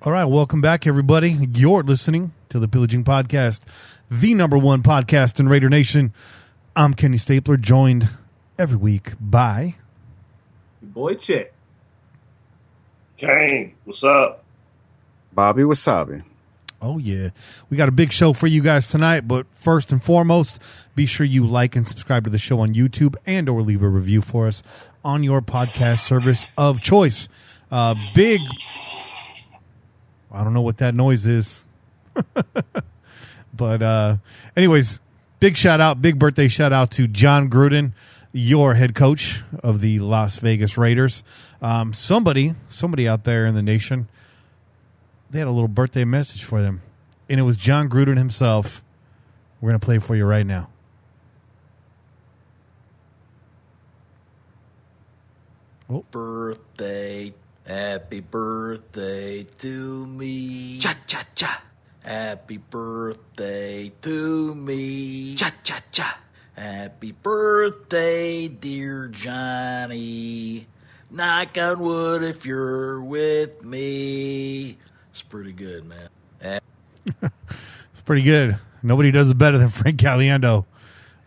All right, welcome back, everybody. You're listening to the Pillaging Podcast, the number one podcast in Raider Nation. I'm Kenny Stapler, joined every week by... Boy Chick. Kane, what's up? Bobby Wasabi. Oh, yeah. We got a big show for you guys tonight, but first and foremost, be sure you like and subscribe to the show on YouTube and or leave a review for us on your podcast service of choice. Big... I don't know what that noise is. But anyways, big shout out, big birthday shout out to Jon Gruden, your head coach of the Las Vegas Raiders. Somebody out there in the nation, they had a little birthday message for them. And it was Jon Gruden himself. We're going to play it for you right now. Oh. Birthday. Happy birthday to me. Cha-cha-cha. Happy birthday to me. Cha-cha-cha. Happy birthday, dear Johnny. Knock on wood if you're with me. It's pretty good, man. It's pretty good. Nobody does it better than Frank Caliendo.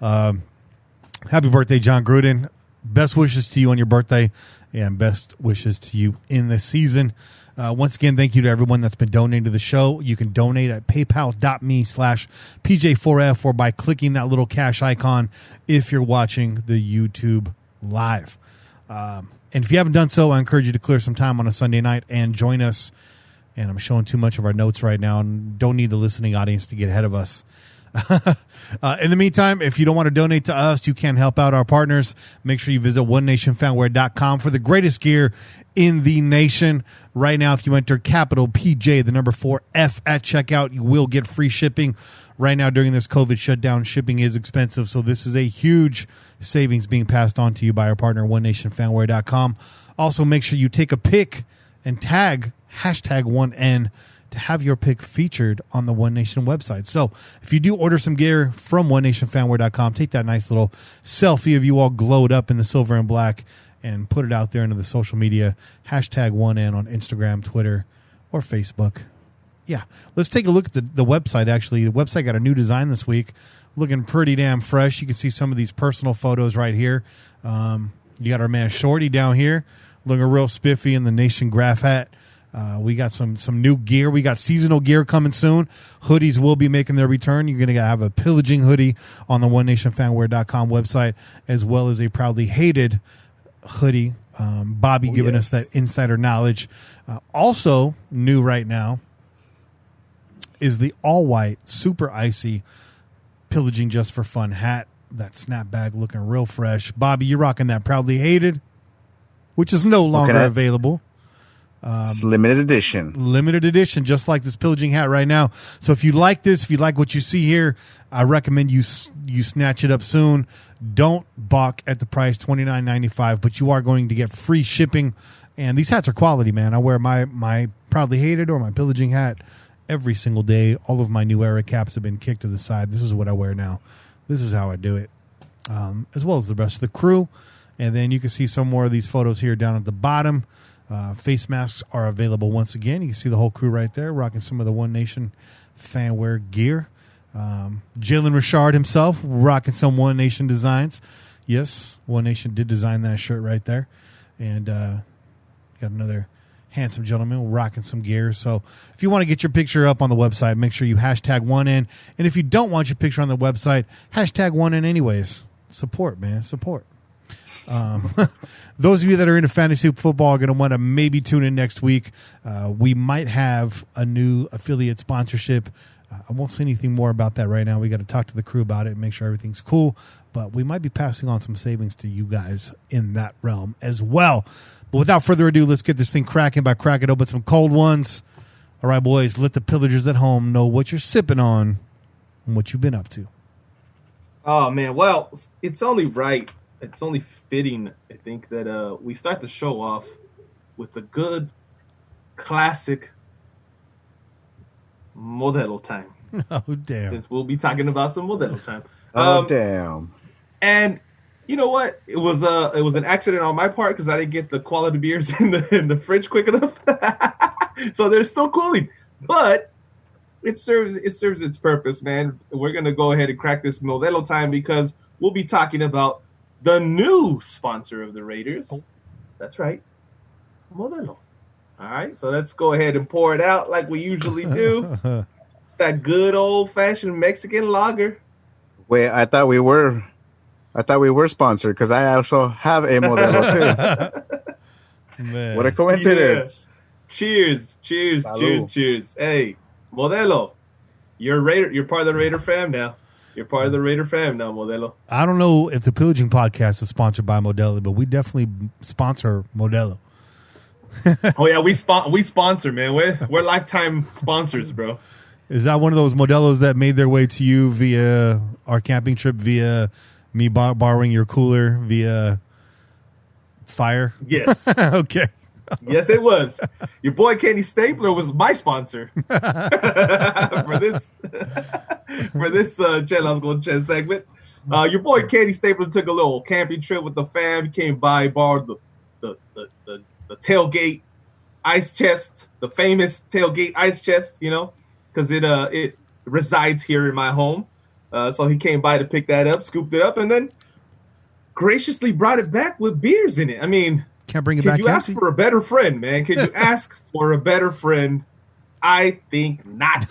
Happy birthday, Jon Gruden. Best wishes to you on your birthday. And best wishes to you in this season. Once again, thank you to everyone that's been donating to the show. You can donate at paypal.me/PJ4F or by clicking that little cash icon if you're watching the YouTube live. And if you haven't done so, I encourage you to clear some time on a Sunday night and join us. And I'm showing too much of our notes right now and don't need the listening audience to get ahead of us. In the meantime, if you don't want to donate to us, you can help out our partners. Make sure you visit onenationfanwear.com for the greatest gear in the nation. Right now, if you enter capital PJ, the number 4F at checkout, you will get free shipping. Right now, during this COVID shutdown, shipping is expensive. So this is a huge savings being passed on to you by our partner, onenationfanwear.com. Also, make sure you take a pic and tag #1N to have your pick featured on the One Nation website. So if you do order some gear from onenationfanwear.com, take that nice little selfie of you all glowed up in the silver and black and put it out there into the social media, #1N on Instagram, Twitter, or Facebook. Yeah, let's take a look at the website, actually. The website got a new design this week, looking pretty damn fresh. You can see some of these personal photos right here. You got our man Shorty down here, looking real spiffy in the Nation graph hat. We got some new gear. We got seasonal gear coming soon. Hoodies will be making their return. You're going to have a Pillaging hoodie on the OneNationFanwear.com website, as well as a Proudly Hated hoodie. Bobby giving us that insider knowledge. Also new right now is the all-white, super icy Pillaging Just for Fun hat. That snapback looking real fresh. Bobby, you're rocking that Proudly Hated, which is no longer available. It's limited edition, just like this Pillaging hat right now. So if you like this, if you like what you see here, I recommend you snatch it up soon. Don't balk at the price, $29.95, but you are going to get free shipping. And these hats are quality, man. I wear my Proudly Hated or my Pillaging hat every single day. All of my New Era caps have been kicked to the side. This is what I wear now. This is how I do it, as well as the rest of the crew. And then you can see some more of these photos here down at the bottom. Face masks are available once again. You can see the whole crew right there rocking some of the One Nation fanwear gear. Jalen Richard himself rocking some One Nation designs. Yes, One Nation did design that shirt right there. And got another handsome gentleman rocking some gear. So if you want to get your picture up on the website, make sure you #1N. And if you don't want your picture on the website, #1N anyways. Support, man. Support. Those of you that are into fantasy football are going to want to maybe tune in next week. We might have a new affiliate sponsorship. I won't say anything more about that right now. We got to talk to the crew about it and make sure everything's cool. But we might be passing on some savings to you guys in that realm as well. But without further ado, let's get this thing cracking by cracking open some cold ones. All right, boys, let the pillagers at home know what you're sipping on and what you've been up to. Oh, man. Well, it's only right. It's only fitting, I think, that we start the show off with a good, classic Modelo time. Oh, damn. Since we'll be talking about some Modelo time. Damn. And you know what? It was an accident on my part because I didn't get the quality beers in the fridge quick enough. So they're still cooling, but it serves its purpose, man. We're gonna go ahead and crack this Modelo time because we'll be talking about the new sponsor of the Raiders. Oh. That's right, Modelo. All right, so let's go ahead and pour it out like we usually do. It's that good old-fashioned Mexican lager. Wait, I thought we were sponsored because I also have a Modelo too. Man. What a coincidence! Yeah. Cheers! Hey, Modelo, you're part of the Raider fam now. You're part of the Raider fam now, Modelo. I don't know if the Pillaging podcast is sponsored by Modelo, but we definitely sponsor Modelo. Oh yeah, we sponsor, man. We're lifetime sponsors, bro. Is that one of those Modelos that made their way to you via our camping trip, via me borrowing your cooler, via fire? Yes. Okay. Yes, it was. Your boy Kenny Stapler was my sponsor for this Chelas Gold Chess segment. Your boy Kenny Stapler took a little camping trip with the fam. He came by, borrowed the tailgate ice chest, the famous tailgate ice chest, you know, because it resides here in my home. So he came by to pick that up, scooped it up, and then graciously brought it back with beers in it. I mean, can't bring it back. Could you ask for a better friend, man? Could you ask for a better friend? I think not.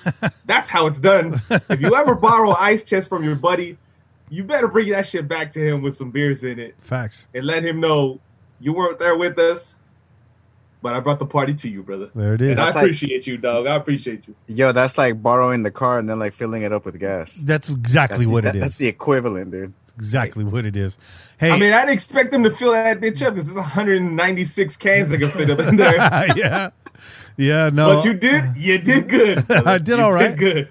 That's how it's done. If you ever borrow an ice chest from your buddy, you better bring that shit back to him with some beers in it. Facts. And let him know you weren't there with us, but I brought the party to you, brother. There it is. And I appreciate you, dog. I appreciate you. Yo, that's like borrowing the car and then like filling it up with gas. That's exactly what it is. That's the equivalent, dude. Exactly what it is. Hey, I mean, I didn't expect them to fill that bitch up because there's 196 cans that can fit up in there. Yeah, no. But you did good. I did all right. Good.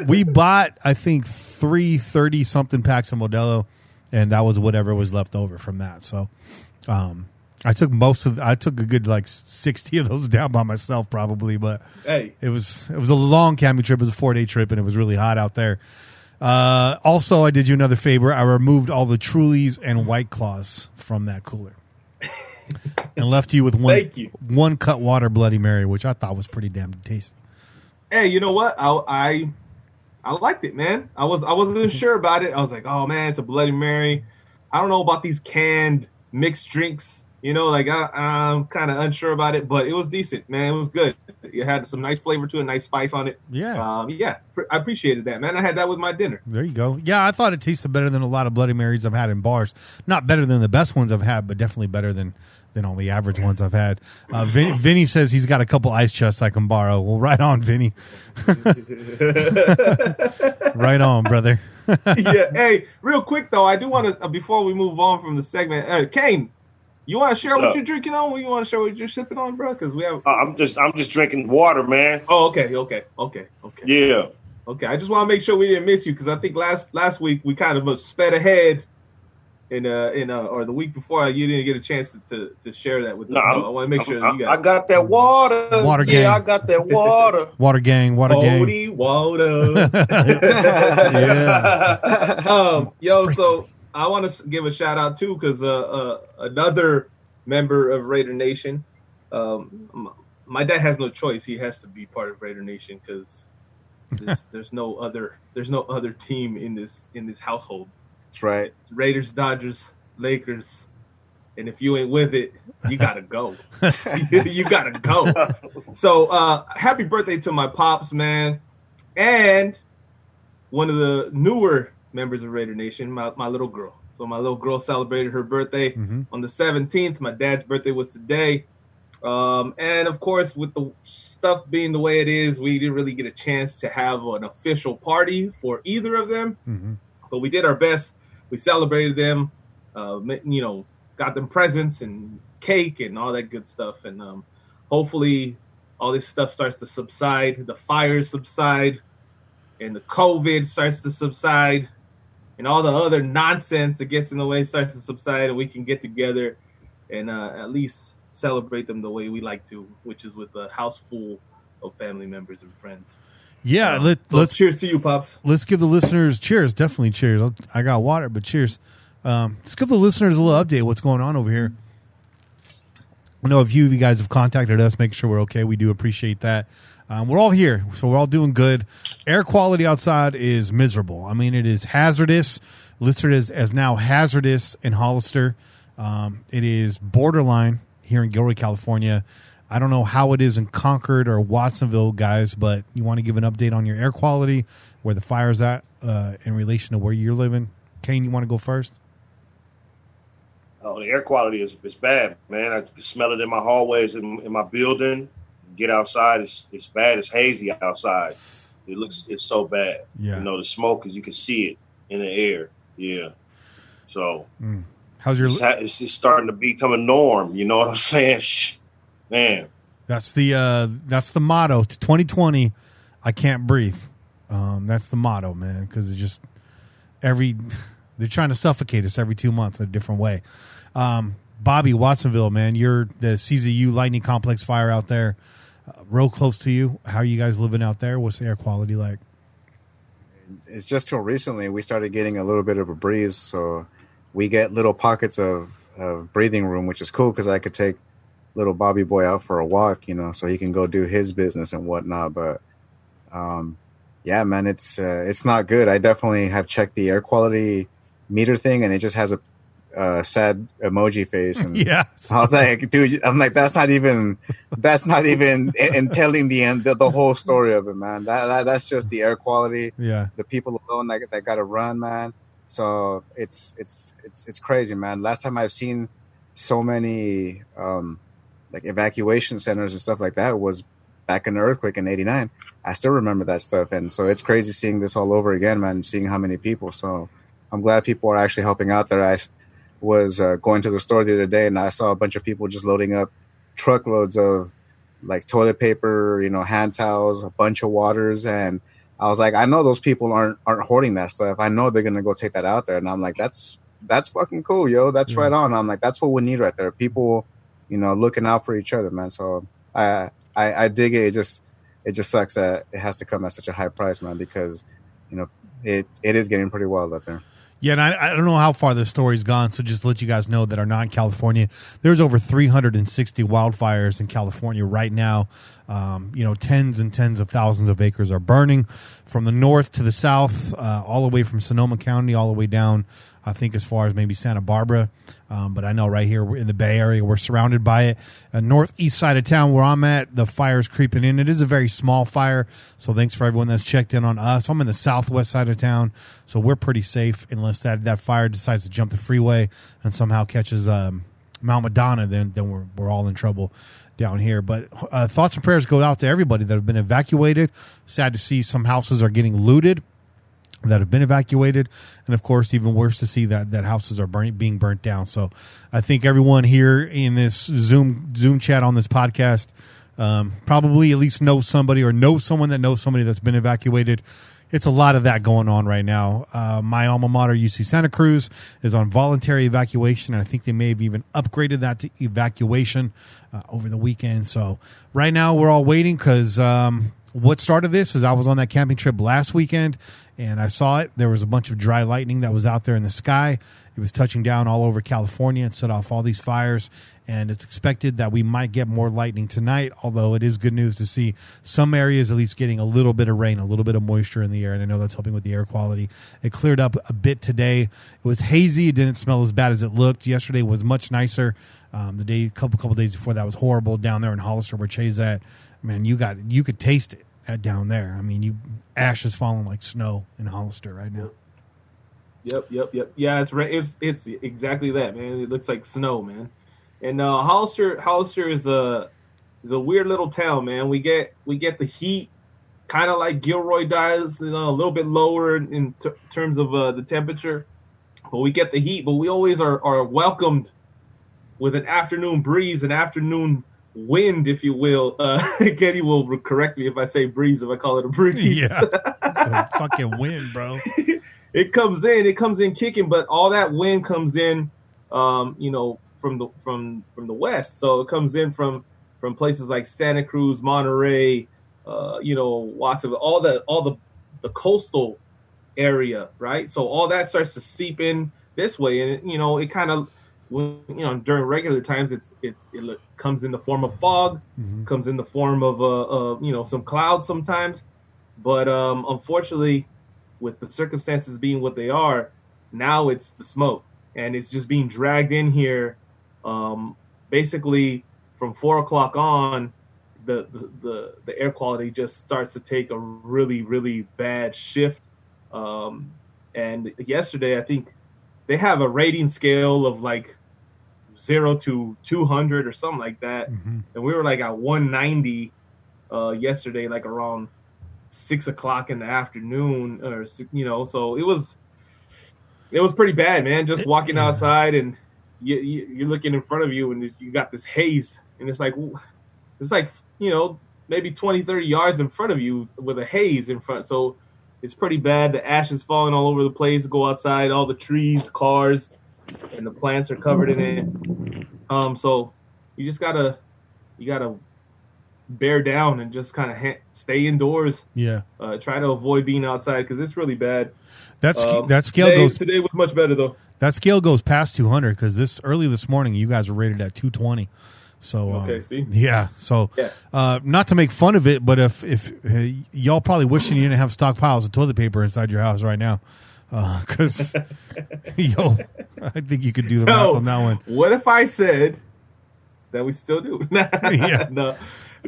We bought, I think, 330-something packs of Modelo, and that was whatever was left over from that. So, I took a good like 60 of those down by myself probably, but hey, it was a long camping trip. It was a 4-day trip, and it was really hot out there. Also, I did you another favor. I removed all the Trulies and White Claws from that cooler and left you with one cut water Bloody Mary, which I thought was pretty damn tasty. Hey, you know what? I liked it, man. I wasn't sure about it. I was like, oh man, it's a Bloody Mary. I don't know about these canned mixed drinks. You know, like I'm kind of unsure about it, but it was decent, man. It was good. It had some nice flavor to it, nice spice on it. Yeah. I appreciated that, man. I had that with my dinner. There you go. Yeah, I thought it tasted better than a lot of Bloody Marys I've had in bars. Not better than the best ones I've had, but definitely better than all the average ones I've had. Vinny says he's got a couple ice chests I can borrow. Well, right on, Vinny. Right on, brother. Yeah. Hey, real quick though, I do want to before we move on from the segment, Kane. You want to share what you're drinking on? What you want to share what you're sipping on, bro? Because we have. I'm just drinking water, man. Oh, okay. Yeah. Okay, I just want to make sure we didn't miss you because I think last week we kind of sped ahead, or the week before you didn't get a chance to share that with us. So I want to make sure that you got. I got that water. Water gang. Yeah, I got that water. Water gang. Water. Yeah. So. I want to give a shout out too because another member of Raider Nation, my dad has no choice. He has to be part of Raider Nation because there's no other team in this household. That's right. It's Raiders, Dodgers, Lakers, and if you ain't with it, you gotta go. You gotta go. So happy birthday to my pops, man, and one of the newer members of Raider Nation, my little girl. So my little girl celebrated her birthday on the 17th. My dad's birthday was today. And of course, with the stuff being the way it is, we didn't really get a chance to have an official party for either of them. But we did our best. We celebrated them, got them presents and cake and all that good stuff. And hopefully all this stuff starts to subside. The fires subside and the COVID starts to subside. And all the other nonsense that gets in the way starts to subside, and we can get together and at least celebrate them the way we like to, which is with a house full of family members and friends. Yeah, let's cheers to you, Pops. Let's give the listeners cheers. Definitely cheers. I got water, but cheers. Let's give the listeners a little update. What's going on over here? I know a few of you guys have contacted us, make sure we're okay. We do appreciate that. We're all here, so we're all doing good. Air quality outside is miserable. I mean, it is hazardous, listed as now hazardous in Hollister. It is borderline here in Gilroy, California. I don't know how it is in Concord or Watsonville, guys, but you want to give an update on your air quality, where the fire's at in relation to where you're living? Kane, you want to go first? Oh, the air quality is bad, man. I can smell it in my hallways in my building. Get outside, it's bad. It's hazy outside. It's so bad. Yeah. You know, the smoke, you can see it in the air. Yeah. So how's your? It's starting to become a norm. You know what I'm saying? Man, that's the motto. It's 2020. I can't breathe. That's the motto, man. Because it's just they're trying to suffocate us every 2 months in a different way. Bobby, Watsonville, man, you're the CZU Lightning Complex fire out there, real close to you. How are you guys living out there? What's the air quality like? It's just till recently we started getting a little bit of a breeze, so we get little pockets of breathing room, which is cool because I could take little Bobby boy out for a walk, you know, so he can go do his business and whatnot. But yeah, man, it's not good. I definitely have checked the air quality meter thing, and it just has a sad emoji face. And yeah, I was like, dude, I'm like, that's not even in telling the whole story of it, man. That's just the air quality. Yeah, the people alone that got to run, man. So it's crazy, man. Last time I've seen so many like evacuation centers and stuff like that was back in the earthquake in '89. I still remember that stuff, and so it's crazy seeing this all over again, man. Seeing how many people. So I'm glad people are actually helping out there. I was going to the store the other day, and I saw a bunch of people just loading up truckloads of like toilet paper, you know, hand towels, a bunch of waters, and I was like, I know those people aren't hoarding that stuff. I know they're gonna go take that out there, and I'm like, that's fucking cool, yo. That's right on. I'm like, that's what we need right there. People, you know, looking out for each other, man. So I dig it. It just sucks that it has to come at such a high price, man, because you know it is getting pretty wild out there. Yeah, and I don't know how far the story's gone, so just to let you guys know that are not in California, there's over 360 wildfires in California right now. You know, tens and tens of thousands of acres are burning from the north to the south, all the way from Sonoma County, all the way down, I think, as far as maybe Santa Barbara. But I know right here in the Bay Area, we're surrounded by it. Northeast side of town where I'm at, the fire's creeping in. It is a very small fire, so thanks for everyone that's checked in on us. I'm in the southwest side of town, so we're pretty safe unless that fire decides to jump the freeway and somehow catches Mount Madonna, then we're all in trouble down here. But thoughts and prayers go out to everybody that have been evacuated. Sad to see some houses are getting looted that have been evacuated, and of course even worse to see that houses are being burnt down. So I think everyone here in this Zoom chat on this podcast probably at least knows somebody or knows someone that knows somebody that's been evacuated. It's a lot of that going on right now. My alma mater, UC Santa Cruz, is on voluntary evacuation, and I think they may have even upgraded that to evacuation over the weekend. So right now we're all waiting because what started this is I was on that camping trip last weekend, and I saw it. There was a bunch of dry lightning that was out there in the sky. It was touching down all over California and set off all these fires, and it's expected that we might get more lightning tonight, although it is good news to see some areas at least getting a little bit of rain, a little bit of moisture in the air, and I know that's helping with the air quality. It cleared up a bit today. It was hazy. It didn't smell as bad as it looked. Yesterday was much nicer. The couple days before that was horrible down there in Hollister where Chay's at. Man, you could taste it down there. I mean, ash is falling like snow in Hollister right now. Yep. Yeah, it's exactly that, man. It looks like snow, man. And Hollister is a weird little town, man. We get the heat, kind of like Gilroy does, you know, a little bit lower in terms of the temperature, but we get the heat. But we always are welcomed with an afternoon breeze, an afternoon wind, if you will. Kenny will correct me if I say breeze, if I call it a breeze. Yeah, it's a fucking wind, bro. It comes in kicking, but all that wind comes in, you know, from the west. So it comes in from places like Santa Cruz, Monterey, you know, Watsonville, all the coastal area, right? So all that starts to seep in this way, and you know, it kind of when, during regular times, it comes in the form of fog, comes in the form of some clouds sometimes. But unfortunately, with the circumstances being what they are, now it's the smoke, and it's just being dragged in here. Basically, from 4 o'clock on, the air quality just starts to take a really, really bad shift. And yesterday, I think they have a rating scale of like 0 to 200 or something like that, and we were like at 190 yesterday, like around 6 o'clock in the afternoon, or so it was pretty bad, man. Just walking outside, and you're looking in front of you, and you got this haze, and it's like maybe 20, 30 yards in front of you with a haze in front. So it's pretty bad. The ash is falling all over the place. Go outside, all the trees, cars, and the plants are covered in it. So you just gotta bear down and just kind of stay indoors. Yeah. Try to avoid being outside because it's really bad. That scale today was much better though. That scale goes past 200 because early this morning you guys were rated at 220. So okay, see, yeah. So not to make fun of it, but if y'all probably wishing you didn't have stockpiles of toilet paper inside your house right now, because I think you could do the math on that one. What if I said that we still do? Yeah.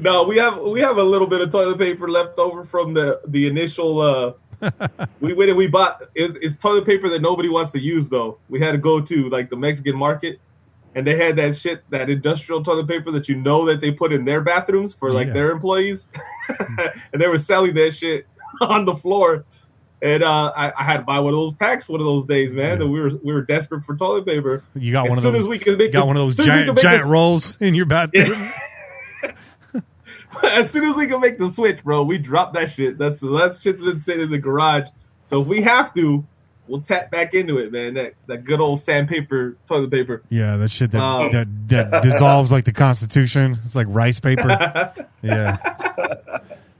No, we have a little bit of toilet paper left over from the initial. We went and we bought it's toilet paper that nobody wants to use though. We had to go to like the Mexican market, and they had that industrial toilet paper that that they put in their bathrooms for like their employees, and they were selling that shit on the floor. And I had to buy one of those packs one of those days, man. And we were desperate for toilet paper. You got one of those giant rolls in your bathroom. Yeah. As soon as we can make the switch, bro, we drop that shit. That shit's been sitting in the garage. So if we have to, we'll tap back into it, man. That good old sandpaper toilet paper. Yeah, that shit that dissolves like the Constitution. It's like rice paper. Yeah,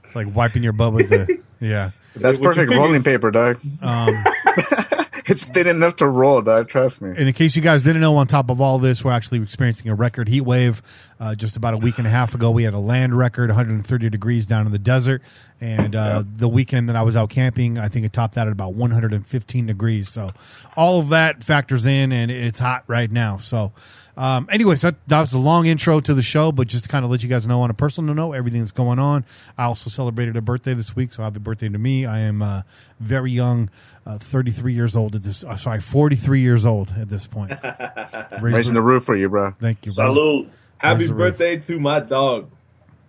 it's like wiping your butt with the That's perfect rolling paper, dog. It's thin enough to roll, dog. Trust me. And in case you guys didn't know, on top of all this, we're actually experiencing a record heat wave. Just about a week and a half ago, we had a land record, 130 degrees down in the desert. And the weekend that I was out camping, I think it topped out at about 115 degrees. So all of that factors in, and it's hot right now. So anyways, that was a long intro to the show, but just to kind of let you guys know on a personal note, everything that's going on. I also celebrated a birthday this week, so happy birthday to me. I am very young, 33 years old at this. 43 years old at this point. Raising the roof for you, bro. Thank you. Salud. Happy birthday to my dog.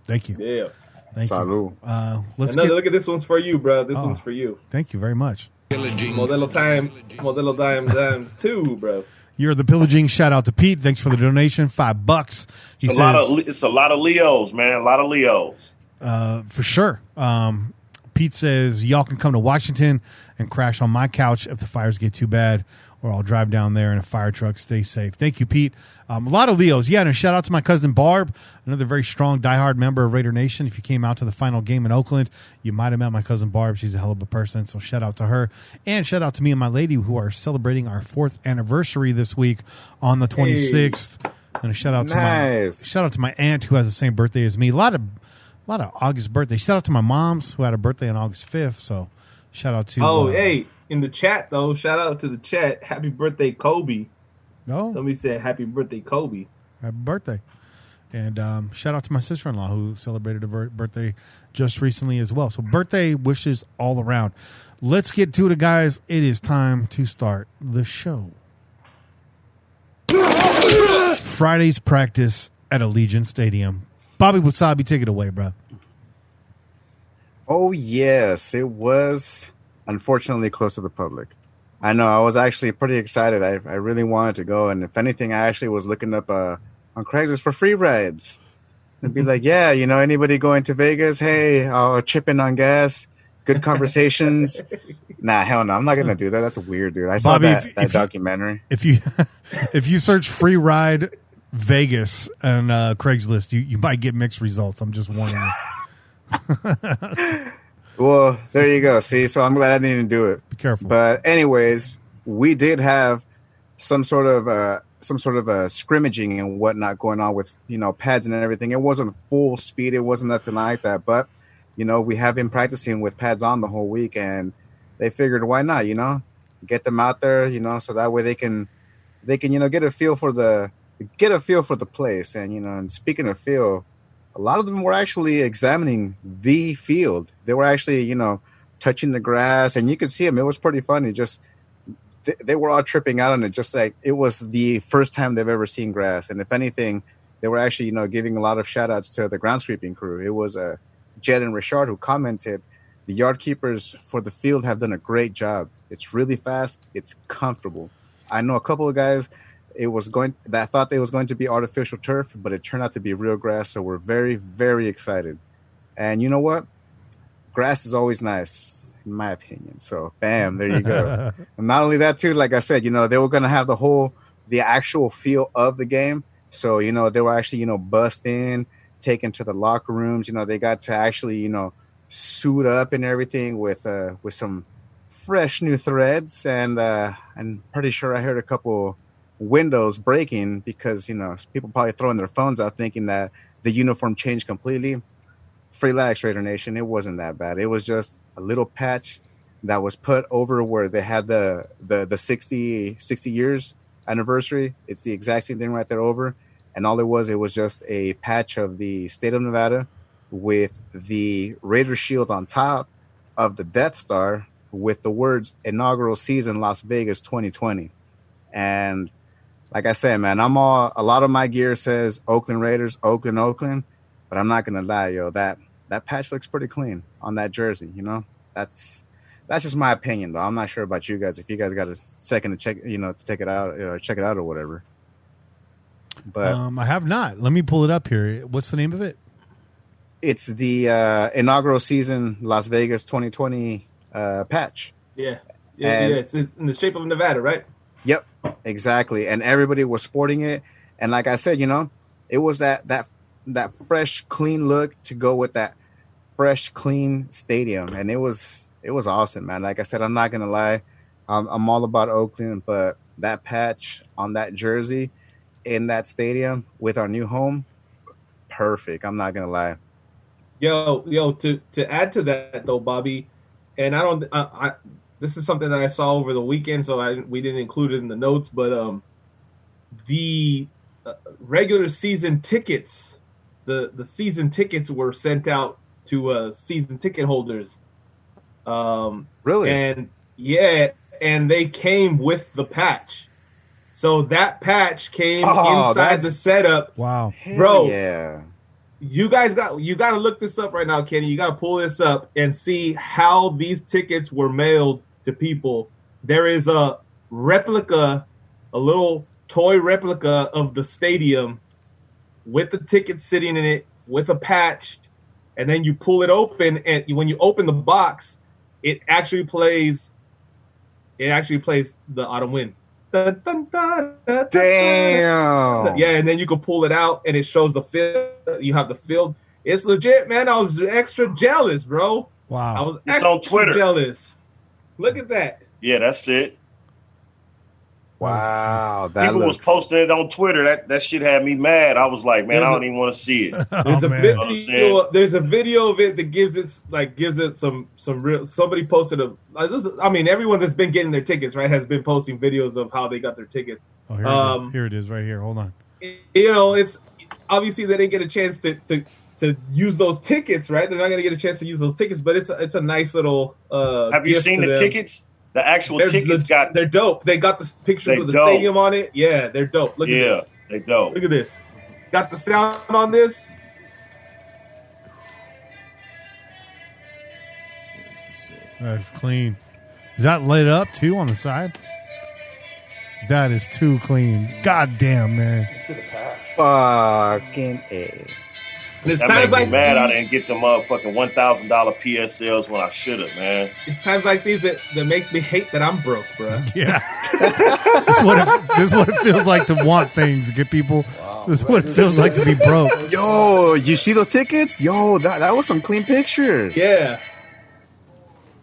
Thank you. Yeah. Thank Salud. you. Look at this one's for you, bro. This one's for you. Thank you very much. Modelo times 2, bro. You're the Pillaging. Shout out to Pete. Thanks for the donation. $5. It's a lot of Leos, man. A lot of Leos. For sure. Pete says y'all can come to Washington and crash on my couch if the fires get too bad, or I'll drive down there in a fire truck. Stay safe. Thank you, Pete. A lot of Leos. Yeah, and a shout out to my cousin Barb, another very strong, diehard member of Raider Nation. If you came out to the final game in Oakland, you might have met my cousin Barb. She's a hell of a person, so shout out to her. And shout out to me and my lady, who are celebrating our 4th anniversary this week on the 26th. Hey. And a shout out to my aunt, who has the same birthday as me. A lot of August birthdays. Shout out to my moms, who had a birthday on August 5th. So shout out to hey, in the chat though, shout out to the chat. Happy birthday, Kobe. Oh, somebody said happy birthday, Kobe. Happy birthday. And shout out to my sister-in-law, who celebrated a birthday just recently as well. So birthday wishes all around. Let's get to it, guys. It is time to start the show. Friday's practice at Allegiant Stadium. Bobby Wasabi, take it away, bro. Oh, yes. It was unfortunately close to the public. I know. I was actually pretty excited. I really wanted to go. And if anything, I actually was looking up on Craigslist for free rides. They'd be like, yeah, anybody going to Vegas? Hey, I'll chip in on gas. Good conversations. Nah, hell no. I'm not going to do that. That's weird, dude. I saw that documentary. If you search free ride Vegas and Craigslist, you might get mixed results. I'm just warning you. Well, there you go. See, so I'm glad I didn't do it. Be careful. But anyways, we did have some sort of some sort of a scrimmaging and whatnot going on with, pads and everything. It wasn't full speed. It wasn't nothing like that. But, we have been practicing with pads on the whole week, and they figured, why not, get them out there, so that way they can, get a feel for the place. And, and speaking of feel, a lot of them were actually examining the field. They were actually, touching the grass, and you could see them. It was pretty funny. Just, they were all tripping out on it, just like it was the first time they've ever seen grass. And if anything, they were actually, giving a lot of shout outs to the groundskeeping crew. It was Jed and Richard who commented, the yard keepers for the field have done a great job. It's really fast. It's comfortable. I know a couple of guys that thought it was going to be artificial turf, but it turned out to be real grass. So we're very, very excited. And you know what? Grass is always nice, in my opinion. So, bam, there you go. And not only that, too, like I said, they were going to have the actual feel of the game. So, they were actually, bussed in, taken to the locker rooms. They got to actually, suit up and everything with some fresh new threads. And I'm pretty sure I heard a couple windows breaking because, people probably throwing their phones out thinking that the uniform changed completely. Relax, Raider Nation. It wasn't that bad. It was just a little patch that was put over where they had the 60 years anniversary. It's the exact same thing right there over. And all it was just a patch of the state of Nevada with the Raider shield on top of the Death Star with the words inaugural season Las Vegas 2020. And like I said, man, a lot of my gear says Oakland Raiders, Oakland, but I'm not gonna lie, yo, that patch looks pretty clean on that jersey. That's just my opinion, though. I'm not sure about you guys. If you guys got a second to check, to check it out or whatever. But I have not. Let me pull it up here. What's the name of it? It's the inaugural season Las Vegas 2020 patch. Yeah. It's in the shape of Nevada, right? Yep, exactly. And everybody was sporting it. And like I said, it was that fresh, clean look to go with that fresh, clean stadium. And it was awesome, man. Like I said, I'm not going to lie. I'm all about Oakland, but that patch on that jersey in that stadium with our new home, perfect. I'm not going to lie. Yo, to add to that, though, Bobby, and this is something that I saw over the weekend, so we didn't include it in the notes, but the regular season tickets, the season tickets were sent out to season ticket holders. Really? And they came with the patch. So that patch came inside the setup. Wow, bro! Yeah. You got to look this up right now, Kenny. You got to pull this up and see how these tickets were mailed to people. There is a replica, a little toy replica of the stadium with the ticket sitting in it with a patch, and then you pull it open, and when you open the box, it actually plays the Autumn Wind. Dun, dun, dun, dun, Damn. Yeah, and then you can pull it out, and it shows the field. You have the field. It's legit, man. I was extra jealous, bro. Wow. I was It's on Twitter. jealous. Look at that. Yeah, that's it. Wow. People was posting it on Twitter. That shit had me mad. I was like, man, I don't even want to see it. There's a video of it that gives it some real. Somebody posted everyone that's been getting their tickets, right, has been posting videos of how they got their tickets. Oh, here it is right here. Hold on. It's obviously they didn't get a chance to use those tickets, right? They're not going to get a chance to use those tickets, but it's a nice little. Have you seen the tickets? The actual tickets they're dope. They got the pictures of the stadium on it. Yeah, they're dope. Look at this. They're dope. Look at this. Got the sound on this. That's clean. Is that lit up too on the side? That is too clean. God damn, man. Fucking A. It's that times makes me like mad I these, didn't get the motherfucking $1,000 PSLs when I should have, man. It's times like these that makes me hate that I'm broke, bro. Yeah. This is what it feels like to want things. Get people. Wow. This is what it feels like to be broke. Yo, you see those tickets? Yo, that was some clean pictures. Yeah.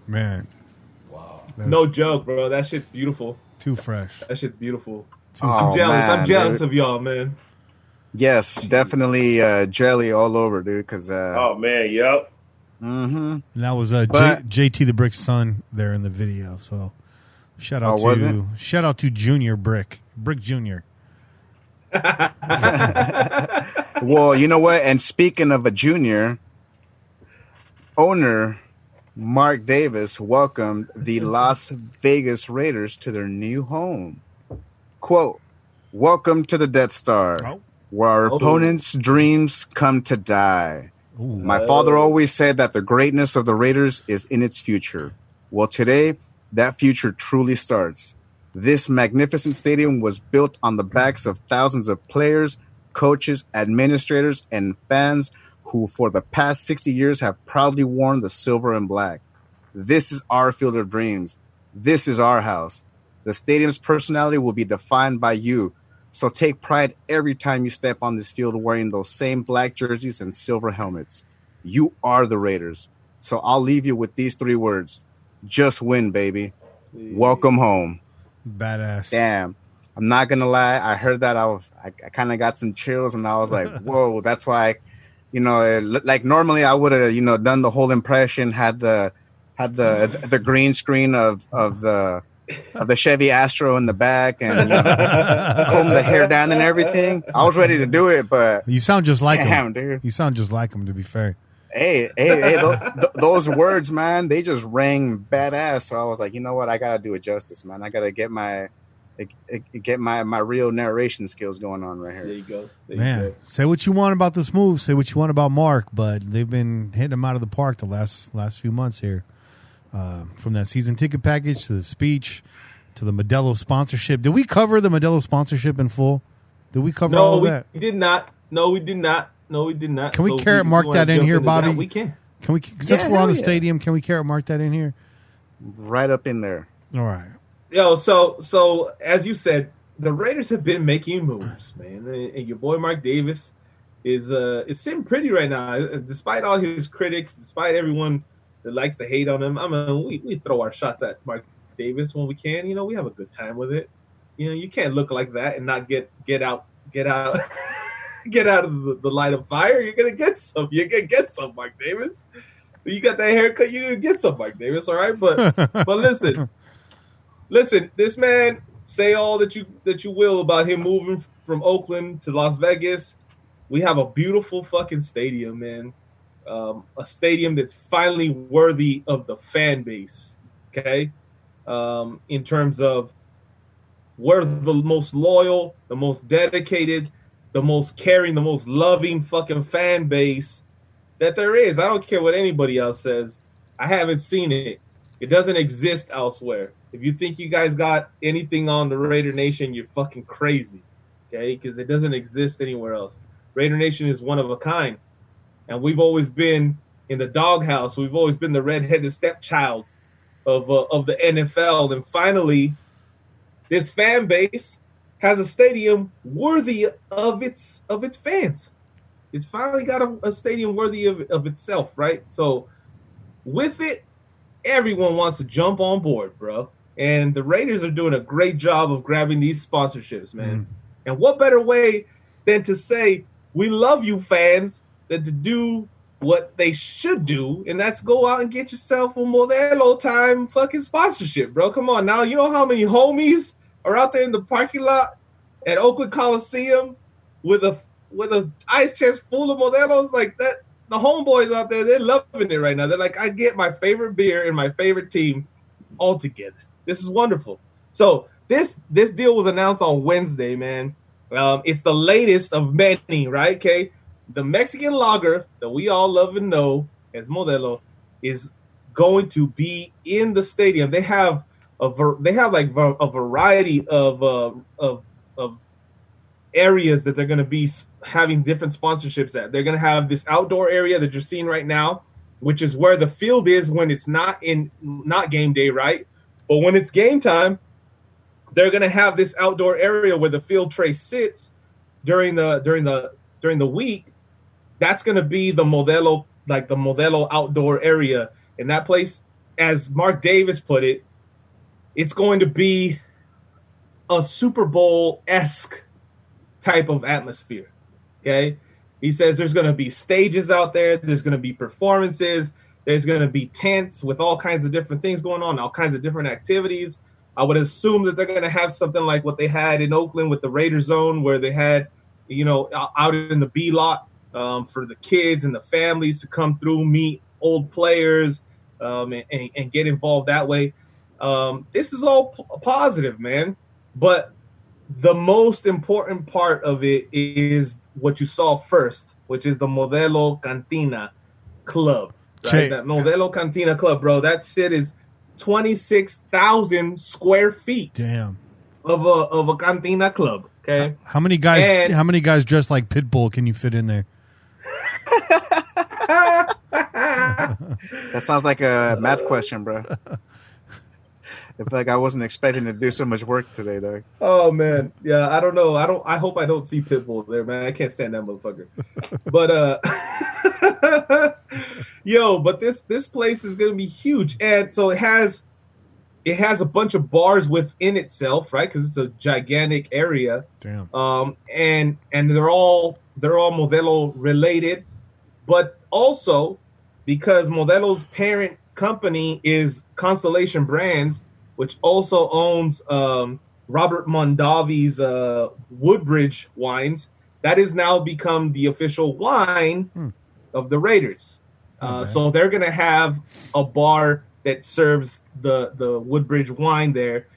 Man. Wow. No joke, bro. That shit's beautiful. Too fresh. That shit's beautiful. Oh, I'm jealous. man, I'm jealous dude. of y'all, man. Yes, definitely jelly all over, dude. Because Oh man, yep. And that was But- JT the Brick's son there in the video. So shout out was to Junior Brick Junior. well, you know what? And speaking of a junior, owner Mark Davis welcomed the Las Vegas Raiders to their new home. Quote, "Welcome to the Death Star, Oh. where our opponents' dreams come to die. Ooh. My father always said that the greatness of the Raiders is in its future. Well, today, that future truly starts. This magnificent stadium was built on the backs of thousands of players, coaches, administrators, and fans who for the past 60 years have proudly worn the silver and black. This is our field of dreams. This is our house. The stadium's personality will be defined by you. So take pride every time you step on this field wearing those same black jerseys and silver helmets. You are the Raiders. So I'll leave you with these 3 words. Just win, baby. Welcome home." Badass. Damn. I'm not going to lie. I heard that. I kind of got some chills and I was like, whoa, that's why, like normally I would have, done the whole impression, had the green screen of the Chevy Astro in the back and comb the hair down and everything. I was ready to do it, but You sound just like damn, him. dude. You sound just like him, to be fair. Hey, those words, man, they just rang badass. So I was like, you know what? I got to do it justice, man. I got to get my real narration skills going on right There here. you go. There Man, you go. say what you want about this move. Say what you want about Mark, but they've been hitting him out of the park the last few months here. From that season ticket package to the speech to the Modelo sponsorship. Did we cover the Modelo sponsorship in full? Did we cover all of that? We did not. No, we did not. Can we carrot mark that in here, Bobby? We can. Can we? Since Yeah, we're on the hell yeah. stadium, can we carrot mark that in here? Right up in there. All right. Yo, so as you said, the Raiders have been making moves, man, and your boy Mark Davis is sitting pretty right now, despite all his critics, despite everyone that likes to hate on him. I mean, we throw our shots at Mark Davis when we can. We have a good time with it. You can't look like that and not get out get out of the light of fire. You're gonna get some. You're gonna get some, Mark Davis. You got that haircut, you're gonna get some, Mark Davis. All right, but listen. This man, say all that you will about him moving from Oakland to Las Vegas. We have a beautiful fucking stadium, man. A stadium that's finally worthy of the fan base. Okay, in terms of we're the most loyal, the most dedicated, the most caring, the most loving fucking fan base that there is. I don't care what anybody else says. I haven't seen it. It doesn't exist elsewhere. If you think you guys got anything on the Raider Nation, you're fucking crazy, okay? Because it doesn't exist anywhere else. Raider Nation is one of a kind. And we've always been in the doghouse. We've always been the redheaded stepchild of the NFL. And finally, this fan base has a stadium worthy of its fans. It's finally got a stadium worthy of itself, right? So with it, everyone wants to jump on board, bro. And the Raiders are doing a great job of grabbing these sponsorships, man. And what better way than to say, we love you, fans, than to do what they should do, and that's go out and get yourself a Modelo time fucking sponsorship, bro. Come on now. You know how many homies are out there in the parking lot at Oakland Coliseum with a ice chest full of Modelos like that? The homeboys out there, they're loving it right now. They're like, I get my favorite beer and my favorite team all together. This is wonderful. So this deal was announced on Wednesday, man. It's the latest of many, right? Okay, the Mexican lager that we all love and know as Modelo is going to be in the stadium. They have a variety of areas that they're going to be having different sponsorships at. They're going to have this outdoor area that you're seeing right now, which is where the field is when it's not game day, right? But when it's game time, they're going to have this outdoor area where the field tray sits during the week. That's going to be the Modelo, like the Modelo outdoor area. And that place, as Mark Davis put it, it's going to be a Super Bowl-esque type of atmosphere. Okay, he says there's going to be stages out there. There's going to be performances. There's going to be tents with all kinds of different things going on, all kinds of different activities. I would assume that they're going to have something like what they had in Oakland with the Raider Zone, where they had, out in the B lot for the kids and the families to come through, meet old players, and get involved that way. This is all positive, man. But the most important part of it is what you saw first, which is the Modelo Cantina Club. Right? That Modelo Cantina Club, bro. That shit is 26,000 square feet. Damn. Of a cantina club. Okay. How many guys dressed like Pitbull can you fit in there? That sounds like a math question, bro. I feel like I wasn't expecting to do so much work today, dog. Oh man, yeah. I don't know. I hope I don't see Pitbull there, man. I can't stand that motherfucker. But but this place is gonna be huge, and so it has a bunch of bars within itself, right? Because it's a gigantic area. Damn. And they're all Modelo related, but also because Modelo's parent company is Constellation Brands, which also owns Robert Mondavi's Woodbridge wines. That has now become the official wine of the Raiders. So they're going to have a bar that serves the Woodbridge wine there.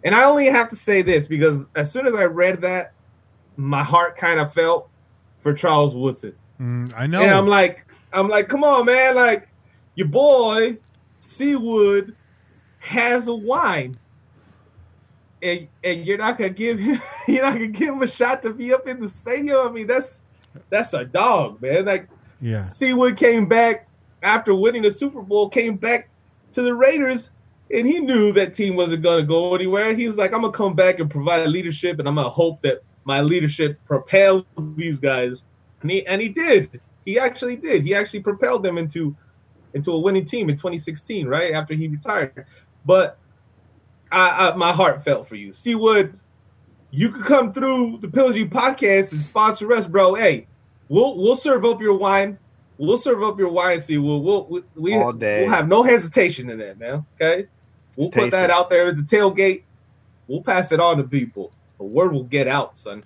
And I only have to say this because as soon as I read that, my heart kind of felt for Charles Woodson. I know. And I'm like, come on, man. Like, your boy, Seawood, has a wine. And you're not gonna give him a shot to be up in the stadium. I mean, that's a dog, man. Like, yeah. Seawood came back after winning the Super Bowl, came back to the Raiders, and he knew that team wasn't gonna go anywhere. He was like, I'm gonna come back and provide leadership, and I'm gonna hope that my leadership propels these guys. And he did. He actually did. He actually propelled them into a winning team in 2016, right after he retired. But my heart felt for you, Seawood. You could come through the Pillaging podcast and sponsor us, bro. Hey, we'll serve up your wine. We'll serve up your wine, Seawood. All day. We'll have no hesitation in that, man. Okay, we'll put that out there at the tailgate. We'll pass it on to people. The word will get out, son.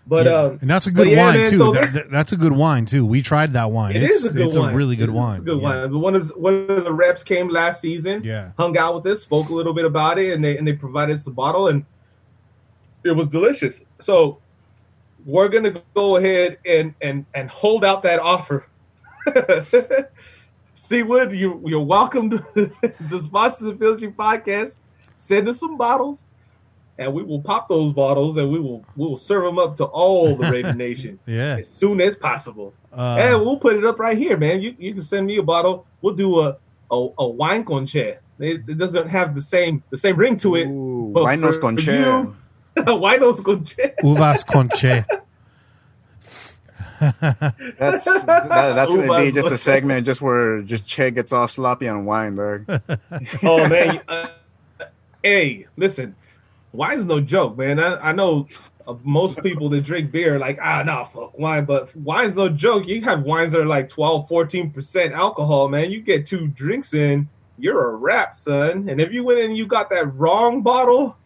But and that's a good wine man, too. So that's a good wine too. We tried that wine. It's a really good wine. Good wine. One of the reps came last season. Yeah, hung out with us, spoke a little bit about it, and they provided us a bottle, and it was delicious. So we're gonna go ahead and hold out that offer. Seawood, you're welcome to sponsor the Pillaging podcast. Send us some bottles. And we will pop those bottles, and we will serve them up to all the Raider Nation as soon as possible. And we'll put it up right here, man. You can send me a bottle. We'll do a wine conche. It doesn't have the same ring to it. Winos conche. Winos conche. Uvas conche. That's gonna be just a segment just where Che gets all sloppy on wine, dog. Oh man, hey, listen. Wine's no joke, man. I know most people that drink beer are like, fuck wine. But wine's no joke. You have wines that are like 12, 14% alcohol, man. You get 2 drinks in, you're a wrap, son. And if you went in and you got that wrong bottle,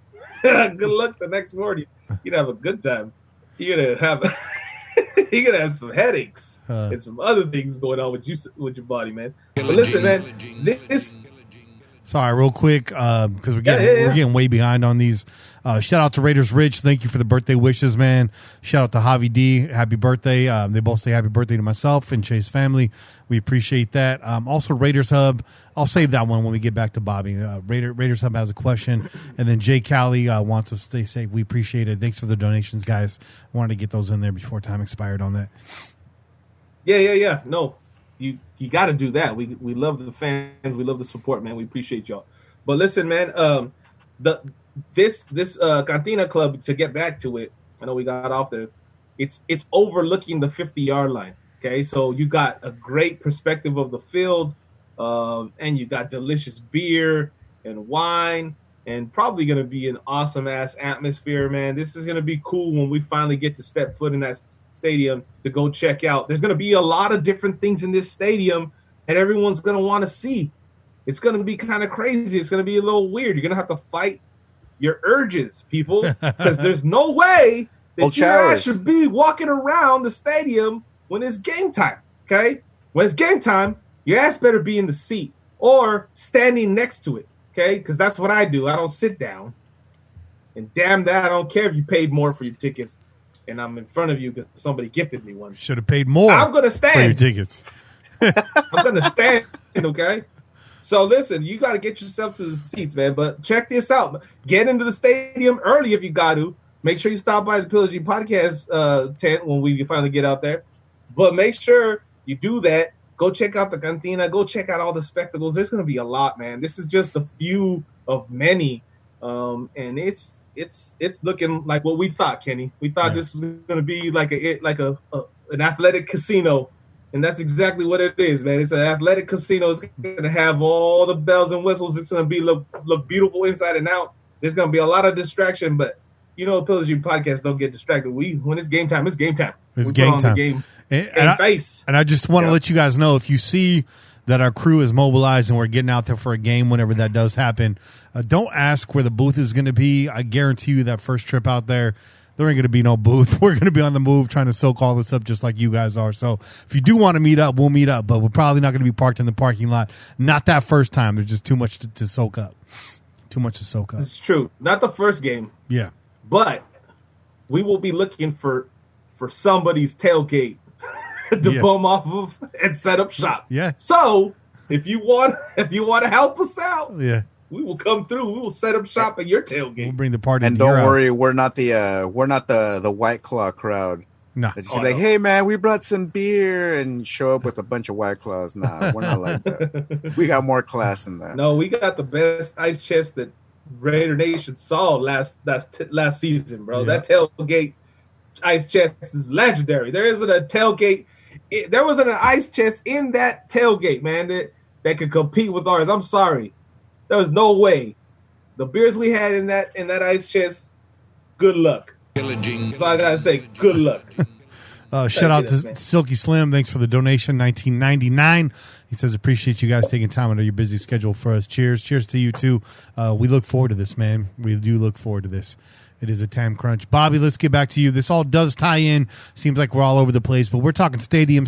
good luck the next morning. You'd have a good time. You're gonna have some headaches and some other things going on with your body, man. But listen, man, this. Sorry, real quick, because we're getting way behind on these. Shout out to Raiders Rich. Thank you for the birthday wishes, man. Shout out to Javi D. Happy birthday. They both say happy birthday to myself and Chase family. We appreciate that. Also, Raiders Hub. I'll save that one when we get back to Bobby. Raiders Hub has a question. And then Jay Callie wants us to stay safe. We appreciate it. Thanks for the donations, guys. Wanted to get those in there before time expired on that. Yeah. No. You got to do that. We love the fans. We love the support, man. We appreciate y'all. But listen, man, this Cantina Club, to get back to it, I know we got off there. It's overlooking the 50-yard line. Okay, so you got a great perspective of the field, and you got delicious beer and wine. and probably going to be an awesome ass atmosphere, man. This is going to be cool when we finally get to step foot in that stadium to go check out. There's going to be a lot of different things in this stadium, and everyone's going to want to see. It's going to be kind of crazy. It's going to be a little weird. You're going to have to fight your urges, people, because there's no way that you guys should be walking around the stadium when it's game time, okay? When it's game time, your ass better be in the seat or standing next to it, okay? Because that's what I do. I don't sit down. And damn that, I don't care if you paid more for your tickets and I'm in front of you because somebody gifted me one. Should have paid more. I'm going to stand. For your tickets. I'm going to stand, okay? So listen, you got to get yourself to the seats, man. But check this out. Get into the stadium early if you got to. Make sure you stop by the Pillaging podcast tent when we finally get out there. But make sure you do that. Go check out the cantina. Go check out all the spectacles. There's going to be a lot, man. This is just a few of many. And it's looking like what we thought, Kenny. We thought this was going to be like an athletic casino. And that's exactly what it is, man. It's an athletic casino. It's going to have all the bells and whistles. It's going to be look beautiful inside and out. There's going to be a lot of distraction, but you know, Pillaging podcasts don't get distracted. When it's game time, it's game time. It's game time. And I just want to let you guys know, if you see that our crew is mobilized and we're getting out there for a game whenever that does happen, don't ask where the booth is going to be. I guarantee you that first trip out there ain't going to be no booth. We're going to be on the move trying to soak all this up just like you guys are. So if you do want to meet up, we'll meet up, but we're probably not going to be parked in the parking lot. Not that first time. There's just too much to soak up. Too much to soak up. It's true. Not the first game. Yeah. But we will be looking for somebody's tailgate to bum off of and set up shop. Yeah. So if you want to help us out, we will come through. We will set up shop at your tailgate. We'll bring the party. And don't worry, we're not the White Claw crowd. No. Just be like, hey man, we brought some beer and show up with a bunch of White Claws. Nah, we're not like that. We got more class than that. No, we got the best ice chest that Raider Nation saw last season, bro. That tailgate ice chest is legendary. There isn't a tailgate. There wasn't an ice chest in that tailgate, man, that could compete with ours. I'm sorry. There was no way. The beers we had in that ice chest, good luck. That's all I gotta say. Good luck. Shout out to Silky Slim. Thanks for the donation, $19.99. He says, appreciate you guys taking time out of your busy schedule for us. Cheers. Cheers to you, too. We look forward to this, man. We do look forward to this. It is a time crunch. Bobby, let's get back to you. This all does tie in. Seems like we're all over the place, but we're talking stadium,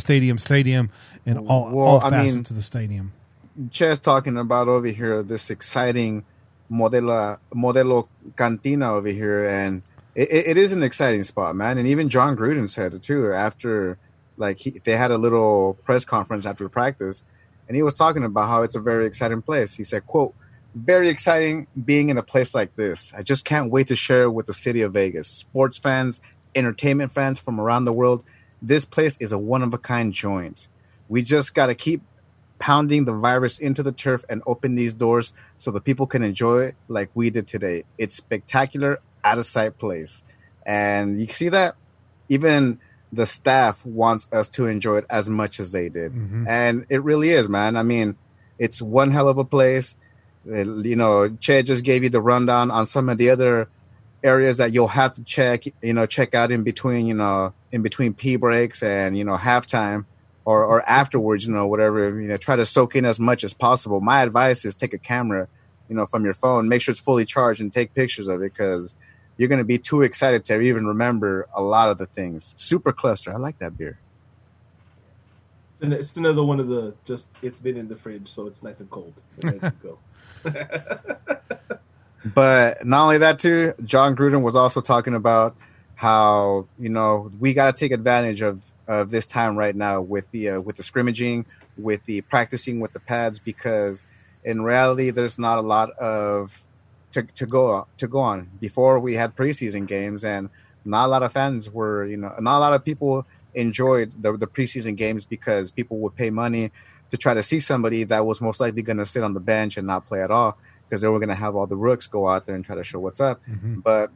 and all facets of the stadium. Chess talking about over here this exciting Modelo Cantina over here, and it is an exciting spot, man. And even John Gruden said it too after, they had a little press conference after practice, and he was talking about how it's a very exciting place. He said, quote, "Very exciting being in a place like this. I just can't wait to share it with the city of Vegas. Sports fans, entertainment fans from around the world. This place is a one-of-a-kind joint. We just got to keep pounding the virus into the turf and open these doors so the people can enjoy it like we did today. It's spectacular, out-of-sight place." And you see that? Even the staff wants us to enjoy it as much as they did. Mm-hmm. And it really is, man. I mean, it's one hell of a place. Che just gave you the rundown on some of the other areas that you'll have to check out in between pee breaks and, halftime or afterwards, whatever, try to soak in as much as possible. My advice is take a camera, from your phone, make sure it's fully charged and take pictures of it because you're going to be too excited to even remember a lot of the things. Super Cluster. I like that beer. It's another one of it's been in the fridge, so it's nice and cold. Ready to go. But not only that too, John Gruden was also talking about how we got to take advantage of this time right now with the scrimmaging, with the practicing with the pads, because in reality there's not a lot of to go on. Before we had preseason games and not a lot of fans were not a lot of people enjoyed the preseason games because people would pay money to try to see somebody that was most likely going to sit on the bench and not play at all because they were going to have all the rooks go out there and try to show what's up. Mm-hmm. But,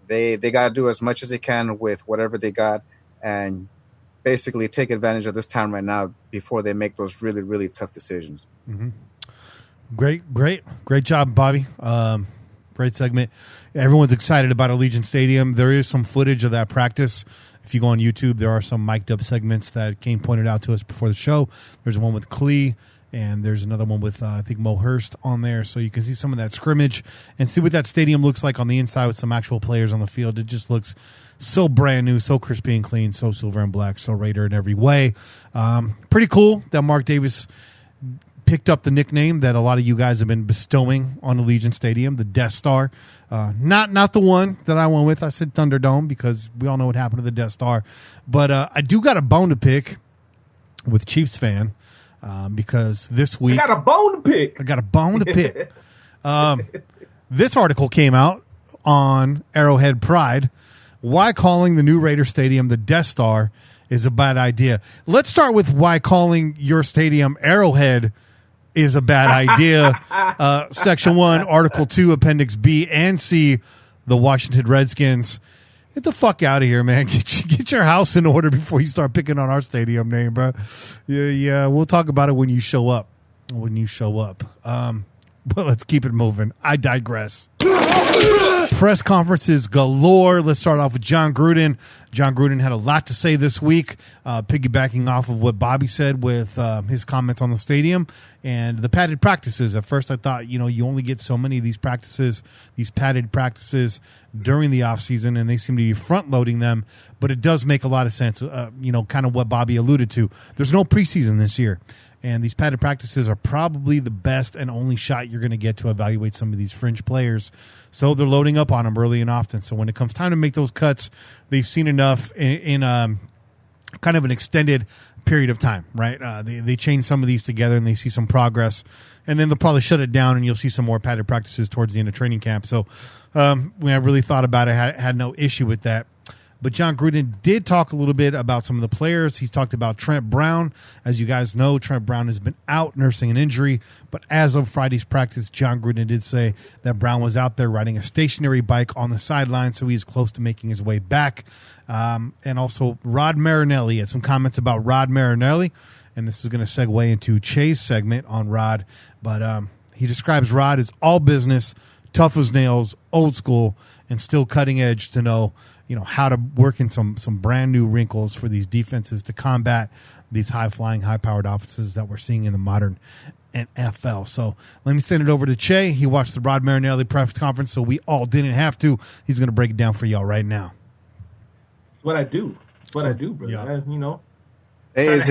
they got to do as much as they can with whatever they got and basically take advantage of this time right now before they make those really, really tough decisions. Mm-hmm. Great job, Bobby. Great segment. Everyone's excited about Allegiant Stadium. There is some footage of that practice. If you go on YouTube, there are some mic'd up segments that Kane pointed out to us before the show. There's one with Klee, and there's another one with, I think, Mo Hurst on there. So you can see some of that scrimmage and see what that stadium looks like on the inside with some actual players on the field. It just looks so brand new, so crispy and clean, so silver and black, so Raider in every way. Pretty cool that Mark Davis picked up the nickname that a lot of you guys have been bestowing on Allegiant Stadium, the Death Star. Not the one that I went with. I said Thunderdome because we all know what happened to the Death Star. But I do got a bone to pick with Chiefs fan because this week I got a bone to pick. This article came out on Arrowhead Pride. Why calling the new Raider Stadium the Death Star is a bad idea. Let's start with why calling your stadium Arrowhead is a bad idea. Section 1, Article 2, Appendix B and C, the Washington Redskins. Get the fuck out of here, man. Get your house in order before you start picking on our stadium name, bro. Yeah, we'll talk about it when you show up. But let's keep it moving. I digress. Press conferences galore. Let's start off with John Gruden. John Gruden had a lot to say this week, piggybacking off of what Bobby said with his comments on the stadium and the padded practices. At first, I thought, you only get so many of these practices, these padded practices during the offseason, and they seem to be front-loading them. But it does make a lot of sense, kind of what Bobby alluded to. There's no preseason this year. And these padded practices are probably the best and only shot you're going to get to evaluate some of these fringe players. So they're loading up on them early and often. So when it comes time to make those cuts, they've seen enough in kind of an extended period of time, right? They chain some of these together and they see some progress. And then they'll probably shut it down and you'll see some more padded practices towards the end of training camp. So when I really thought about it, I had no issue with that. But John Gruden did talk a little bit about some of the players. He's talked about Trent Brown. As you guys know, Trent Brown has been out nursing an injury. But as of Friday's practice, John Gruden did say that Brown was out there riding a stationary bike on the sideline, so he's close to making his way back. And also Rod Marinelli had some comments about Rod Marinelli. And this is going to segue into Che's segment on Rod. But he describes Rod as all business, tough as nails, old school, and still cutting edge to know how to work in some brand new wrinkles for these defenses to combat these high-flying, high-powered offenses that we're seeing in the modern NFL. So let me send it over to Che. He watched the Rod Marinelli press conference, so we all didn't have to. He's going to break it down for y'all right now. It's what I do. It's what I do, brother. Yeah. Hey, is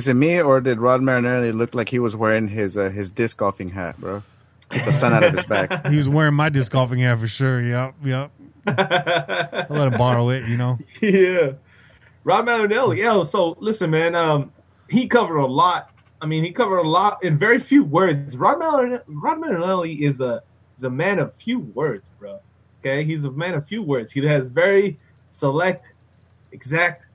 it me, or did Rod Marinelli look like he was wearing his disc golfing hat, bro? With the sun out of his back. He was wearing my disc golfing hat for sure. Yep. I let him borrow it, Yeah. Rod Marinelli. So listen, man, he covered a lot. He covered a lot in very few words. Rod Marinelli is a man of few words, bro. Okay? He's a man of few words. He has very select, exact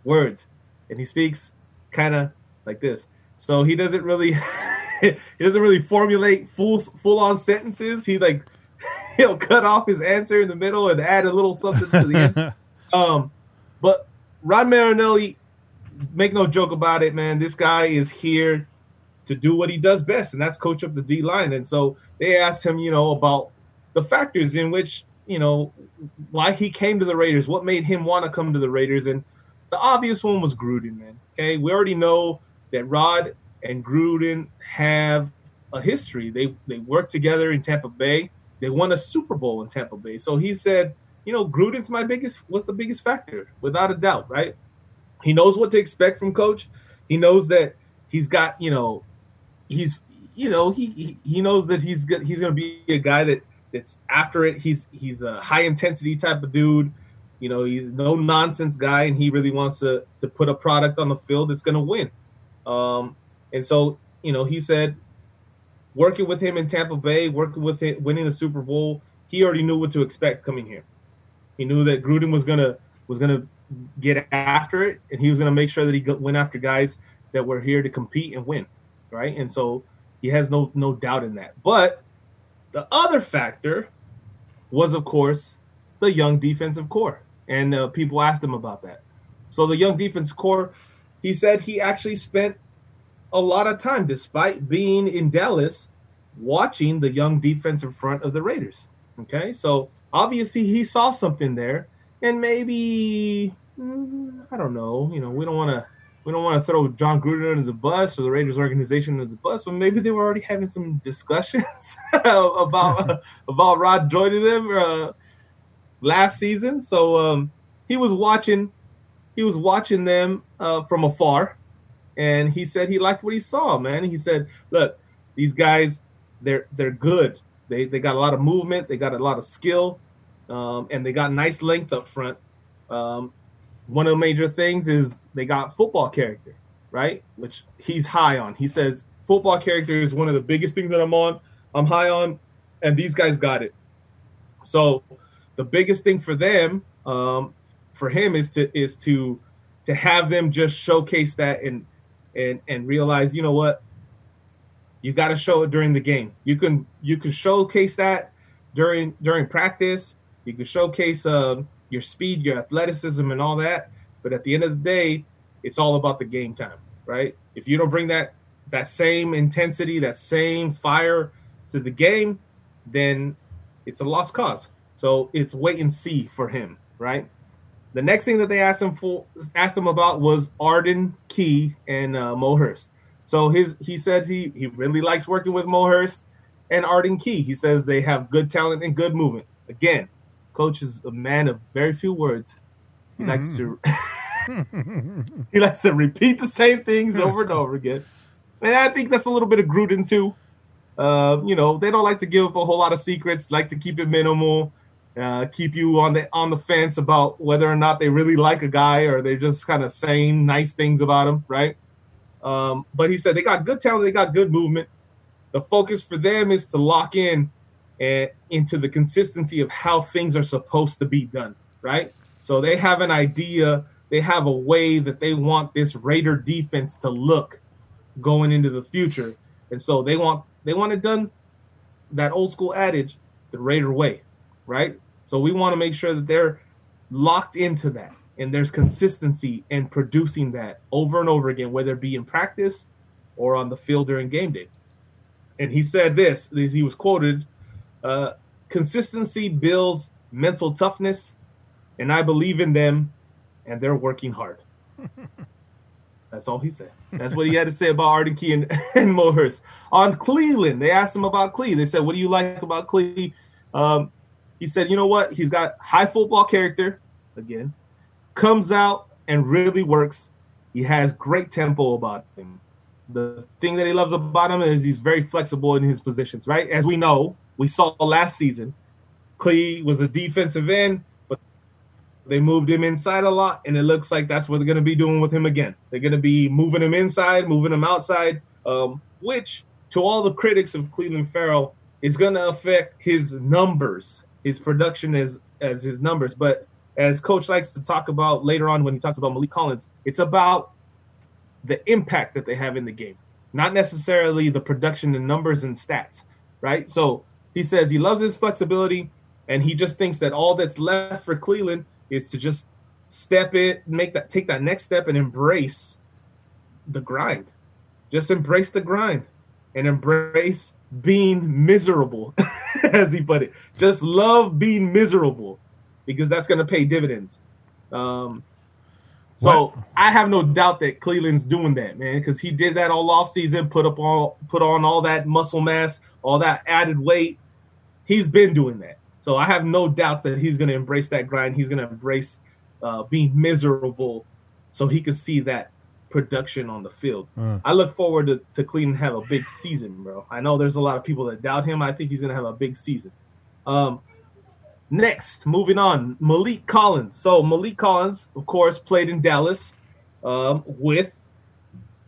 words. And he speaks kind of like this. So he doesn't really formulate full on sentences. He'll cut off his answer in the middle and add a little something to the end. But Rod Marinelli, make no joke about it, man. This guy is here to do what he does best, and that's coach up the D line. And so they asked him, about the factors in which, why he came to the Raiders, what made him want to come to the Raiders. And the obvious one was Gruden, man. Okay, we already know that Rod and Gruden have a history. They worked together in Tampa Bay. They won a Super Bowl in Tampa Bay. So he said, Gruden's was the biggest factor, without a doubt, right? He knows what to expect from coach. He knows that he's got, he knows that he's going to be a guy that's after it. He's a high intensity type of dude. He's no nonsense guy, and he really wants to put a product on the field that's going to win. And so, he said, working with him in Tampa Bay, working with him, winning the Super Bowl, he already knew what to expect coming here. He knew that Gruden was gonna get after it, and he was gonna make sure that he went after guys that were here to compete and win, right? And so he has no doubt in that. But the other factor was, of course, the young defensive core, and people asked him about that. So the young defensive core, he said he actually spent a lot of time, despite being in Dallas, watching the young defensive front of the Raiders. Okay, so obviously he saw something there, and maybe I don't know. We don't want to throw John Gruden under the bus or the Raiders organization under the bus, but maybe they were already having some discussions about Rod joining them last season. So he was watching them from afar, and he said he liked what he saw, man. He said, look, these guys, they're good. They got a lot of movement, they got a lot of skill, and they got nice length up front. One of the major things is they got football character, right? Which he's high on. He says football character is one of the biggest things that I'm high on, and these guys got it. So the biggest thing for them, for him, is to have them just showcase that and realize, you know what, you got to show it during the game. You can showcase that during practice. You can showcase your speed, your athleticism, and all that. But at the end of the day, it's all about the game time, right? If you don't bring that same intensity, that same fire to the game, then it's a lost cause. So it's wait and see for him, right? The next thing that they asked him about was Arden Key and Mo Hurst. So he said he really likes working with Mo Hurst and Arden Key. He says they have good talent and good movement. Again, coach is a man of very few words. He likes to repeat the same things over and over again. And I think that's a little bit of Gruden too. They don't like to give up a whole lot of secrets, like to keep it minimal, keep you on the fence about whether or not they really like a guy or they're just kind of saying nice things about him, right? But he said they got good talent, they got good movement. The focus for them is to lock in into the consistency of how things are supposed to be done, right? So they have an idea, they have a way that they want this Raider defense to look going into the future. And so they want it done, that old school adage, the Raider way, right? So we want to make sure that they're locked into that and there's consistency in producing that over and over again, whether it be in practice or on the field during game day. And he said this, he was quoted, consistency builds mental toughness, and I believe in them, and they're working hard. That's all he said. That's what he had to say about Arden Key and Mo Hurst. On Cleveland, they asked him about Clee. They said, what do you like about Clee? He said, you know what? He's got high football character, again, comes out and really works. He has great tempo about him. The thing that he loves about him is he's very flexible in his positions, right? As we know, we saw last season, Clee was a defensive end, but they moved him inside a lot, and it looks like that's what they're going to be doing with him again. They're going to be moving him inside, moving him outside, which, to all the critics of Cleveland Farrell, is going to affect his numbers, his production as his numbers. But as Coach likes to talk about later on when he talks about Malik Collins, it's about the impact that they have in the game, not necessarily the production and numbers and stats, right? So he says he loves his flexibility, and he just thinks that all that's left for Cleveland is to just take that next step and embrace the grind. Just embrace the grind and embrace being miserable, as he put it. Just love being miserable, because that's going to pay dividends. So I have no doubt that Cleveland's doing that, man, because he did that all offseason, put on all that muscle mass, all that added weight. He's been doing that. So I have no doubts that he's going to embrace that grind. He's going to embrace being miserable so he can see that production on the field. I look forward to Cleveland have a big season, bro. I know there's a lot of people that doubt him. I think he's going to have a big season. Next, moving on, Malik Collins. So Malik Collins, of course, played in Dallas with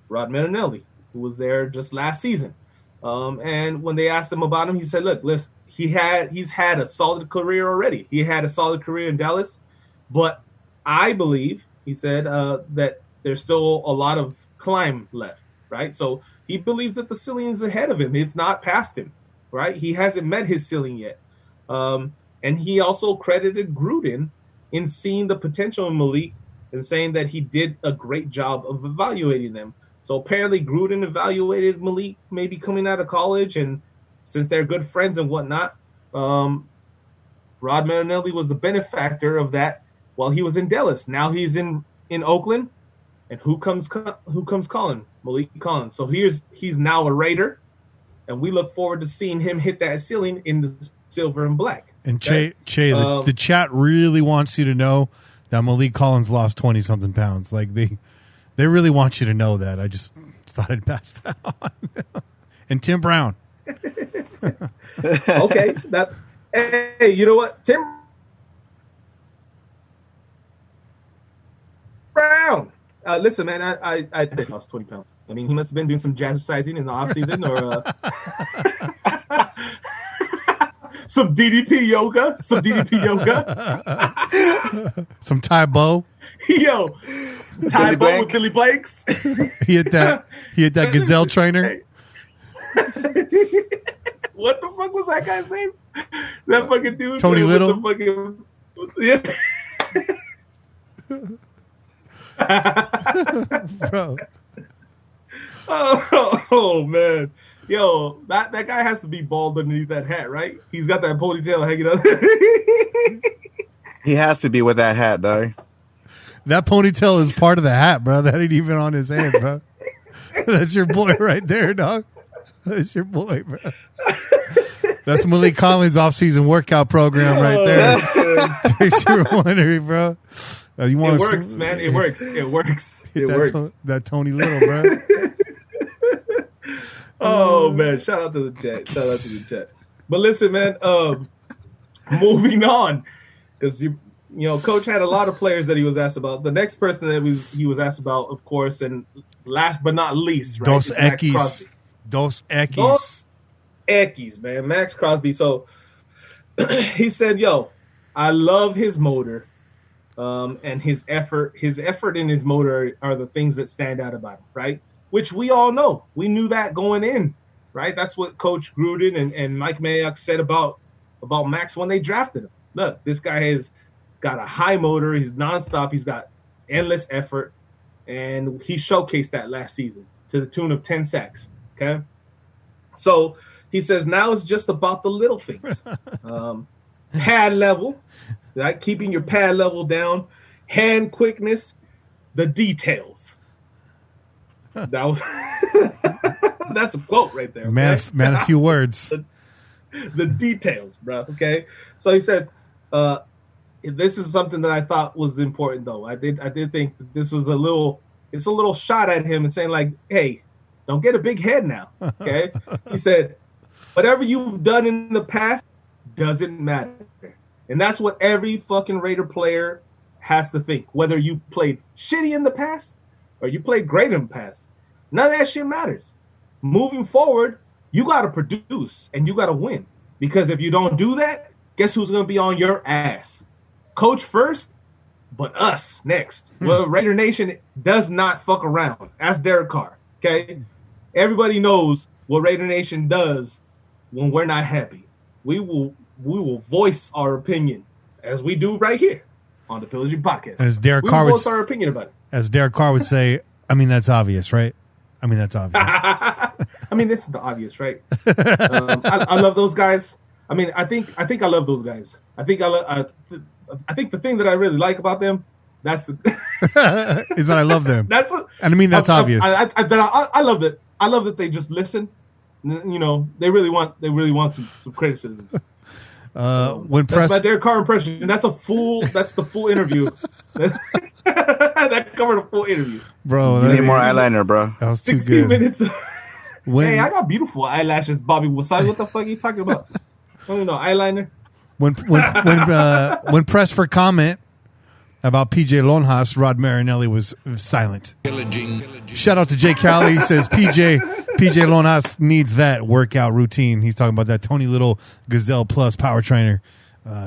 Rod Marinelli, who was there just last season. And when they asked him about him, he said, look, listen, he's had a solid career already. He had a solid career in Dallas, but I believe, he said, that there's still a lot of climb left, right? So he believes that the ceiling is ahead of him. It's not past him, right? He hasn't met his ceiling yet. And he also credited Gruden in seeing the potential in Malik and saying that he did a great job of evaluating them. So apparently Gruden evaluated Malik maybe coming out of college, and since they're good friends and whatnot, Rod Marinelli was the benefactor of that while he was in Dallas. Now he's in Oakland, and who comes calling? Malik Collins. So he's now a Raider, and we look forward to seeing him hit that ceiling in the silver and black. And Che, the chat really wants you to know that Malik Collins lost 20-something pounds. Like they really want you to know that. I just thought I'd pass that on. And Tim Brown. Okay, hey, you know what, Tim Brown. Listen, man, I lost 20 pounds. I mean, he must have been doing some jazzercising in the off season, or some DDP yoga, some Thai bow. Yo, Thai bow with Billy Blanks. He hit that gazelle trainer. What the fuck was that guy's name? That fucking dude, Tony Little. Bro. Oh man, yo, that guy has to be bald underneath that hat, right? He's got that ponytail hanging up. He has to be with that hat, dog. That ponytail is part of the hat, bro. That ain't even on his head, bro. That's your boy right there, dog. That's your boy, bro. That's Malik Collins' off-season workout program right there. In case you were wondering, bro. It works, man. It works. It works. That Tony Little, bro. Oh man! Shout out to the chat. But listen, man. Moving on, because you know, Coach had a lot of players that he was asked about. The next person that he was asked about, of course, and last but not least, right? Dos Equis, man. Max Crosby. So he said, "Yo, I love his motor." And his effort and his motor are the things that stand out about him, right? Which we all know. We knew that going in, right? That's what Coach Gruden and Mike Mayock said about Max when they drafted him. Look, this guy has got a high motor. He's nonstop. He's got endless effort. And he showcased that last season to the tune of 10 sacks, okay? So he says now it's just about the little things. Pad level, right? Keeping your pad level down, hand quickness, the details. That was that's a quote right there. Okay? Man, a few words. The details, bro. Okay, so he said, "This is something that I thought was important, though. I did think that this was a little shot at him and saying like, hey, don't get a big head now." Okay, he said, "Whatever you've done in the past doesn't matter." And that's what every fucking Raider player has to think. Whether you played shitty in the past or you played great in the past, none of that shit matters. Moving forward, you got to produce and you got to win. Because if you don't do that, guess who's going to be on your ass? Coach first, but us next. Well, Raider Nation does not fuck around. Ask Derek Carr, okay? Everybody knows what Raider Nation does when we're not happy. We will voice our opinion, as we do right here on the Pillaging Podcast. As Derek Carr would voice our opinion about it. As Derek Carr would say, I mean, that's obvious, right? I mean, that's obvious. I mean, this is the obvious, right? I love those guys. I mean, I think I love those guys. I think the thing that I really like about them, that's the is that I love them. That's what, and I mean, that's obvious. I love that. I love that they just listen. You know, they really want some criticisms. When that's my Derek Carr impression, and that's the full interview. That covered a full interview, bro. You need more eyeliner, bro. That was too 60 good. minutes. Hey, I got beautiful eyelashes, Bobby Wasai. What the fuck are you talking about? I don't know, eyeliner. When pressed for comment about PJ Longhas, Rod Marinelli was silent. Shout out to Jay Cali. He says PJ Longhas needs that workout routine. He's talking about that Tony Little Gazelle Plus power trainer.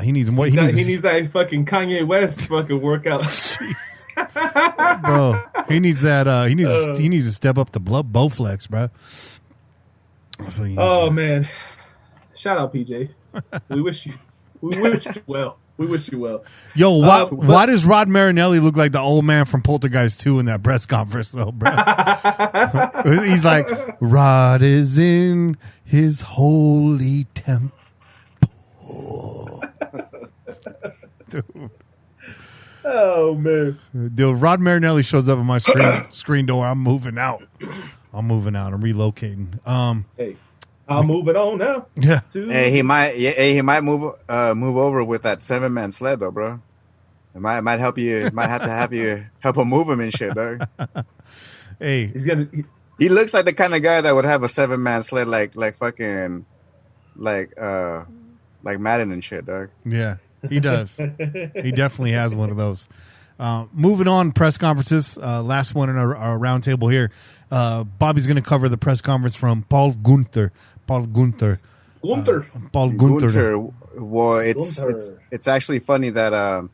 He needs more. He needs that fucking Kanye West fucking workout. Bro, he needs that. He needs to step up to Bowflex, bro. Oh man, shout out PJ. We wish you well. We wish you well. Yo, why does Rod Marinelli look like the old man from Poltergeist 2 in that press conference, though, bro? He's like, Rod is in his holy temple. Dude. Oh, man. Dude, Rod Marinelli shows up at my screen door. I'm moving out. I'm relocating. Hey, I'm moving on now. Yeah. Hey, he might move over with that 7-man sled though, bro. It might help you. It might have you help him move him and shit, dog. Hey, he looks like the kind of guy that would have a 7-man sled, like fucking, like Madden and shit, dog. Yeah, he does. He definitely has one of those. Moving on, press conferences. Last one in our round table here. Bobby's going to cover the press conference from Paul Geunther. Paul Geunther. Well, it's actually funny that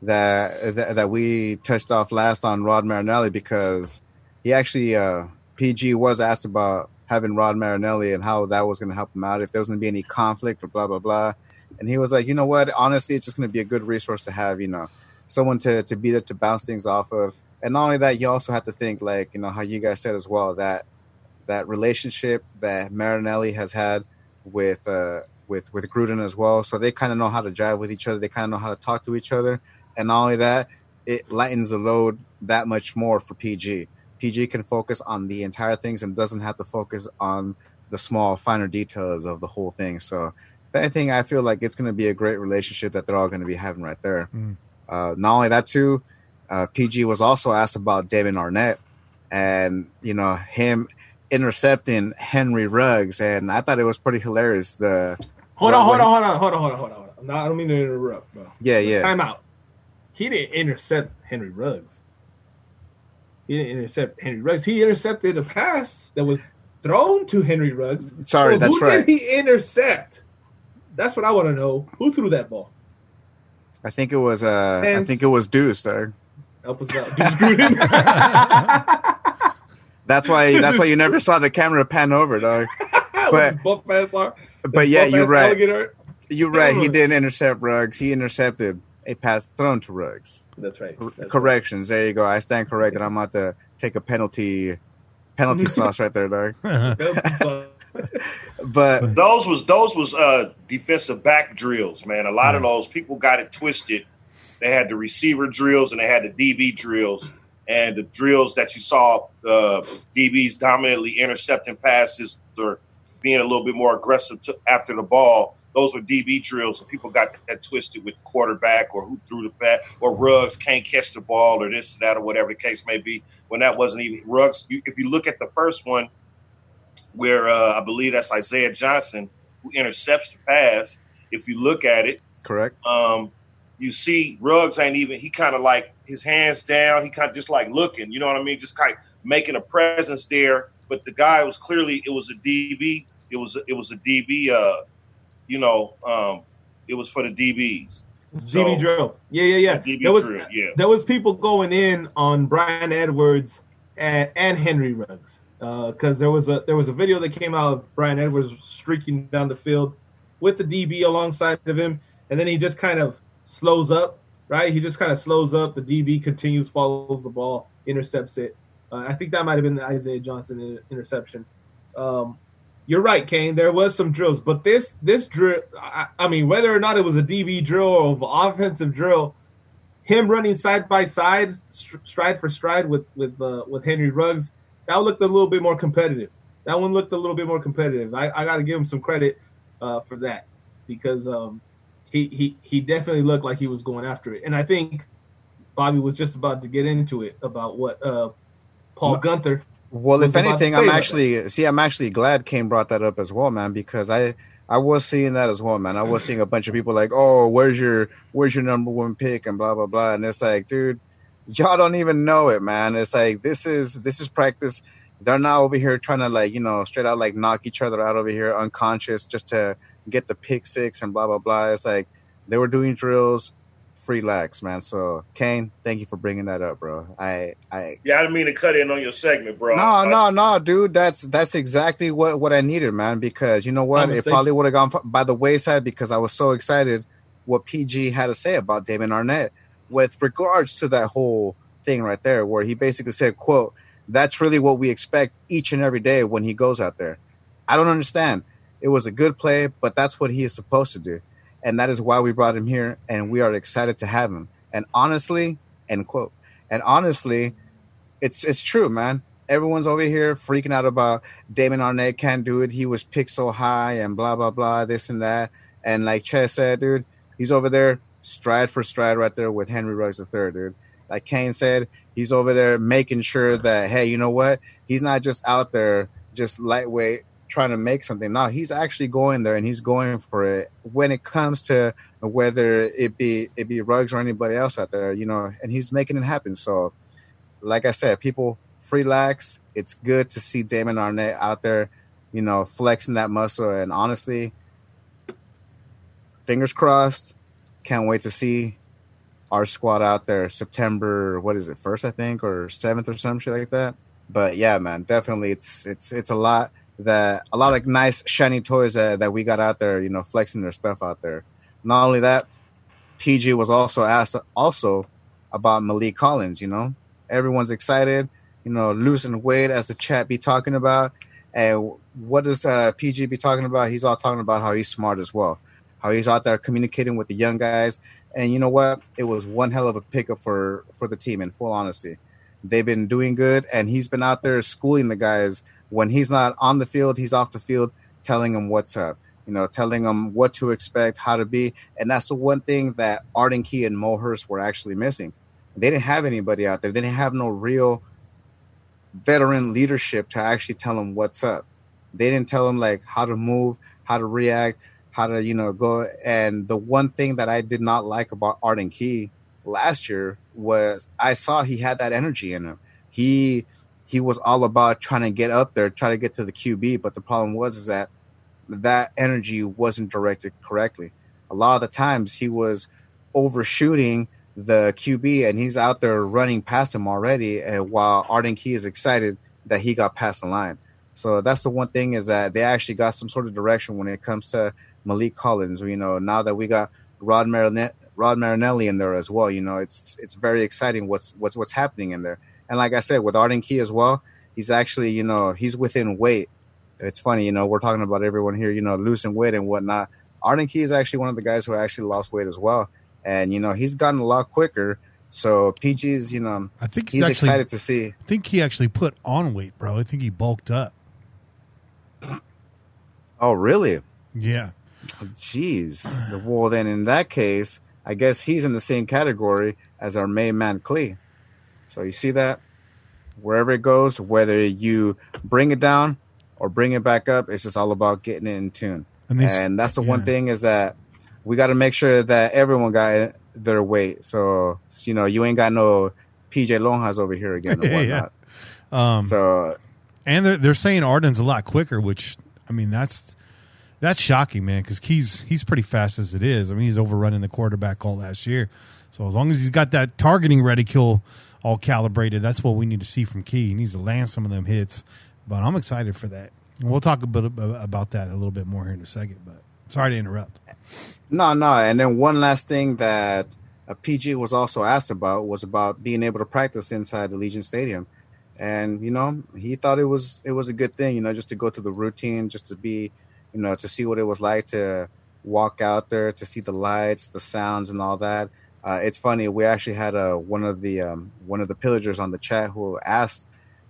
that we touched off last on Rod Marinelli, because he actually PG was asked about having Rod Marinelli and how that was going to help him out, if there was going to be any conflict or blah blah blah, and he was like, you know what, honestly, it's just going to be a good resource to have, someone to be there to bounce things off of. And not only that, you also have to think, like, how you guys said as well, that relationship that Marinelli has had with Gruden as well. So they kind of know how to jive with each other. They kind of know how to talk to each other. And not only that, it lightens the load that much more for PG. PG can focus on the entire things and doesn't have to focus on the small, finer details of the whole thing. So if anything, I feel like it's going to be a great relationship that they're all going to be having right there. Not only that, too, PG was also asked about Damon Arnette and, him intercepting Henry Ruggs. And I thought it was pretty hilarious. Hold on. No, I don't mean to interrupt, bro. Yeah. Time out. He didn't intercept Henry Ruggs. He intercepted a pass that was thrown to Henry Ruggs. Sorry, that's right. Who did he intercept? That's what I want to know. Who threw that ball? I think it was Deuce, dog. Help us out. Deuce Gruden. That's why you never saw the camera pan over, dog. But yeah, you're right. Alligator. You're right. He didn't intercept Ruggs. He intercepted a pass thrown to Ruggs. That's right. Corrections. There you go. I stand corrected. I'm about to take a penalty sauce right there, dog. But those was defensive back drills, man. A lot of those people got it twisted. They had the receiver drills and they had the DB drills, and the drills that you saw DBs dominantly intercepting passes or being a little bit more aggressive after the ball. Those were DB drills, and people got that twisted with the quarterback or who threw the pass or Ruggs can't catch the ball or this, that, or whatever the case may be. When that wasn't even Ruggs. If you look at the first one, where I believe that's Isaiah Johnson who intercepts the pass. If you look at it, correct. You see Ruggs ain't even. He kind of like his hands down. He kind of just like looking. You know what I mean? Just kind of making a presence there. But the guy was clearly it was a DB. It was a DB. It was for the DBs. DB drill. Yeah. DB drill. There was people going in on Bryan Edwards and Henry Ruggs. Because there was a video that came out of Bryan Edwards streaking down the field with the DB alongside of him, and then he just kind of slows up, right? He just kind of slows up. The DB continues, follows the ball, intercepts it. I think that might have been the Isaiah Johnson interception. You're right, Kane. There was some drills, but this drill, I mean, whether or not it was a DB drill or an offensive drill, him running side by side, stride for stride with Henry Ruggs, that looked a little bit more competitive. I got to give him some credit for that, because he definitely looked like he was going after it. And I think Bobby was just about to get into it about what Paul Geunther. Well, if anything, I'm actually glad Kane brought that up as well, man, because I was seeing that as well, man. I was seeing a bunch of people like, oh, where's your number one pick and blah blah blah, and it's like, dude, y'all don't even know it, man. It's like this is practice. They're not over here trying to straight out knock each other out over here unconscious just to get the pick six and blah blah blah. It's like they were doing drills, relax, man. So Kane, thank you for bringing that up, bro. I didn't mean to cut in on your segment, bro. No, dude. That's exactly what I needed, man. Because you know what, it probably would have gone by the wayside because I was so excited what PG had to say about Damon Arnette with regards to that whole thing right there, where he basically said, quote, "That's really what we expect each and every day when he goes out there." I don't understand. It was a good play, but that's what he is supposed to do. And that is why we brought him here, and we are excited to have him. And honestly, end quote. And honestly, it's true, man. Everyone's over here freaking out about Damon Arnette can't do it. He was picked so high and blah, blah, blah, this and that. And like Che said, dude, he's over there stride for stride right there with Henry Ruggs III, dude. Like Kane said, he's over there making sure that, hey, you know what? He's not just out there just lightweight trying to make something. No, he's actually going there and he's going for it when it comes to whether it be Ruggs or anybody else out there, you know, and he's making it happen. So, like I said, people relax. It's good to see Damon Arnette out there, you know, flexing that muscle. And honestly, fingers crossed. Can't wait to see our squad out there September, what is it, 1st, I think, or 7th or some shit like that. But yeah, man, definitely it's a lot of nice shiny toys that we got out there, you know, flexing their stuff out there. Not only that, PG was also asked about Malik Collins, you know. Everyone's excited, you know, losing weight as the chat be talking about. And what does PG be talking about? He's all talking about how he's smart as well, how he's out there communicating with the young guys. And you know what? It was one hell of a pickup for the team, in full honesty. They've been doing good, and he's been out there schooling the guys. When he's not on the field, he's off the field telling them what's up, you know, telling them what to expect, how to be. And that's the one thing that Arden Key and Mohurst were actually missing. They didn't have anybody out there. They didn't have no real veteran leadership to actually tell them what's up. They didn't tell them, like, how to move, how to react, how to, you know, go. And the one thing that I did not like about Arden Key last year was I saw he had that energy in him. He was all about trying to get up there, try to get to the QB. But the problem was that energy wasn't directed correctly. A lot of the times he was overshooting the QB, and he's out there running past him already, while Arden Key is excited that he got past the line. So that's the one thing, is that they actually got some sort of direction when it comes to Malik Collins. You know, now that we got Rod Marinelli in there as well, you know, it's very exciting what's happening in there. And like I said, with Arden Key as well, he's actually, you know, he's within weight. It's funny, you know, we're talking about everyone here, you know, losing weight and whatnot. Arden Key is actually one of the guys who actually lost weight as well. And, you know, he's gotten a lot quicker. So PG's, you know, I think he's excited to see. I think he actually put on weight, bro. I think he bulked up. Oh, really? Yeah. Jeez. Well, then in that case, I guess he's in the same category as our main man, Klee. So you see that? Wherever it goes, whether you bring it down or bring it back up, it's just all about getting it in tune. And that's the one thing, is that we got to make sure that everyone got their weight. So, you know, you ain't got no PJ Longhas over here again or whatnot. Yeah. And they're saying Arden's a lot quicker, which, I mean, that's shocking, man, because he's pretty fast as it is. I mean, he's overrunning the quarterback all last year. So as long as he's got that targeting reticule all calibrated, that's what we need to see from Key. He needs to land some of them hits. But I'm excited for that. And we'll talk a bit about that a little bit more here in a second. But sorry to interrupt. No. And then one last thing that PG was also asked about was about being able to practice inside Allegiant Stadium. And, you know, he thought it was a good thing, you know, just to go through the routine, just to be, you know, to see what it was like to walk out there, to see the lights, the sounds and all that. It's funny. We actually had one of the pillagers on the chat who asked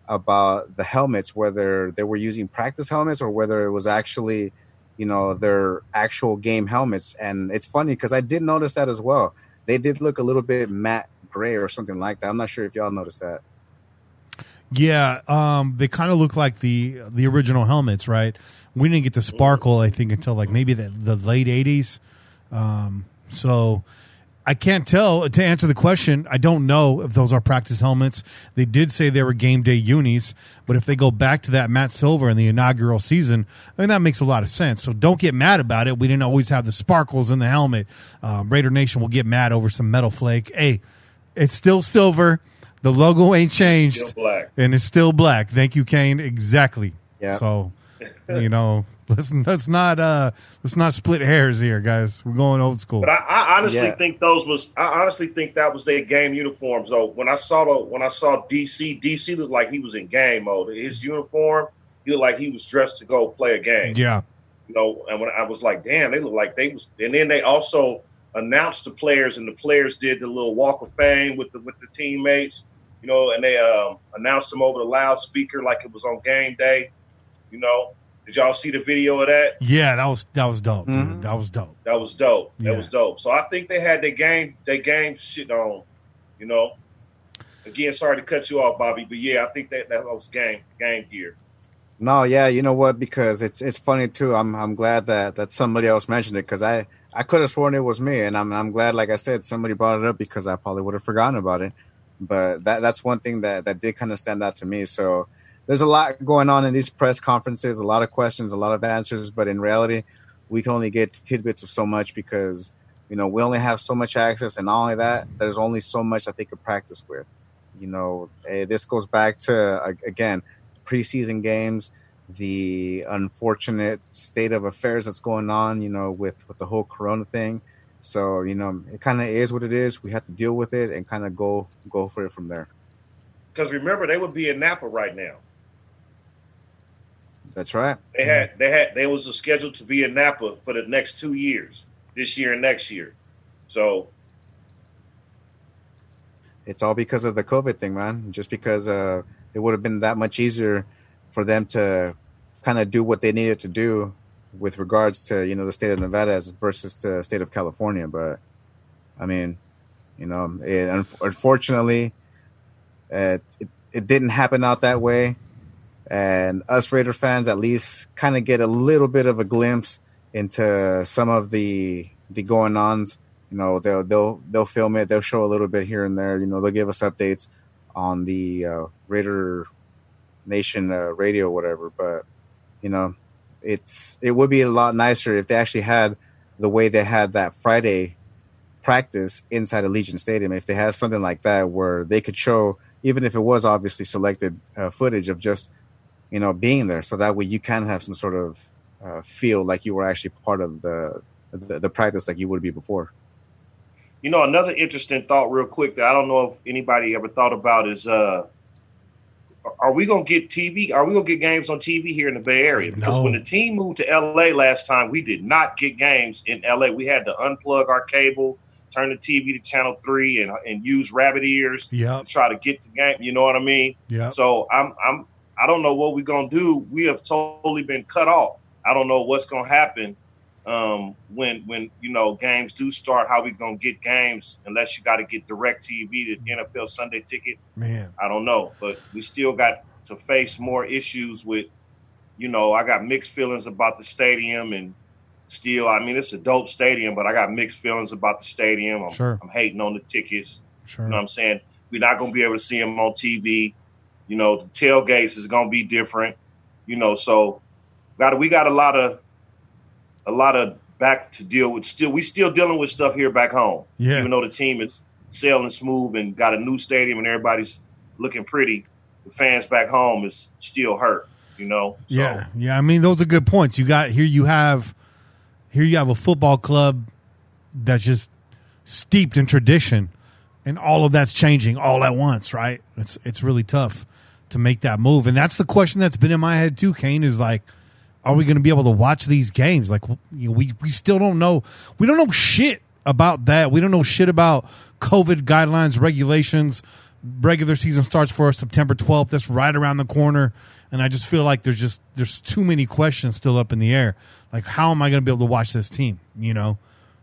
about the helmets, whether they were using practice helmets or whether it was actually, you know, their actual game helmets. And it's funny because I did notice that as well. They did look a little bit matte gray or something like that. I'm not sure if y'all noticed that. Yeah, they kind of look like the original helmets, right? We didn't get the sparkle, I think, until like maybe the late 80s. So I can't tell. To answer the question, I don't know if those are practice helmets. They did say they were game day unis, but if they go back to that matte silver in the inaugural season, I mean, that makes a lot of sense. So don't get mad about it. We didn't always have the sparkles in the helmet. Raider Nation will get mad over some metal flake. Hey, it's still silver. The logo ain't changed. It's still black. And it's still black. Thank you, Kane. Exactly. Yeah. So You know, let's not split hairs here, guys. We're going old school. But I honestly think that was their game uniforms. Though when I saw DC looked like he was in game mode. His uniform, he looked like he was dressed to go play a game. Yeah. You know, and when I was like, damn, they look like they was. And then they also announced the players, and the players did the little walk of fame with the teammates. You know, and they announced them over the loudspeaker like it was on game day. You know, did y'all see the video of that? Yeah, that was dope. Mm-hmm. That was dope. That was dope. Yeah. That was dope. So I think they had their game shit on. You know. Again, sorry to cut you off, Bobby, but yeah, I think that was game gear. No, yeah, you know what? Because it's funny too. I'm glad that somebody else mentioned it, because I could have sworn it was me, and I'm glad, like I said, somebody brought it up, because I probably would have forgotten about it. But that's one thing that did kind of stand out to me. So there's a lot going on in these press conferences, a lot of questions, a lot of answers, but in reality, we can only get tidbits of so much, because you know we only have so much access, and not only that, there's only so much that they could practice with. You know, this goes back to again, preseason games, the unfortunate state of affairs that's going on, you know, with the whole Corona thing. So, you know, it kind of is what it is. We have to deal with it and kind of go for it from there. Because remember, they would be in Napa right now. That's right. They was scheduled to be in Napa for the next 2 years, this year and next year. So it's all because of the COVID thing, man. Just because it would have been that much easier for them to kind of do what they needed to do with regards to, you know, the state of Nevada versus the state of California. But I mean, you know, unfortunately, it didn't happen out that way. And us Raider fans at least kind of get a little bit of a glimpse into some of the going-ons. You know, they'll film it. They'll show a little bit here and there. You know, they'll give us updates on the Raider Nation radio, whatever. But you know, it would be a lot nicer if they actually had the way they had that Friday practice inside Allegiant Stadium. If they had something like that where they could show, even if it was obviously selected footage of just, you know, being there, so that way you can have some sort of feel like you were actually part of the practice like you would be before. You know, another interesting thought real quick that I don't know if anybody ever thought about is, are we going to get TV? Are we going to get games on TV here in the Bay Area? Because when the team moved to L.A. last time, we did not get games in L.A. We had to unplug our cable, turn the TV to channel 3 and use rabbit ears to try to get the game. You know what I mean? Yeah. So I don't know what we're going to do. We have totally been cut off. I don't know what's going to happen. When you know games do start, how we gonna get games unless you got to get DirecTV, the NFL Sunday Ticket? Man, I don't know, but we still got to face more issues with, you know, I got mixed feelings about the stadium, and still, I mean, it's a dope stadium, but I got mixed feelings about the stadium. I'm hating on the tickets. Sure. You know what I'm saying? We're not gonna be able to see them on TV. You know, the tailgates is gonna be different. You know, so we got a lot of back to deal with. We still dealing with stuff here back home. Yeah. Even though the team is sailing smooth and got a new stadium and everybody's looking pretty, the fans back home is still hurt. You know. So, yeah. I mean, those are good points. You have a football club that's just steeped in tradition, and all of that's changing all at once. Right? It's really tough to make that move, and that's the question that's been in my head too. Kane is like, are we going to be able to watch these games? Like, you know, we still don't know. We don't know shit about that. We don't know shit about COVID guidelines, regulations. Regular season starts for us September 12th. That's right around the corner. And I just feel like there's too many questions still up in the air. Like, how am I going to be able to watch this team? You know,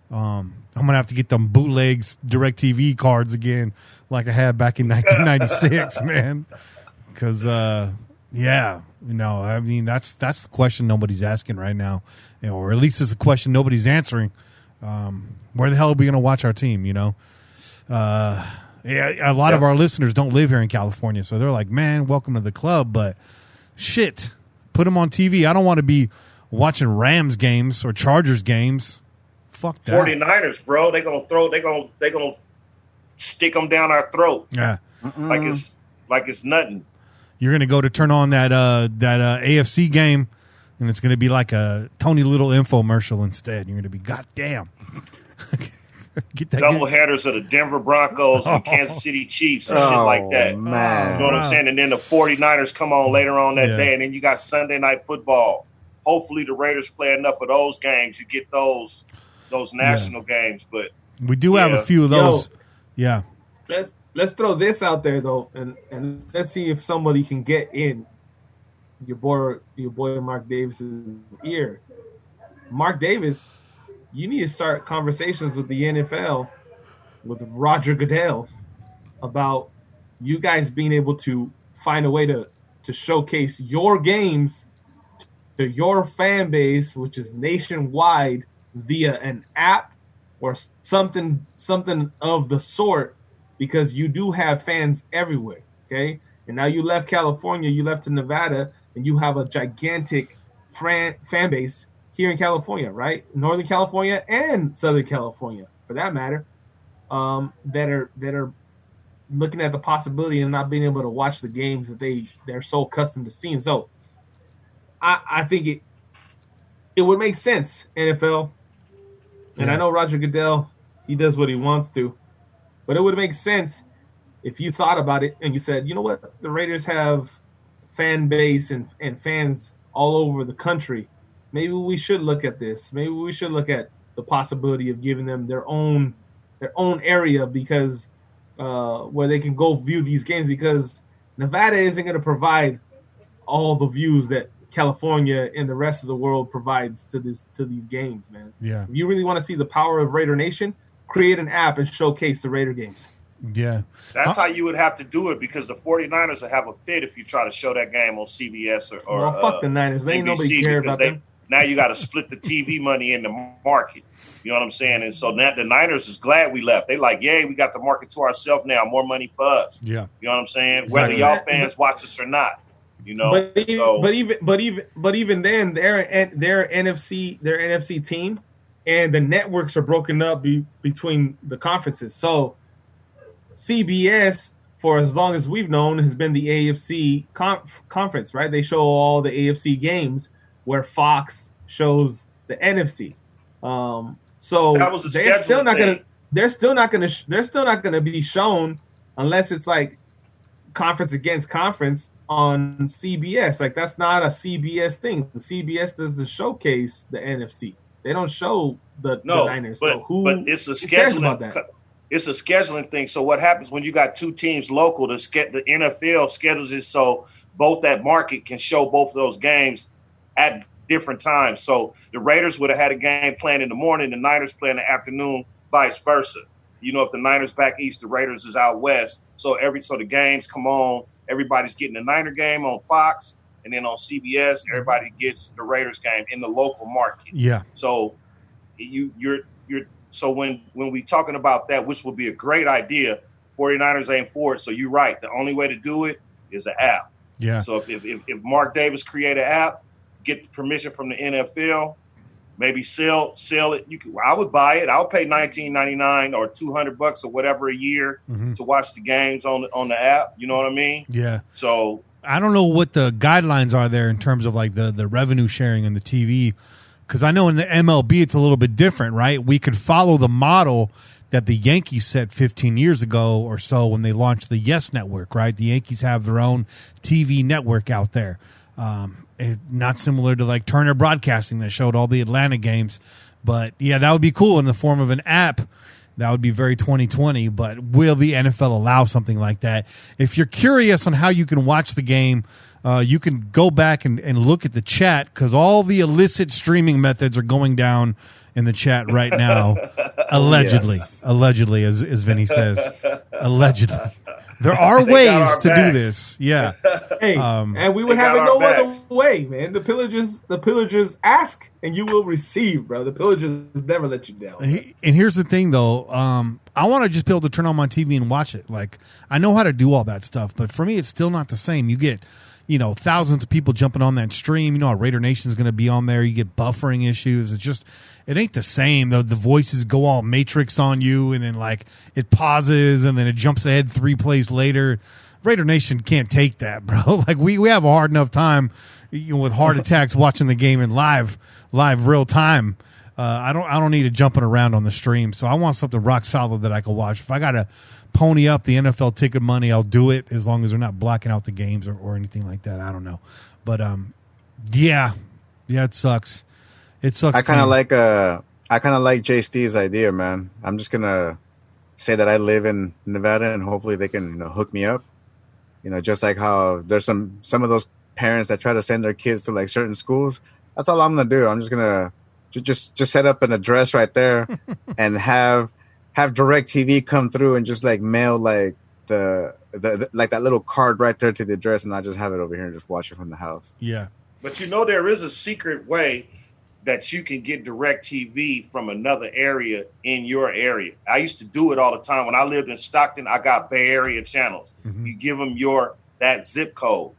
I'm going to have to get them bootlegs, DirecTV cards again, like I had back in 1996, man. Because, yeah. You know, I mean, that's the question nobody's asking right now, you know, or at least it's a question nobody's answering. Where the hell are we going to watch our team? You know, a lot of our listeners don't live here in California, so they're like, "Man, welcome to the club." But shit, put them on TV. I don't want to be watching Rams games or Chargers games. Fuck that. 49ers, bro. They gonna stick them down our throat. Yeah, like it's nothing. You're going to go to turn on that AFC game and it's going to be like a Tony Little infomercial instead. You're going to be, goddamn. Get that double headers of the Denver Broncos and Kansas City Chiefs and shit like that. Man. You know what I'm saying? And then the 49ers come on later on that day, and then you got Sunday Night Football. Hopefully the Raiders play enough of those games. You get those national games. But we do have a few of those. Let's throw this out there though, and let's see if somebody can get in your boy Mark Davis's ear. Mark Davis, you need to start conversations with the NFL, with Roger Goodell, about you guys being able to find a way to showcase your games to your fan base, which is nationwide, via an app or something of the sort, because you do have fans everywhere, okay? And now you left California, you left to Nevada, and you have a gigantic fan base here in California, right? Northern California and Southern California, for that matter, that are looking at the possibility of not being able to watch the games that they're so accustomed to seeing. So I think it would make sense, NFL. And I know Roger Goodell, he does what he wants to, but it would make sense if you thought about it and you said, you know what, the Raiders have fan base and fans all over the country. Maybe we should look at this. Maybe we should look at the possibility of giving them their own area, because where they can go view these games, because Nevada isn't going to provide all the views that California and the rest of the world provides to these games, man. Yeah. If you really want to see the power of Raider Nation, create an app and showcase the Raider games. Yeah. That's how you would have to do it, because the 49ers will have a fit if you try to show that game on CBS or fuck the Niners. They ain't nobody care about them. Now you got to split the TV money in the market. You know what I'm saying? And so now the Niners is glad we left. They like, yay, we got the market to ourselves now. More money for us. Yeah. You know what I'm saying? Exactly. Whether y'all fans watch us or not. You know, but even then, their NFC team and the networks are broken up between the conferences. So CBS, for as long as we've known, has been the AFC conference, right? They show all the AFC games, where Fox shows the NFC. So that was they're still not gonna be shown unless it's like conference against conference on CBS. Like, that's not a CBS thing. CBS does the showcase the NFC. They don't show the Niners. But it's a scheduling. It's a scheduling thing. So what happens when you got two teams local? The NFL schedules it so both that market can show both of those games at different times. So the Raiders would have had a game playing in the morning, the Niners play in the afternoon, vice versa. You know, if the Niners back east, the Raiders is out west. So the games come on. Everybody's getting the Niner game on Fox, and then on CBS, everybody gets the Raiders game in the local market. Yeah. So so when we talking about that, which would be a great idea, 49ers ain't for it. So you're right. The only way to do it is an app. Yeah. So if Mark Davis create an app, get permission from the NFL, maybe sell it. I would buy it. I'll pay $19.99 or $200 or whatever a year to watch the games on the app. You know what I mean? Yeah. So I don't know what the guidelines are there in terms of like the revenue sharing and the TV, because I know in the MLB it's a little bit different, right? We could follow the model that the Yankees set 15 years ago or so when they launched the Yes Network, right? The Yankees have their own TV network out there. Not similar to like Turner Broadcasting that showed all the Atlanta games. But yeah, that would be cool in the form of an app. That would be very 2020. But will the NFL allow something like that? If you're curious on how you can watch the game, you can go back and look at the chat, because all the illicit streaming methods are going down in the chat right now. Allegedly. Yes. Allegedly, as Vinny says. Allegedly. There are ways to do this. Yeah. Hey, and we would have it no other way, man. The pillagers ask and you will receive, bro. The pillagers never let you down. And here's the thing, though. I want to just be able to turn on my TV and watch it. Like, I know how to do all that stuff, but for me, it's still not the same. You get, thousands of people jumping on that stream. You know how Raider Nation is going to be on there. You get buffering issues. It's just, it ain't the same. The voices go all Matrix on you, and then like it pauses, and then it jumps ahead 3 plays later. Raider Nation can't take that, bro. Like we have a hard enough time, with heart attacks watching the game in live real time. I don't need it jumping around on the stream. So I want something rock solid that I can watch. If I got to pony up the NFL ticket money, I'll do it as long as they're not blacking out the games or anything like that. I don't know. But yeah, it sucks. It sucks. I kind of like JST's idea, man. I'm just gonna say that I live in Nevada, and hopefully they can hook me up. Just like how there's some of those parents that try to send their kids to like certain schools. That's all I'm gonna do. I'm just gonna just set up an address right there and have DirecTV come through and just like mail like the like that little card right there to the address, and I just have it over here and just watch it from the house. Yeah. But there is a secret way that you can get DirecTV from another area in your area. I used to do it all the time. When I lived in Stockton, I got Bay Area channels. Mm-hmm. You give them that zip code.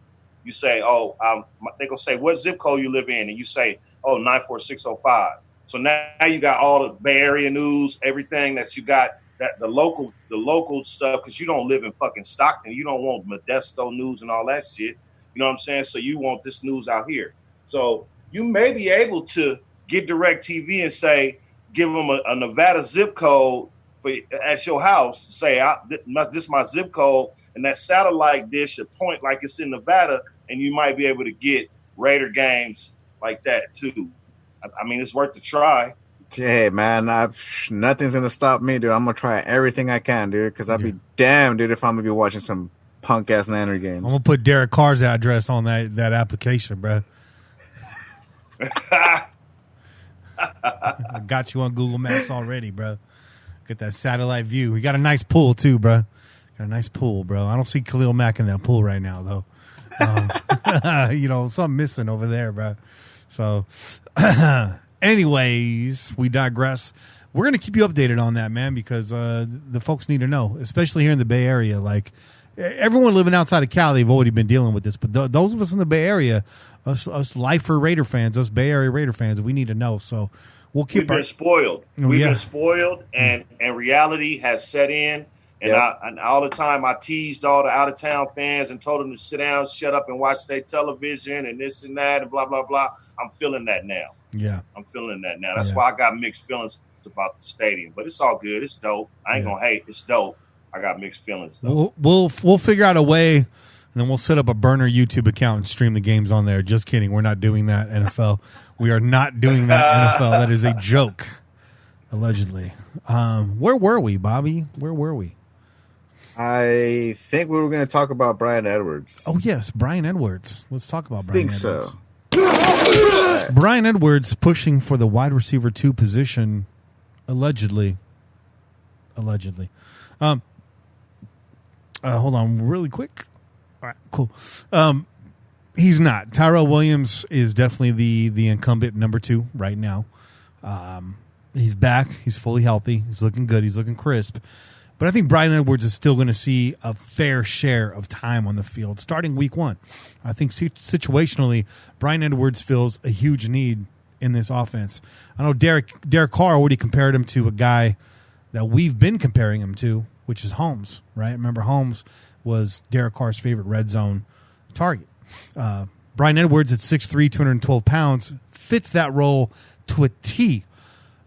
You say, they going to say, what zip code you live in? And you say, 94605. So now you got all the Bay Area news, everything that you got, that the local stuff, because you don't live in fucking Stockton. You don't want Modesto news and all that shit. You know what I'm saying? So you want this news out here. So you may be able to get DirecTV and say, give them a Nevada zip code at your house. Say, this is my zip code, and that satellite dish should point like it's in Nevada, and you might be able to get Raider games like that too. I mean, it's worth a try. Hey, man, nothing's going to stop me, dude. I'm going to try everything I can, dude, because I'd be damned, dude, if I'm going to be watching some punk-ass Niner games. I'm going to put Derek Carr's address on that application, bro. I got you on Google Maps already, bro. Get that satellite view. We got a nice pool, too, bro. Got a nice pool, bro. I don't see Khalil Mack in that pool right now, though. Something missing over there, bro. So, anyways, we digress. We're going to keep you updated on that, man, because the folks need to know, especially here in the Bay Area. Like, everyone living outside of Cali have already been dealing with this, but those of us in the Bay Area, us lifer Raider fans, us Bay Area Raider fans, we need to know. So we'll keep. We've been spoiled. We've been spoiled, and reality has set in. And and all the time I teased all the out of town fans and told them to sit down, shut up, and watch their television and this and that and blah blah blah. I'm feeling that now. Yeah, I'm feeling that now. That's why I got mixed feelings about the stadium, but it's all good. It's dope. I ain't gonna hate. It's dope. I got mixed feelings though. We'll figure out a way, and then we'll set up a burner YouTube account and stream the games on there. Just kidding. We're not doing that, NFL. We are not doing that, NFL. That is a joke, allegedly. Where were we, Bobby? Where were we? I think we were going to talk about Bryan Edwards. Oh, yes, Bryan Edwards. Let's talk about Bryan Edwards. So. Bryan Edwards pushing for the wide receiver 2 position, allegedly. Hold on really quick. All right, cool. He's not. Tyrell Williams is definitely the incumbent number 2 right now. He's back. He's fully healthy. He's looking good. He's looking crisp. But I think Bryan Edwards is still going to see a fair share of time on the field starting week 1. I think situationally, Bryan Edwards feels a huge need in this offense. I know Derek Carr already compared him to a guy that we've been comparing him to, which is Holmes, right? Remember, Holmes was Derek Carr's favorite red zone target. Bryan Edwards at 6'3", 212 pounds, fits that role to a T.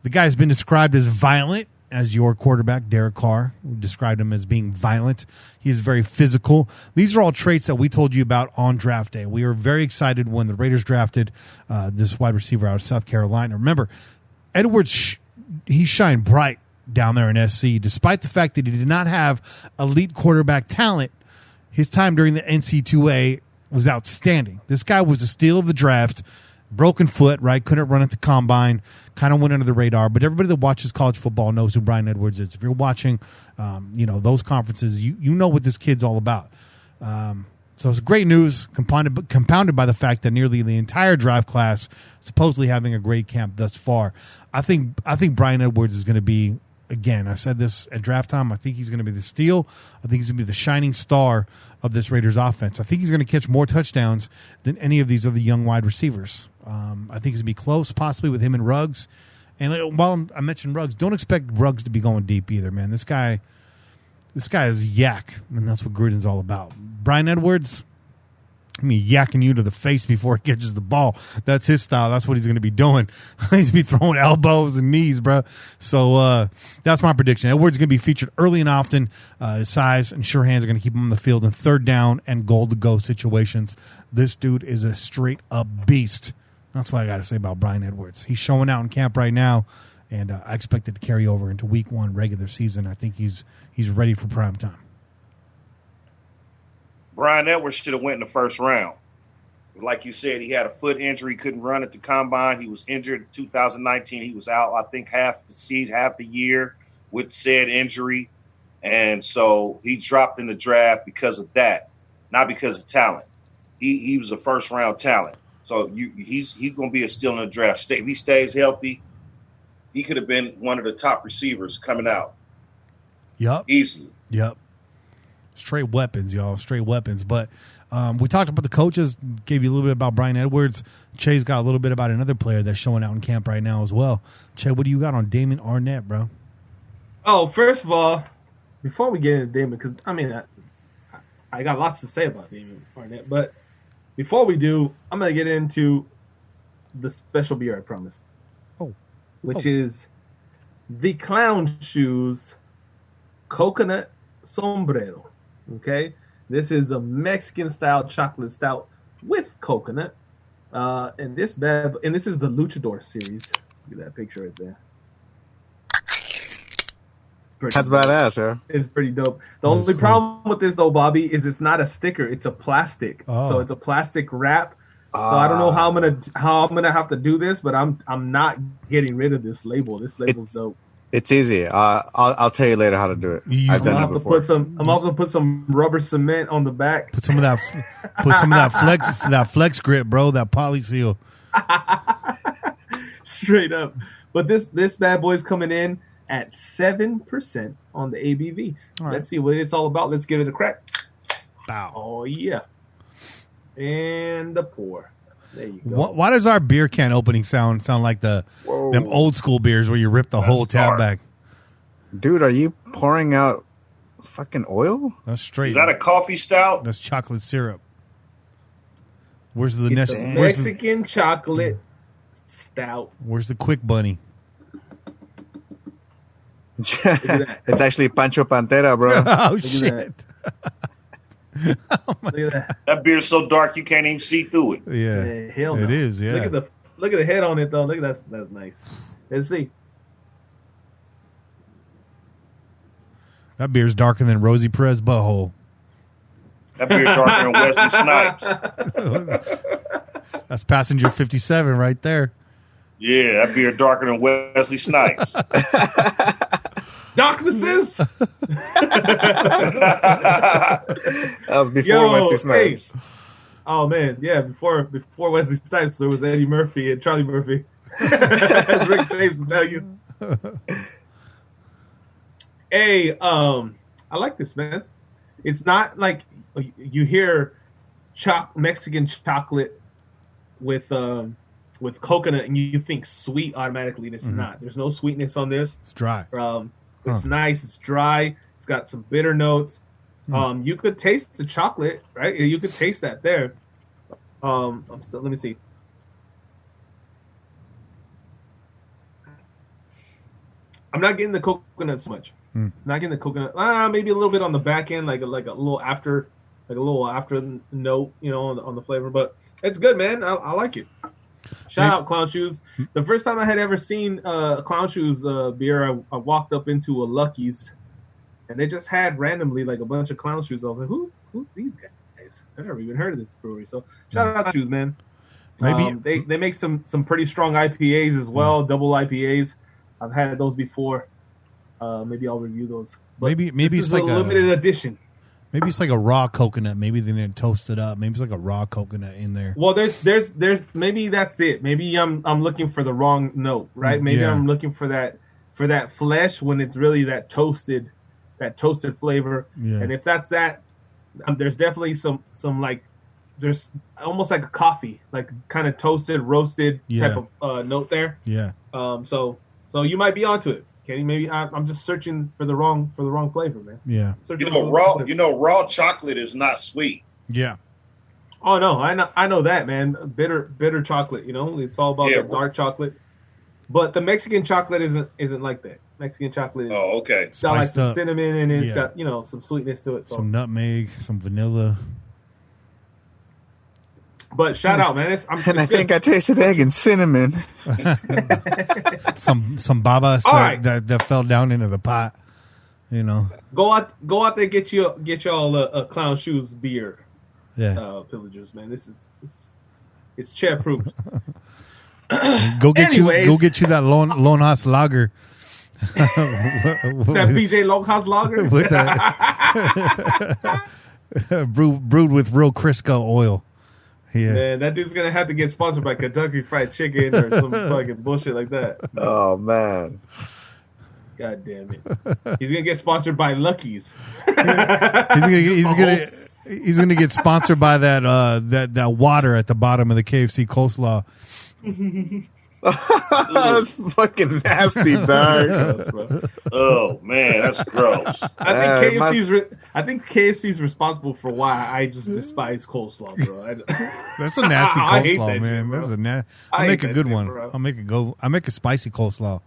The guy's been described as violent, as your quarterback, Derek Carr. We described him as being violent. He is very physical. These are all traits that we told you about on draft day. We were very excited when the Raiders drafted this wide receiver out of South Carolina. Remember, Edwards, he shined bright down there in SC. Despite the fact that he did not have elite quarterback talent, his time during the NC2A was outstanding. This guy was a steal of the draft. Broken foot, right? Couldn't run at the combine. Kind of went under the radar. But everybody that watches college football knows who Bryan Edwards is. If you're watching, those conferences, you know what this kid's all about. So it's great news, compounded by the fact that nearly the entire draft class supposedly having a great camp thus far. I think Bryan Edwards is going to be, again, I said this at draft time, I think he's going to be the steal. I think he's going to be the shining star of this Raiders offense. I think he's going to catch more touchdowns than any of these other young wide receivers. I think he's going to be close, possibly with him and Ruggs. And while I mentioned Ruggs, don't expect Ruggs to be going deep either, man. This guy is yak, and that's what Gruden's all about. Bryan Edwards, I mean, yakking you to the face before he catches the ball. That's his style. That's what he's going to be doing. He's going to be throwing elbows and knees, bro. So that's my prediction. Edwards is going to be featured early and often. His size and sure hands are going to keep him on the field in third down and goal-to-go situations. This dude is a straight-up beast. That's what I got to say about Bryan Edwards. He's showing out in camp right now, and I expect it to carry over into week 1 regular season. I think he's ready for prime time. Bryan Edwards should have went in the first round. Like you said, he had a foot injury, couldn't run at the combine. He was injured in 2019. He was out, I think, half the season, half the year with said injury. And so he dropped in the draft because of that, not because of talent. He was a first-round talent. So he's going to be a steal in the draft. If he stays healthy, he could have been one of the top receivers coming out. Yep. Easily. Yep. Straight weapons, y'all. Straight weapons. But we talked about the coaches, gave you a little bit about Bryan Edwards. Che's got a little bit about another player that's showing out in camp right now as well. Che, what do you got on Damon Arnette, bro? Oh, first of all, before we get into Damon, because, I mean, I got lots to say about Damon Arnette, but before we do, I'm going to get into the special beer I promised. Which is the Clown Shoes Coconut Sombrero. Okay, this is a Mexican-style chocolate stout with coconut, and this is the Luchador series. Look at that picture right there. That's badass, yeah. It's pretty dope. The only problem with this, though, Bobby, is it's not a sticker; it's a plastic. So it's a plastic wrap. So I don't know how I'm gonna have to do this, but I'm not getting rid of this label. This label's dope. It's easy. I'll tell you later how to do it. I've done it before. I'm going to put some rubber cement on the back. Put some of that flex grip, bro. That poly seal. Straight up. But this bad boy's coming in at 7% on the ABV. Right. Let's see what it's all about. Let's give it a crack. Bow. Oh yeah. And the pour. There you go. Why does our beer can opening sound like them old school beers where you rip the whole tab back? Dude, are you pouring out fucking oil? That's straight. Is that a coffee stout? That's chocolate syrup. Where's the it's a Mexican chocolate stout. Where's the quick bunny? It's actually Pancho Pantera, bro. Oh shit. Look at that. That beer's so dark you can't even see through it. Yeah, hell no. It is. Yeah. Look at the head on it though. Look at that. That's nice. Let's see. That beer's darker than Rosie Perez butthole. That beer darker than Wesley Snipes. That's passenger 57 right there. Yeah, that beer darker than Wesley Snipes. Darknesses. That was before Wesley Snipes. Hey. Oh man, yeah. Before Wesley Snipes, there was Eddie Murphy and Charlie Murphy. As Rick James will tell you. Hey, I like this, man. It's not like you hear Mexican chocolate with coconut and you think sweet automatically. It's not. There's no sweetness on this. It's dry. It's nice. It's dry. It's got some bitter notes. You could taste the chocolate, right? You could taste that there. Let me see. I'm not getting the coconut so much. Not getting the coconut. Maybe a little bit on the back end, like a little after note, on the flavor. But it's good, man. I like it. Shout out Clown Shoes. The first time I had ever seen Clown Shoes beer, I walked up into a Lucky's, and they just had randomly like a bunch of Clown Shoes. I was like, who's these guys? I've never even heard of this brewery. So shout out Clown Shoes, man. Maybe they make some pretty strong IPAs as well, double IPAs. I've had those before. Maybe I'll review those. But maybe it's like a limited edition. Maybe it's like a raw coconut. Maybe they didn't toast it up. Maybe it's like a raw coconut in there. Well, there's maybe that's it. Maybe I'm looking for the wrong note, right? Maybe I'm looking for that flesh when it's really that toasted flavor. Yeah. And if that's that, there's definitely some like there's almost like a coffee, like kind of toasted, roasted type of note there. Yeah. So you might be onto it. Kenny, maybe I'm just searching for the wrong flavor, man. Yeah. Raw chocolate is not sweet. Yeah. Oh no, I know that, man. Bitter chocolate. You know, it's all about the dark chocolate. But the Mexican chocolate isn't like that. Mexican chocolate is okay. It's got like Spiced some up. cinnamon and it's got some sweetness to it. So. Some nutmeg, some vanilla. But shout out, man! I think I tasted egg and cinnamon. some babas that fell down into the pot. You know, go out there, get y'all a Clown Shoes beer. Yeah, pillagers, man. It's chair proof. Go get you that Longhas lager. That PJ Longhas lager with that brewed with real Crisco oil. Yeah, man, that dude's gonna have to get sponsored by Kentucky Fried Chicken or some fucking bullshit like that. Oh man, god damn it! He's gonna get sponsored by Lucky's. He's gonna get sponsored by that water at the bottom of the KFC coleslaw. That's fucking nasty, dog. Oh man, that's gross. I think KFC's responsible for why I just despise coleslaw, bro. That's a nasty coleslaw, man. Shit, That's I'll make a good one. Bro. I'll make a spicy coleslaw.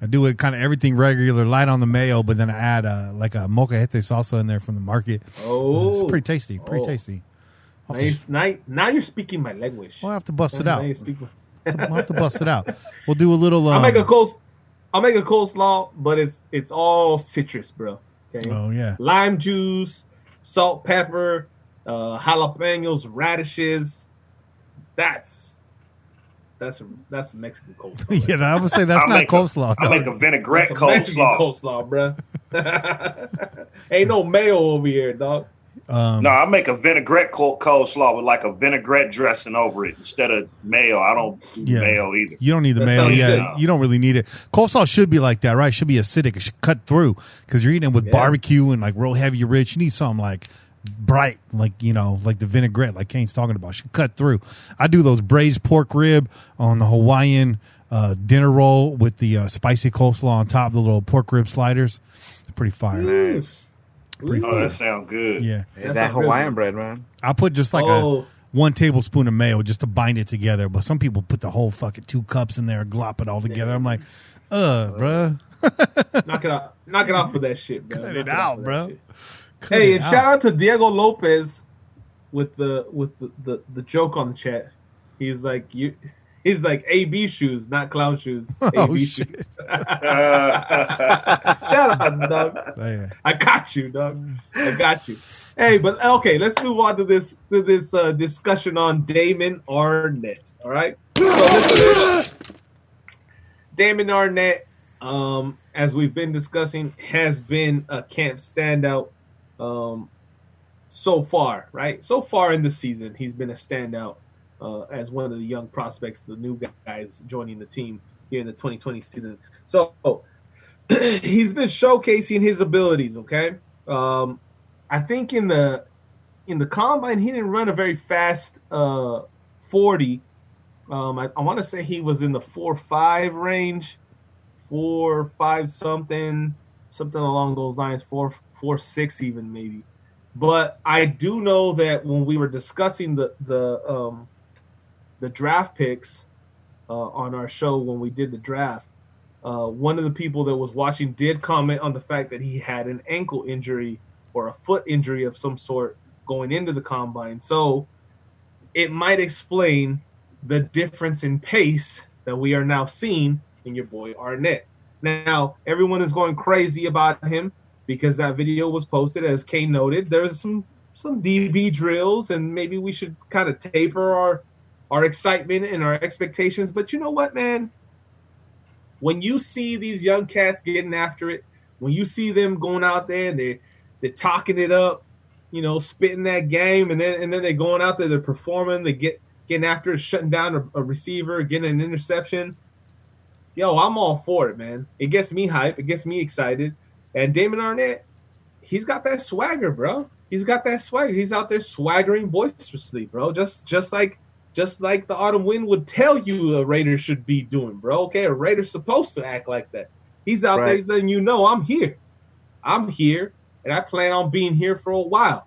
I do it kind of everything regular, light on the mayo, but then I add like a molcajete salsa in there from the market. Oh, it's pretty tasty. Pretty tasty. Now you're speaking my language. We'll have to bust it out. We'll have to bust it out. We'll do a little. I'll make a coleslaw, but it's all citrus, bro. Okay? Oh yeah, lime juice, salt, pepper, jalapenos, radishes. That's a Mexican coleslaw. Right? Yeah, I would say that's not coleslaw. I make a vinaigrette coleslaw. Bro. Ain't no mayo over here, dog. No, I make a vinaigrette coleslaw with like a vinaigrette dressing over it instead of mayo. I don't do mayo either. You don't need the mayo. Yeah, you don't really need it. Coleslaw should be like that, right? It should be acidic. It should cut through because you're eating it with barbecue and like real heavy, rich. You need something like bright, like like the vinaigrette, like Kane's talking about. It should cut through. I do those braised pork rib on the Hawaiian dinner roll with the spicy coleslaw on top, the little pork rib sliders. It's pretty fire. Nice. That sounds good. Yeah. That Hawaiian bread, man. I'll put just like a 1 tablespoon of mayo just to bind it together. But some people put the whole fucking 2 cups in there and glop it all together. I'm like, bruh. Knock it off with that shit, bro. Cut it out, bro. Hey, and shout out to Diego Lopez with the joke on the chat. He's like AB shoes, not clown shoes. AB shoes. Shout out, dog. Oh, yeah. I got you, dog. I got you. Hey, but okay, let's move on to this discussion on Damon Arnette. All right. So Damon Arnette, as we've been discussing, has been a camp standout so far, right? So far in the season, he's been a standout. As one of the young prospects, the new guys joining the team here in the 2020 season. So he's been showcasing his abilities, okay? I think in the combine, he didn't run a very fast 40. I want to say he was in the 4.5 range, 4.5 something along those lines, 4.6 even maybe. But I do know that when we were discussing the draft picks on our show when we did the draft, one of the people that was watching did comment on the fact that he had an ankle injury or a foot injury of some sort going into the combine. So it might explain the difference in pace that we are now seeing in your boy Arnette. Now, everyone is going crazy about him because that video was posted, as Kane noted. There's some DB drills, and maybe we should kind of taper our excitement and our expectations. But you know what, man? When you see these young cats getting after it, when you see them going out there and they're talking it up, spitting that game, and then they're going out there, they're performing, they getting after it, shutting down a receiver, getting an interception. Yo, I'm all for it, man. It gets me hype. It gets me excited. And Damon Arnette, he's got that swagger, bro. He's got that swagger. He's out there swaggering boisterously, bro. Just like the autumn wind would tell you a Raider should be doing, bro. Okay, a Raider's supposed to act like that. He's out there, he's letting you know, I'm here, and I plan on being here for a while.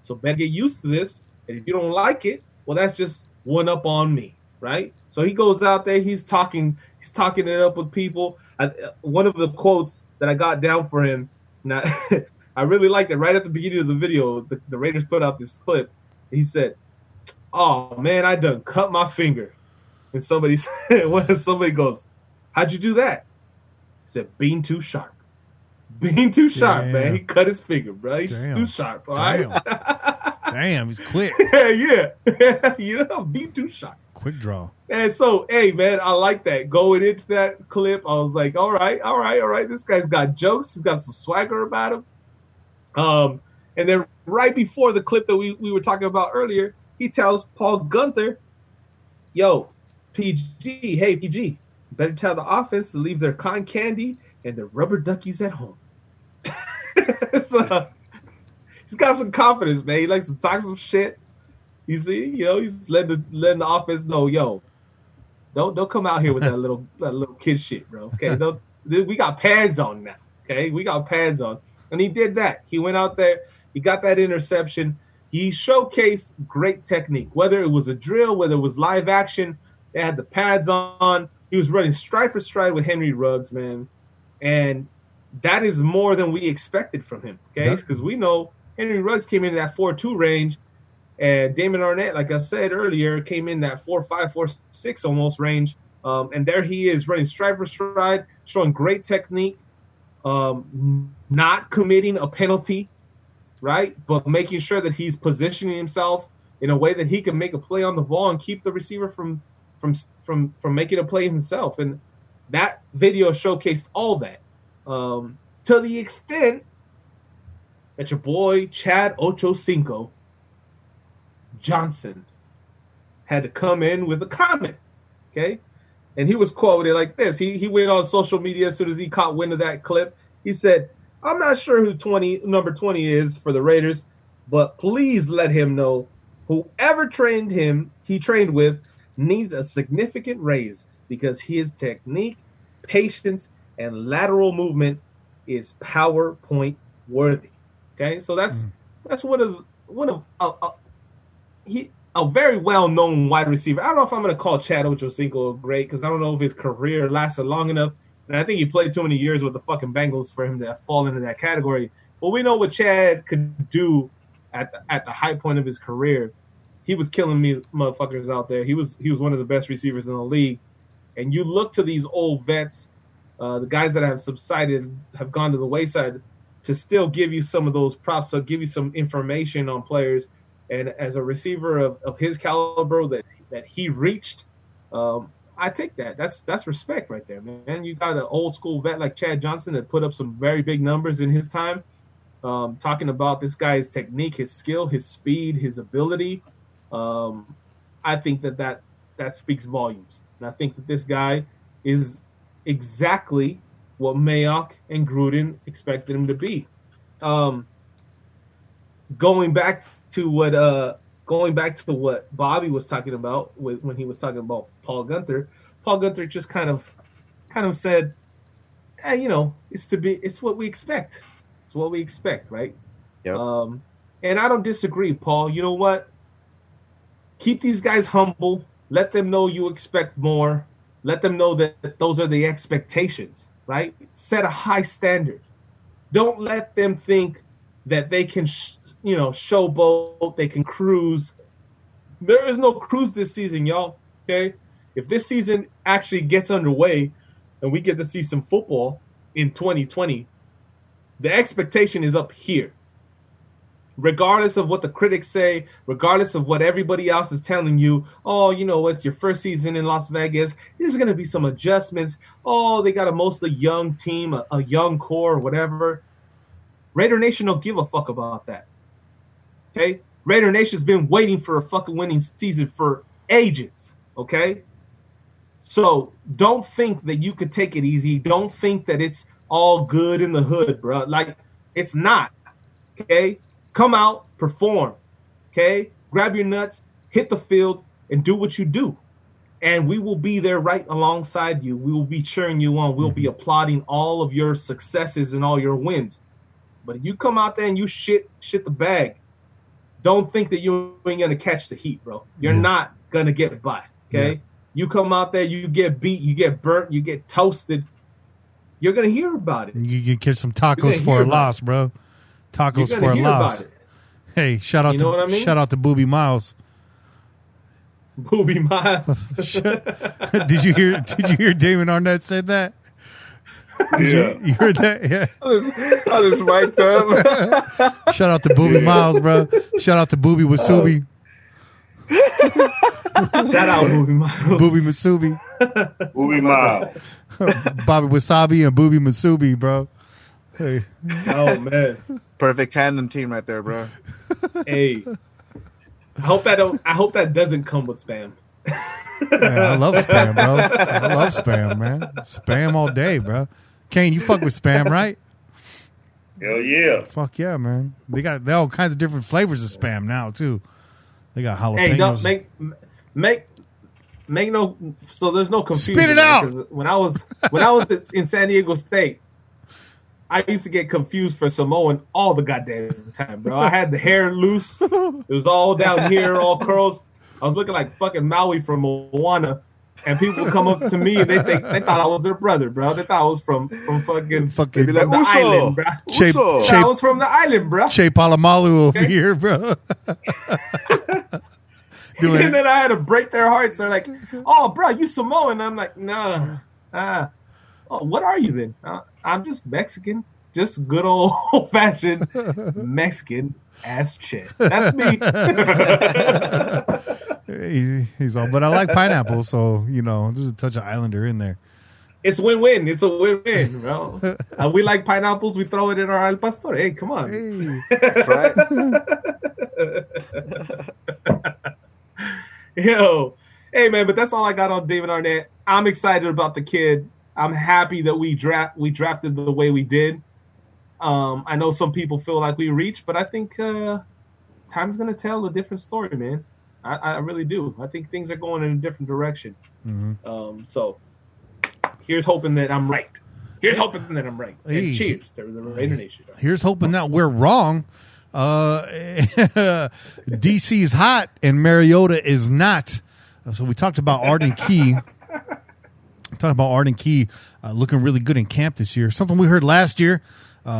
So better get used to this. And if you don't like it, well, that's just one up on me, right? So he goes out there, he's talking it up with people. One of the quotes that I got down for him, now, I really liked it. Right at the beginning of the video, the Raiders put out this clip. He said, "Oh man, I done cut my finger." And somebody said, somebody goes, "How'd you do that?" He said, "Being too sharp." Being too sharp, man. He cut his finger, bro. He's too sharp. All right? Damn, he's quick. Yeah. Being too sharp. Quick draw. And so, hey, man, I like that. Going into that clip, I was like, all right. This guy's got jokes. He's got some swagger about him. And then right before the clip that we were talking about earlier, he tells Paul Geunther, "Yo, PG, hey, PG, better tell the offense to leave their cotton candy and their rubber duckies at home." So he's got some confidence, man. He likes to talk some shit. You see, he's letting the offense know, yo, don't come out here with that little kid shit, bro. Okay, we got pads on now. Okay, we got pads on, and he did that. He went out there, he got that interception. He showcased great technique, whether it was a drill, whether it was live action. They had the pads on. He was running stride for stride with Henry Ruggs, man, and that is more than we expected from him. Okay, because we know Henry Ruggs came into that 4.2 range. And Damon Arnette, like I said earlier, came in that 4.5, 4.6 almost range. And there he is running stride for stride, showing great technique, not committing a penalty, right? But making sure that he's positioning himself in a way that he can make a play on the ball and keep the receiver from making a play himself. And that video showcased all that, to the extent that your boy Chad Ochocinco Johnson had to come in with a comment, okay? And he was quoted like this. He went on social media as soon as he caught wind of that clip. He said, "I'm not sure who number 20 is for the Raiders, but please let him know whoever he trained with needs a significant raise because his technique, patience, and lateral movement is PowerPoint worthy." Okay, so that's a very well-known wide receiver. I don't know if I'm going to call Chad Ochocinco great because I don't know if his career lasted long enough. And I think he played too many years with the fucking Bengals for him to fall into that category. But we know what Chad could do at the high point of his career. He was killing me motherfuckers out there. He was one of the best receivers in the league. And you look to these old vets, the guys that have subsided, have gone to the wayside, to still give you some of those props, to give you some information on players. And as a receiver of his caliber that he reached, I take that. That's respect right there, man. You got an old school vet like Chad Johnson that put up some very big numbers in his time. Talking about this guy's technique, his skill, his speed, his ability. I think that speaks volumes. And I think that this guy is exactly what Mayock and Gruden expected him to be. Going back to what Bobby was talking about when he was talking about Paul Geunther. Paul Geunther just kind of said, "Hey, it's what we expect. It's what we expect, right?" Yep. And I don't disagree, Paul. You know what? Keep these guys humble. Let them know you expect more. Let them know that those are the expectations, right? Set a high standard. Don't let them think that they can showboat, they can cruise. There is no cruise this season, y'all. Okay, if this season actually gets underway and we get to see some football in 2020, the expectation is up here. Regardless of what the critics say, regardless of what everybody else is telling you, it's your first season in Las Vegas. There's going to be some adjustments. Oh, they got a mostly young team, a young core, whatever. Raider Nation don't give a fuck about that. Okay? Raider Nation's been waiting for a fucking winning season for ages. Okay? So don't think that you could take it easy. Don't think that it's all good in the hood, bro. Like, it's not. Okay? Come out, perform. Okay? Grab your nuts, hit the field, and do what you do. And we will be there right alongside you. We will be cheering you on. We'll be applauding all of your successes and all your wins. But if you come out there and you shit the bag, don't think that you ain't gonna catch the heat, bro. You're not gonna get by. Okay, you come out there, you get beat, you get burnt, you get toasted. You're gonna hear about it. You can catch some tacos for a loss, bro. Tacos for a loss. Hey, shout out shout out to Booby Miles. Booby Miles. Did you hear Damon Arnette said that? Yeah. You heard that? Yeah. I just mic'd up. Shout out to Booby Miles, bro. Shout out to Booby Wasubi. Shout out Booby Miles. Booby Masubi. Booby Miles. Bobby Wasabi and Booby Masubi, bro. Hey. Oh man. Perfect tandem team right there, bro. Hey. I hope that doesn't come with spam. Man, I love spam, bro. I love spam, man. Spam all day, bro. Kane, you fuck with spam, right? Hell yeah. Fuck yeah, man. They got all kinds of different flavors of spam now too. They got jalapenos. Hey, don't make no. So there's no confusion. Spit it out. When I was in San Diego State, I used to get confused for Samoan all the goddamn time, bro. I had the hair loose. It was all down here, all curls. I was looking like fucking Maui from Moana, and people would come up to me and they thought I was their brother, bro. They thought I was from fucking Be like, the island, bro. I was from the island, bro. Che Palamalu over here, bro. And then I had to break their hearts. They're like, "Oh, bro, you Samoan?" I'm like, "Nah. Oh, what are you then?" I'm just Mexican, just good old fashioned Mexican ass shit. That's me. He's all, but I like pineapple, so there's a touch of Islander in there. It's win-win. It's a win-win, bro. We like pineapples. We throw it in our al pastor. Hey, come on. Hey. That's right. Yo, hey man, but that's all I got on David Arnette. I'm excited about the kid. I'm happy that we drafted the way we did. I know some people feel like we reached, but I think time's gonna tell a different story, man. I really do. I think things are going in a different direction. Mm-hmm. So here's hoping that I'm right. Here's hoping that I'm right. Hey. And cheers to the Raider Nation. Here's hoping that we're wrong. DC's hot and Mariota is not. So we talked about Arden Key. Looking really good in camp this year. Something we heard last year.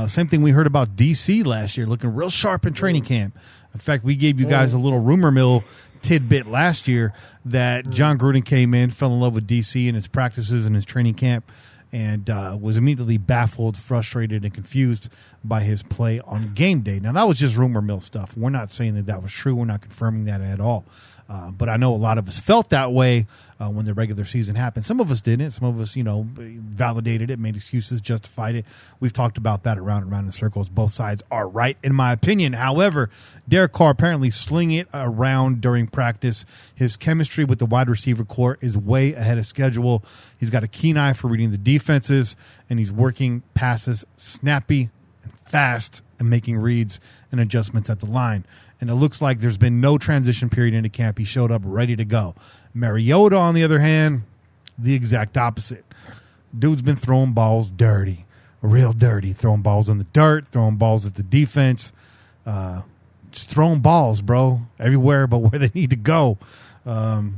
Same thing we heard about DC last year, looking real sharp in training camp. In fact, we gave you guys a little rumor mill tidbit last year that John Gruden came in, fell in love with DC in his practices and his training camp, and was immediately baffled, frustrated, and confused by his play on game day. Now, that was just rumor mill stuff. We're not saying that was true. We're not confirming that at all. But I know a lot of us felt that way when the regular season happened. Some of us didn't. Some of us, validated it, made excuses, justified it. We've talked about that around and around in circles. Both sides are right, in my opinion. However, Derek Carr apparently slinging it around during practice. His chemistry with the wide receiver core is way ahead of schedule. He's got a keen eye for reading the defenses, and he's working passes snappy and fast and making reads and adjustments at the line. And it looks like there's been no transition period into camp. He showed up ready to go. Mariota, on the other hand, the exact opposite. Dude's been throwing balls dirty, real dirty, throwing balls in the dirt, throwing balls at the defense, just throwing balls, bro, everywhere but where they need to go,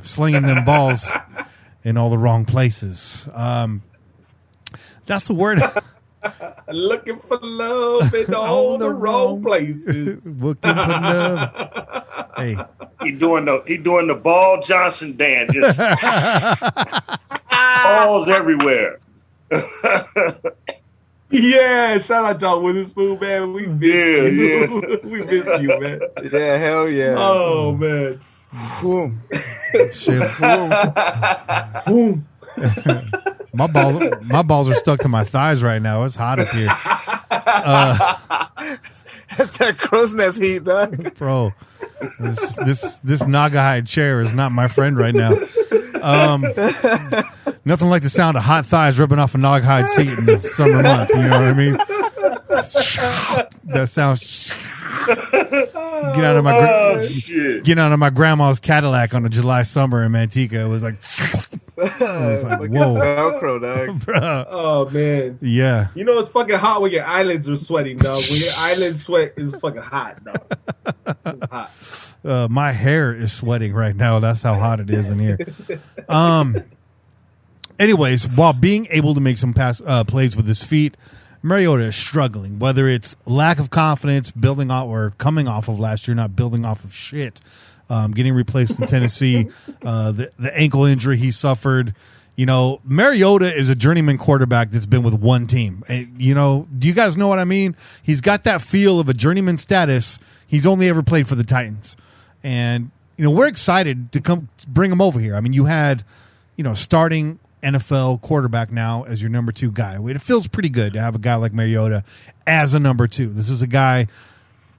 slinging them balls in all the wrong places. That's the word. Looking for love in all the wrong places. Looking for love. Hey, he doing the Ball Johnson dance, just balls everywhere. Yeah, shout out John Witherspoon, man. We miss you. We miss you, man. Yeah, hell yeah. Oh man. Boom. shit. Boom. My balls are stuck to my thighs right now. It's hot up here. That's that crow's nest heat, dog. Bro, this Naga hide chair is not my friend right now. Nothing like the sound of hot thighs rubbing off a Naga hide seat in the summer month. You know what I mean? That sounds. Get out of my grandma's Cadillac on a July summer in Manteca. It was like. was like, Fucking whoa. Velcro, dog. Bruh. Oh man. Yeah. You know it's fucking hot when your eyelids are sweating, dog. When your eyelids sweat, it's fucking hot, dog. It's hot. My hair is sweating right now. That's how hot it is in here. Anyways, while being able to make some plays with his feet, Mariota is struggling, whether it's lack of confidence, building off or coming off of last year, not building off of shit, getting replaced in Tennessee, the ankle injury he suffered. You know, Mariota is a journeyman quarterback that's been with one team. You know, do you guys know what I mean? He's got that feel of a journeyman status. He's only ever played for the Titans. And, you know, we're excited to bring him over here. I mean, you had, you know, starting NFL quarterback now as your number 2 guy. It feels pretty good to have a guy like Mariota as a number 2. This is a guy,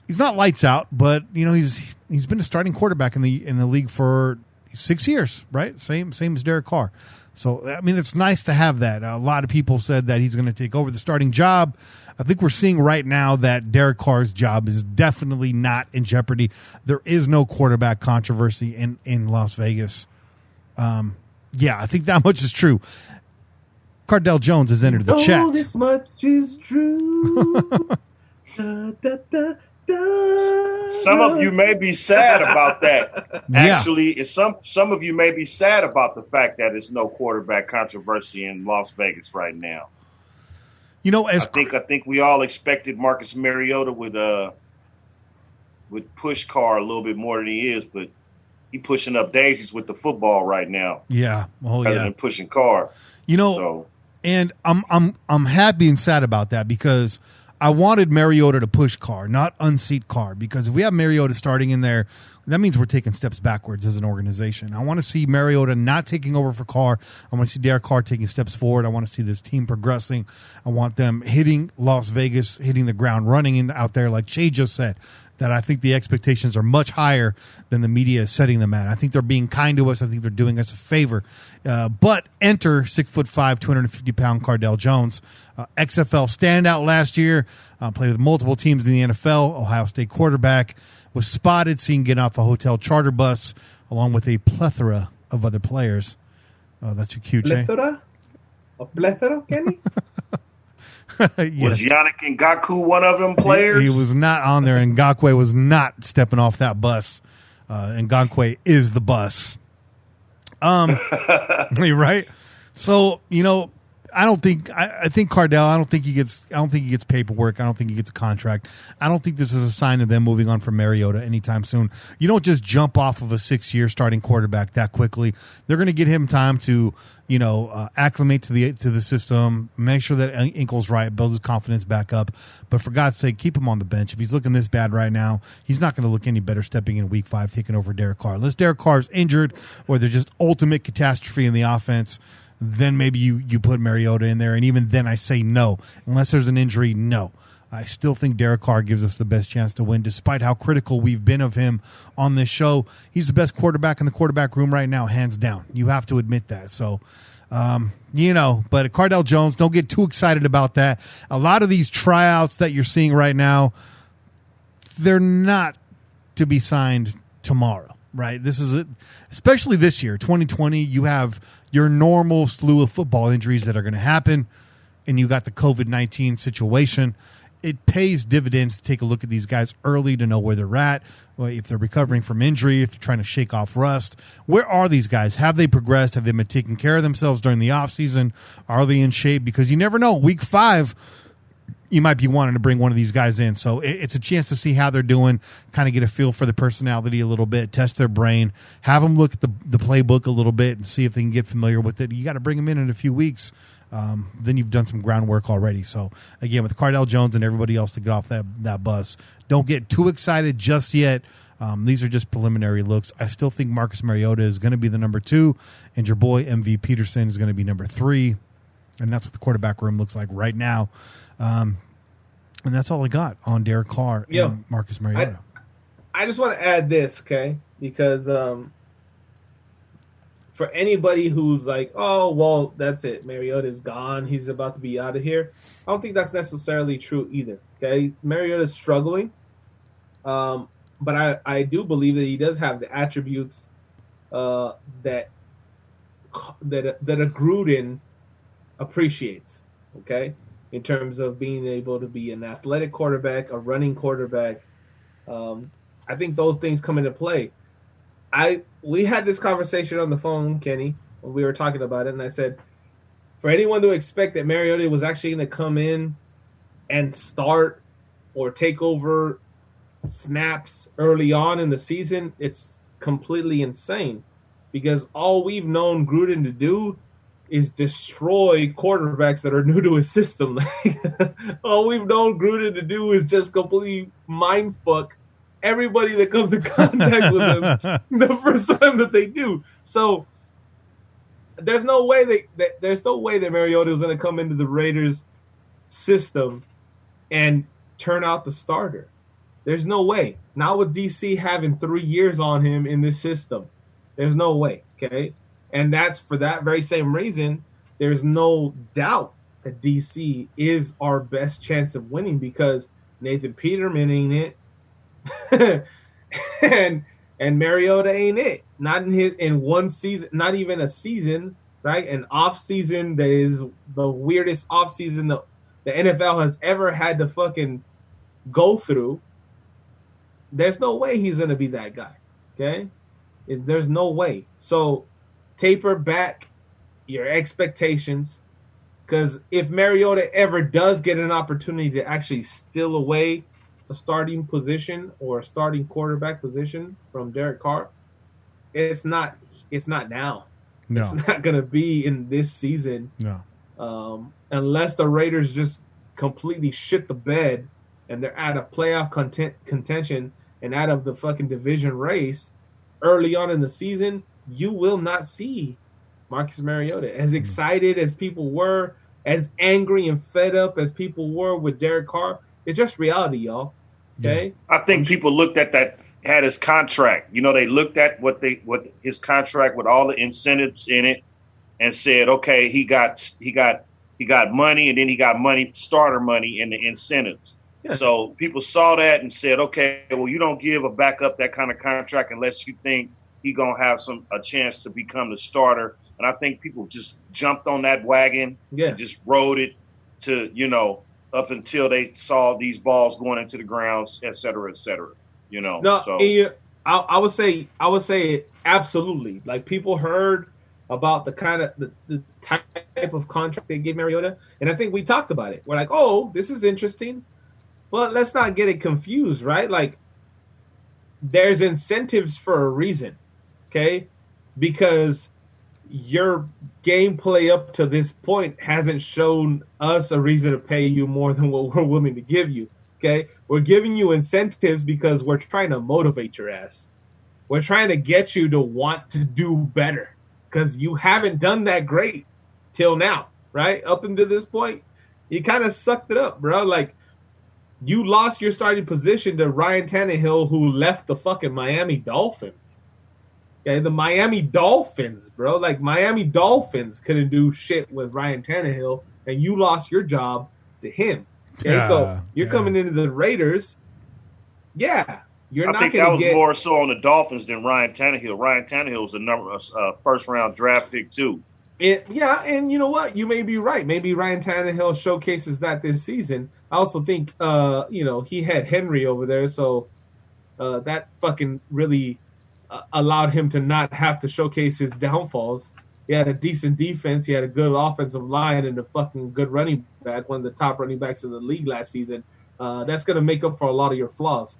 he's not lights out, but you know, he's been a starting quarterback in the league for 6 years, right? Same as Derek Carr. So I mean, it's nice to have that. A lot of people said that he's going to take over the starting job. I think we're seeing right now that Derek Carr's job is definitely not in jeopardy. There is no quarterback controversy in Las Vegas. Yeah, I think that much is true. Cardale Jones has entered the chat. This much is true. Da, da, da, da. Some of you may be sad about that. Yeah. Actually, some of you may be sad about the fact that there's no quarterback controversy in Las Vegas right now. You know, I think we all expected Marcus Mariota would push Carr a little bit more than he is, but he pushing up daisies with the football right now. Yeah, rather than pushing Carr. You know, and I'm happy and sad about that because I wanted Mariota to push Carr, not unseat Carr. Because if we have Mariota starting in there, that means we're taking steps backwards as an organization. I want to see Mariota not taking over for Carr. I want to see Derek Carr taking steps forward. I want to see this team progressing. I want them hitting Las Vegas, hitting the ground running out there, like Shay just said. That I think the expectations are much higher than the media is setting them at. I think they're being kind to us. I think they're doing us a favor. But enter 6'5", 250-pound Cardale Jones, XFL standout last year. Played with multiple teams in the NFL. Ohio State quarterback, was spotted seen getting off a hotel charter bus along with a plethora of other players. That's too cute, Jay. Plethora? A plethora, Kenny? Yes. Was Yannick Ngakoue one of them players? He was not on there. Ngakoue was not stepping off that bus. Ngakoue is the bus. Right? So, you know, I think Cardale, I don't think he gets paperwork. I don't think he gets a contract. I don't think this is a sign of them moving on from Mariota anytime soon. You don't just jump off of a 6-year starting quarterback that quickly. They're going to give him time to, you know, acclimate to the system, make sure that ankle's right, build his confidence back up. But for God's sake, keep him on the bench. If he's looking this bad right now, he's not going to look any better stepping in Week 5, taking over Derek Carr. Unless Derek Carr is injured or there's just ultimate catastrophe in the offense, then maybe you put Mariota in there. And even then I say no. Unless there's an injury, no. I still think Derek Carr gives us the best chance to win, despite how critical we've been of him on this show. He's the best quarterback in the quarterback room right now, hands down. You have to admit that. So, you know, but Cardale Jones, don't get too excited about that. A lot of these tryouts that you're seeing right now, they're not to be signed tomorrow, right? This is it, especially this year, 2020. You have your normal slew of football injuries that are going to happen, and you got the COVID-19 situation. It pays dividends to take a look at these guys early to know where they're at, if they're recovering from injury, if they're trying to shake off rust. Where are these guys? Have they progressed? Have they been taking care of themselves during the offseason? Are they in shape? Because you never know. Week 5, you might be wanting to bring one of these guys in. So it's a chance to see how they're doing, kind of get a feel for the personality a little bit, test their brain, have them look at the playbook a little bit and see if they can get familiar with it. You got to bring them in a few weeks. Then you've done some groundwork already. So, again, with Cardale Jones and everybody else to get off that bus, don't get too excited just yet. These are just preliminary looks. I still think Marcus Mariota is going to be the number 2, and your boy MV Peterson is going to be number 3. And that's what the quarterback room looks like right now. And that's all I got on Derek Carr and Marcus Mariota. I just want to add this, okay? Because for anybody who's like, oh, well, that's it. Mariota's gone. He's about to be out of here. I don't think that's necessarily true either, okay? Mariota's struggling. But I do believe that he does have the attributes that that a Gruden appreciates. Okay, in terms of being able to be an athletic quarterback, a running quarterback. I think those things come into play. We had this conversation on the phone, Kenny, when we were talking about it, and I said, for anyone to expect that Mariota was actually going to come in and start or take over snaps early on in the season, it's completely insane, because all we've known Gruden to do is destroy quarterbacks that are new to his system. All we've known Gruden to do is just completely mind fuck everybody that comes in contact with him the first time that they do. So there's no way that Mariota is going to come into the Raiders system and turn out the starter. There's no way. Not with DC having 3 years on him in this system. There's no way. Okay. And that's for that very same reason. There's no doubt that DC is our best chance of winning, because Nathan Peterman ain't it. and Mariota ain't it. Not in one season, not even a season, right? An off season that is the weirdest off season the NFL has ever had to fucking go through. There's no way he's gonna be that guy. Okay? There's no way. So taper back your expectations, because if Mariota ever does get an opportunity to actually steal away a starting position or a starting quarterback position from Derek Carr, it's not now. No. It's not going to be in this season. No. Unless the Raiders just completely shit the bed and they're out of playoff contention and out of the fucking division race early on in the season, you will not see Marcus Mariota. As excited as people were, as angry and fed up as people were with Derek Carr, it's just reality, y'all. Okay. I think people looked at that, had his contract. You know, they looked at what his contract with all the incentives in it, and said, okay, he got money, and then he got money, starter money, and the incentives. Yeah. So people saw that and said, okay, well, you don't give a backup that kind of contract unless you think he gonna have a chance to become the starter. And I think people just jumped on that wagon, and just rode it to, up until they saw these balls going into the grounds, et cetera, No, so I would say absolutely. Like, people heard about the type of contract they gave Mariota, and I think we talked about it. We're like, oh, this is interesting, but let's not get it confused, right? Like, there's incentives for a reason, okay? Because your gameplay up to this point hasn't shown us a reason to pay you more than what we're willing to give you. Okay, we're giving you incentives because we're trying to motivate your ass. We're trying to get you to want to do better, because you haven't done that great till now, right? Up until this point, you kind of sucked it up, bro. Like, you lost your starting position to Ryan Tannehill, who left the fucking Miami Dolphins. Okay, the Miami Dolphins, bro. Like, Miami Dolphins couldn't do shit with Ryan Tannehill, and you lost your job to him. Okay, so you're coming into the Raiders. Yeah, you're not going to get. I think that was more so on the Dolphins than Ryan Tannehill. Ryan Tannehill was a first-round draft pick too. And you know what? You may be right. Maybe Ryan Tannehill showcases that this season. I also think, he had Henry over there, so that fucking really allowed him to not have to showcase his downfalls. He had a decent defense. He had a good offensive line and a fucking good running back, one of the top running backs in the league last season. That's going to make up for a lot of your flaws.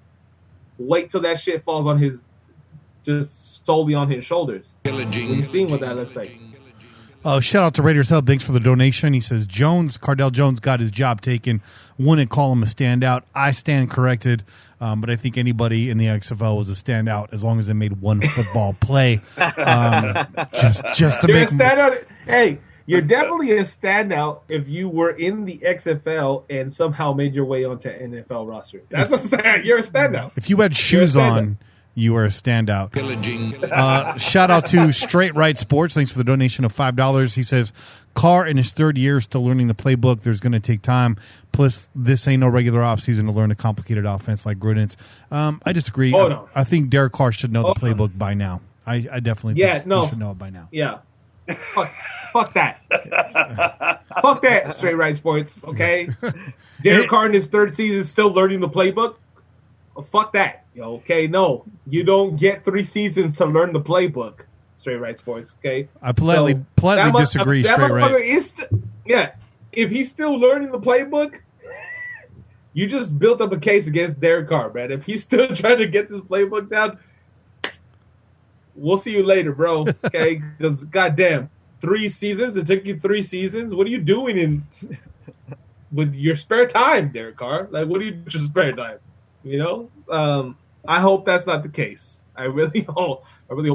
Wait till that shit falls on just solely on his shoulders. We've seen what that looks like. Shout out to Raiders Hub. Thanks for the donation. He says, Cardale Jones got his job taken. Wouldn't call him a standout. I stand corrected. But I think anybody in the XFL was a standout as long as they made one football play. Just to make a standout. Hey, you're definitely a standout if you were in the XFL and somehow made your way onto NFL roster. You're a standout. If you had shoes on, you are a standout. Shout out to Straight Right Sports. Thanks for the donation of $5. He says, Carr in his third year still learning the playbook. There's going to take time. Plus, this ain't no regular offseason to learn a complicated offense like Gruden's. I disagree. I think Derek Carr should know the playbook by now. I definitely think he should know it by now. Yeah. Fuck that. Fuck that, Straight Right Sports, okay? Derek Carr in his third season is still learning the playbook. Oh, fuck that. Okay, no. You don't get 3 seasons to learn the playbook, Straight Right Sports, okay? I politely disagree, Straight Right. If he's still learning the playbook, you just built up a case against Derek Carr, man. If he's still trying to get this playbook down, we'll see you later, bro. Okay? Because, goddamn, 3 seasons? It took you 3 seasons? What are you doing with your spare time, Derek Carr? Like, what do you do with your spare time? You know? I hope that's not the case. I really hope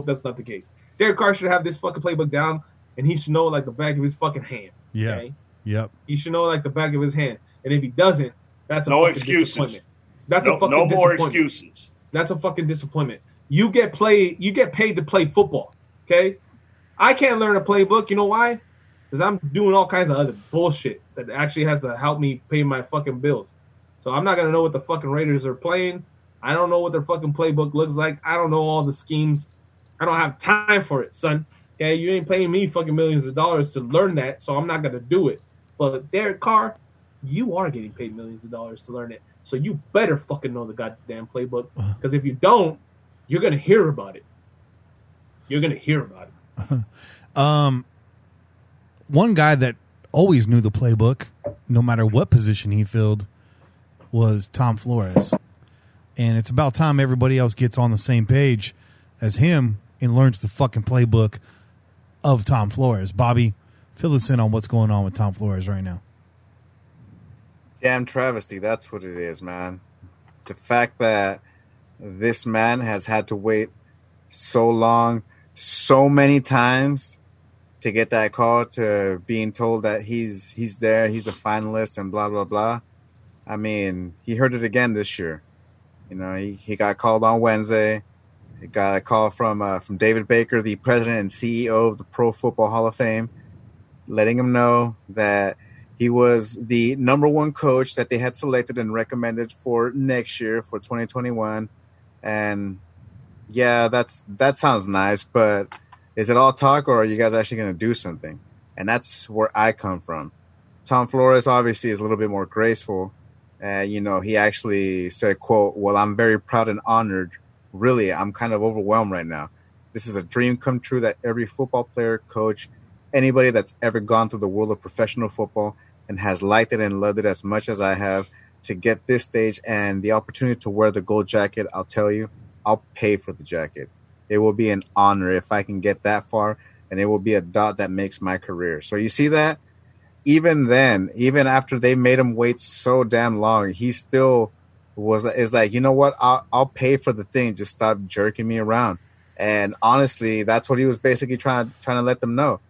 that's not the case. Derek Carr should have this fucking playbook down, and he should know it like the back of his fucking hand. Yeah. Okay? Yep. He should know it like the back of his hand. And if he doesn't, that's a no fucking excuses. Disappointment. That's no, a fucking no more disappointment. excuses. That's a fucking disappointment. You get paid to play football. Okay? I can't learn a playbook. You know why? Because I'm doing all kinds of other bullshit that actually has to help me pay my fucking bills. So I'm not gonna know what the fucking Raiders are playing. I don't know what their fucking playbook looks like. I don't know all the schemes. I don't have time for it, son. Okay, you ain't paying me fucking millions of dollars to learn that, so I'm not gonna do it. But Derek Carr, you are getting paid millions of dollars to learn it, so you better fucking know the goddamn playbook. Because if you don't, you're gonna hear about it. You're gonna hear about it. One guy that always knew the playbook, no matter what position he filled, was Tom Flores. And it's about time everybody else gets on the same page as him and learns the fucking playbook of Tom Flores. Bobby, fill us in on what's going on with Tom Flores right now. Damn travesty, that's what it is, man. The fact that this man has had to wait so long, so many times to get that call, to being told that he's there, he's a finalist and blah, blah, blah. I mean, he heard it again this year. You know, he got called on Wednesday. He got a call from David Baker, the president and CEO of the Pro Football Hall of Fame, letting him know that he was the number 1 coach that they had selected and recommended for next year, for 2021. And yeah, that sounds nice, but is it all talk, or are you guys actually going to do something? And that's where I come from. Tom Flores obviously is a little bit more graceful. You know, he actually said, quote, "Well, I'm very proud and honored. Really, I'm kind of overwhelmed right now. This is a dream come true that every football player, coach, anybody that's ever gone through the world of professional football and has liked it and loved it as much as I have, to get this stage and the opportunity to wear the gold jacket. I'll tell you, I'll pay for the jacket. It will be an honor if I can get that far, and it will be a dot that makes my career." So you see that? Even then, even after they made him wait so damn long, he still is like, you know what? I'll pay for the thing. Just stop jerking me around. And honestly, that's what he was basically trying to let them know.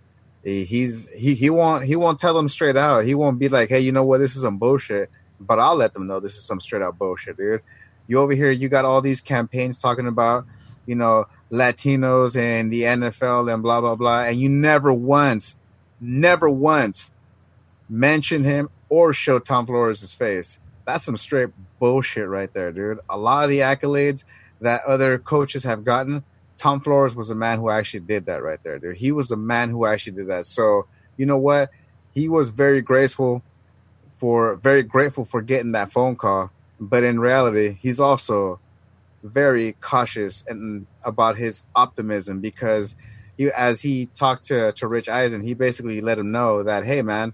He won't tell them straight out. He won't be like, hey, you know what? This is some bullshit. But I'll let them know this is some straight out bullshit, dude. You over here, you got all these campaigns talking about, you know, Latinos and the NFL and blah, blah, blah. And you never once mention him or show Tom Flores' face. That's some straight bullshit right there, dude. A lot of the accolades that other coaches have gotten, Tom Flores was a man who actually did that right there, dude. He was a man who actually did that. So, you know what? He was very grateful for getting that phone call. But in reality, he's also very cautious and about his optimism, because as he talked to Rich Eisen, he basically let him know that, hey, man,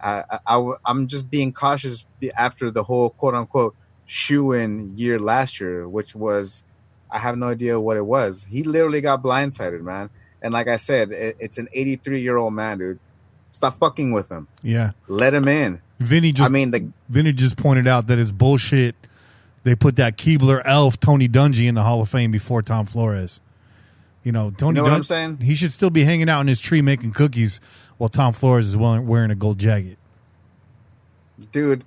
I'm just being cautious after the whole quote-unquote shoe-in year last year, which was, I have no idea what it was. He literally got blindsided, man. And like I said, it's an 83-year-old man, dude. Stop fucking with him. Yeah. Let him in. Vinny just pointed out that it's bullshit. They put that Keebler elf Tony Dungy in the Hall of Fame before Tom Flores. You know, Tony what I'm saying? He should still be hanging out in his tree making cookies while Tom Flores is wearing a gold jacket. Dude,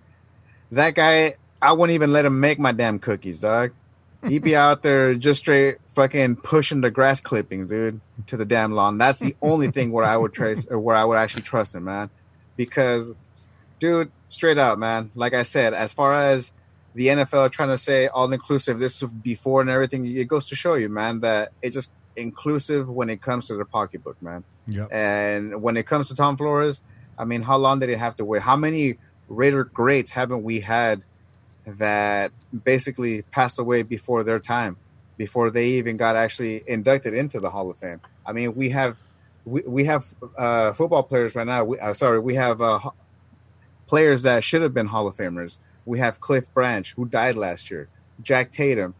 that guy, I wouldn't even let him make my damn cookies, dog. He'd be out there just straight fucking pushing the grass clippings, dude, to the damn lawn. That's the only thing where I would actually trust him, man. Because, dude, straight out, man, like I said, as far as the NFL trying to say all-inclusive, this was before and everything, it goes to show you, man, that it's just inclusive when it comes to the pocketbook, man. Yep. And when it comes to Tom Flores, I mean, how long did it have to wait? How many Raider greats haven't we had that basically passed away before their time, before they even got actually inducted into the Hall of Fame? I mean, we have football players right now. We have players that should have been Hall of Famers. We have Cliff Branch, who died last year. Jack Tatum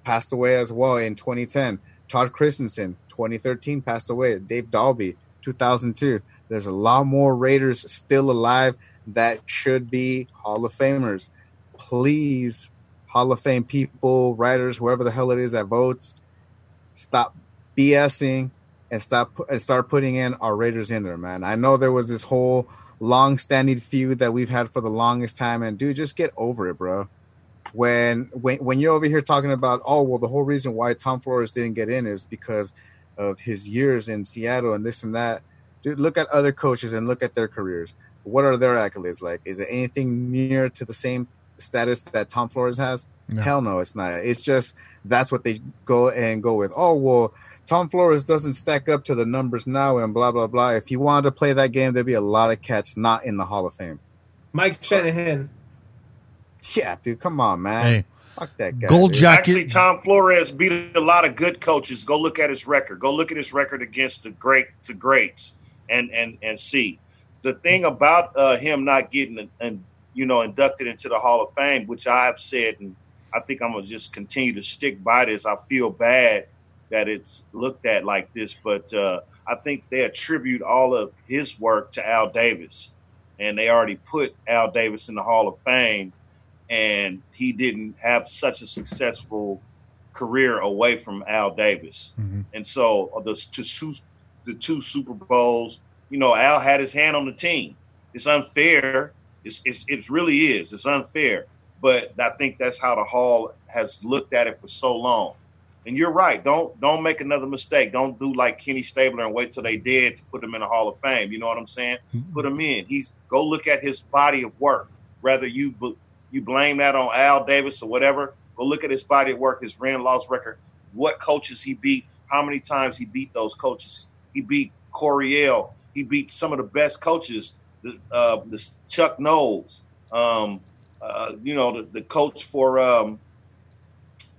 passed away as well in 2010. Todd Christensen, 2013, passed away. Dave Dalby, 2002. There's a lot more Raiders still alive that should be Hall of Famers. Please, Hall of Fame people, writers, whoever the hell it is that votes, stop BSing and start putting in our Raiders in there, man. I know there was this whole long-standing feud that we've had for the longest time, and dude, just get over it, bro. When you're over here talking about, oh, well, the whole reason why Tom Flores didn't get in is because of his years in Seattle and this and that. Dude, look at other coaches and look at their careers. What are their accolades like? Is it anything near to the same status that Tom Flores has? No. Hell no, it's not. It's just that's what they go with. Oh, well, Tom Flores doesn't stack up to the numbers now and blah, blah, blah. If you wanted to play that game, there'd be a lot of cats not in the Hall of Fame. Mike Shanahan. Yeah, dude, come on, man. Hey, fuck that guy. Gold dude. jacket. Actually, Tom Flores beat a lot of good coaches. Go look at his record. Go look at his record against the greats and see. The thing about him not getting inducted into the Hall of Fame, which I've said, and I think I'm gonna just continue to stick by this. I feel bad that it's looked at like this, but I think they attribute all of his work to Al Davis, and they already put Al Davis in the Hall of Fame, and he didn't have such a successful career away from Al Davis. Mm-hmm. And so the two Super Bowls, Al had his hand on the team. It's unfair. It really is. It's unfair. But I think that's how the Hall has looked at it for so long. And you're right. Don't make another mistake. Don't do like Kenny Stabler and wait till they dead to put him in the Hall of Fame. You know what I'm saying? Mm-hmm. Put him in. Go look at his body of work. Whether you blame that on Al Davis or whatever, go look at his body of work, his win-loss record, what coaches he beat, how many times he beat those coaches. He beat Coryell. He beat some of the best coaches, the Chuck Knowles, the coach for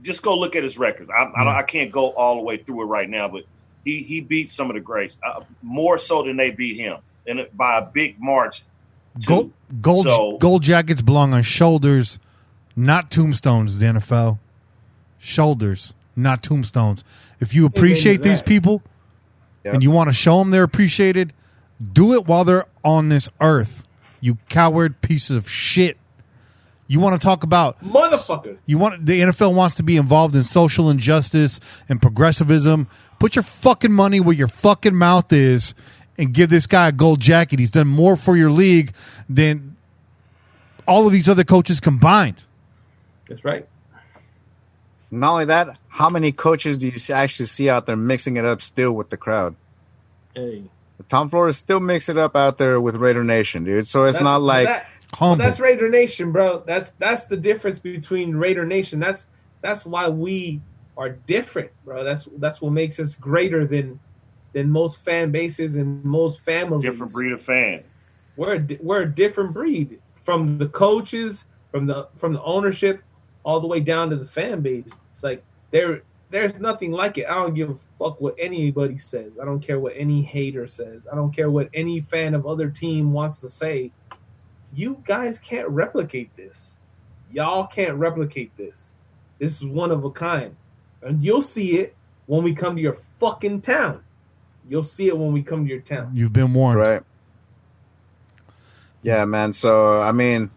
just go look at his records. I can't go all the way through it right now, but he beat some of the greats more so than they beat him, and by a big margin. Gold jackets belong on shoulders, not tombstones. The NFL, shoulders, not tombstones. If you appreciate these people and you want to show them they're appreciated, do it while they're on this earth. You coward pieces of shit. You want to talk about motherfucker. The NFL wants to be involved in social injustice and progressivism. Put your fucking money where your fucking mouth is and give this guy a gold jacket. He's done more for your league than all of these other coaches combined. That's right. Not only that, how many coaches do you actually see out there mixing it up still with the crowd? Hey. Tom Flores still mix it up out there with Raider Nation, dude. So it's not like humble. That's Raider Nation, bro. That's the difference between Raider Nation. That's why we are different, bro. That's what makes us greater than most fan bases and most families. Different breed of fan. We're a different breed, from the coaches, from the ownership, all the way down to the fan base. It's like there's nothing like it. I don't give a fuck what anybody says. I don't care what any hater says. I don't care what any fan of other team wants to say. You guys can't replicate this. Y'all can't replicate this. This is one of a kind. And you'll see it when we come to your fucking town. You'll see it when we come to your town. You've been warned. Right. Yeah, man. So, I mean,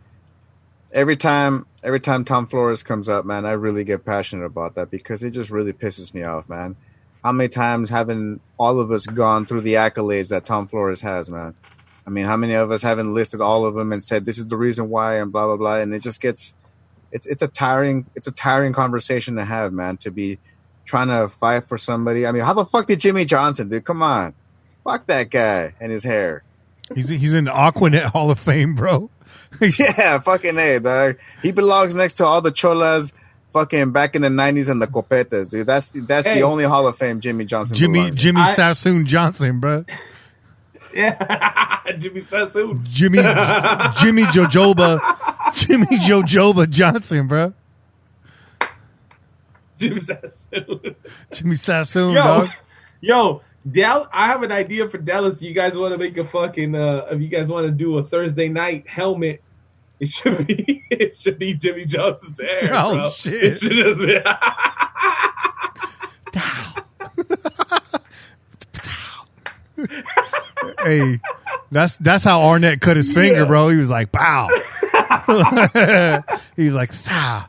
every time Tom Flores comes up, man, I really get passionate about that because it just really pisses me off, man. How many times haven't all of us gone through the accolades that Tom Flores has, man? I mean, how many of us haven't listed all of them and said this is the reason why and blah blah blah, and it just gets it's a tiring conversation to have, man, to be trying to fight for somebody. I mean, how the fuck did Jimmy Johnson, dude? Come on. Fuck that guy and his hair. He's in the Aquanet Hall of Fame, bro. Yeah, fucking A, dog. He belongs next to all the cholas fucking back in the 90s and the copetas, dude. That's the only Hall of Fame Jimmy Johnson. Jimmy Sassoon Johnson, bro. Yeah, Jimmy Sassoon. Jimmy Jojoba Johnson, bro. Jimmy Sassoon. Jimmy Sassoon, dog. Yo, I have an idea for Dallas. You guys want to make a fucking if you guys want to do a Thursday night helmet, it should be Jimmy Johnson's hair. Oh, bro. shit. It should just be Hey, that's how Arnette cut his finger, bro. He was like, "Pow." He was like, "Sa."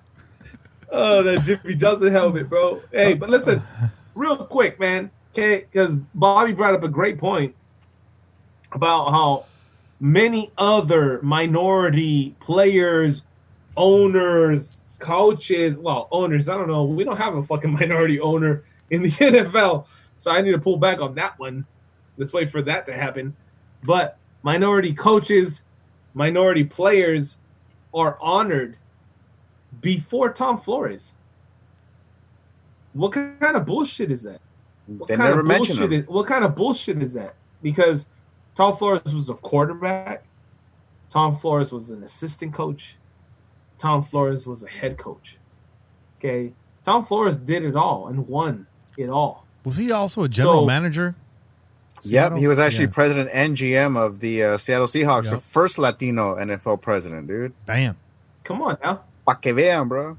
Oh, that Jimmy Johnson helmet, bro. Hey, but listen, real quick, man. Okay, because Bobby brought up a great point about how many other minority players, owners, coaches, owners, I don't know. We don't have a fucking minority owner in the NFL, so I need to pull back on that one. Let's wait for that to happen. But minority coaches, minority players are honored before Tom Flores. What kind of bullshit is that? They never mention him. What kind of bullshit is that? Because Tom Flores was a quarterback. Tom Flores was an assistant coach. Tom Flores was a head coach. Okay? Tom Flores did it all and won it all. Was he also a general manager? Yep, he was actually president and GM of the Seattle Seahawks, the first Latino NFL president, dude. Damn. Come on now. Pa que vean, bro.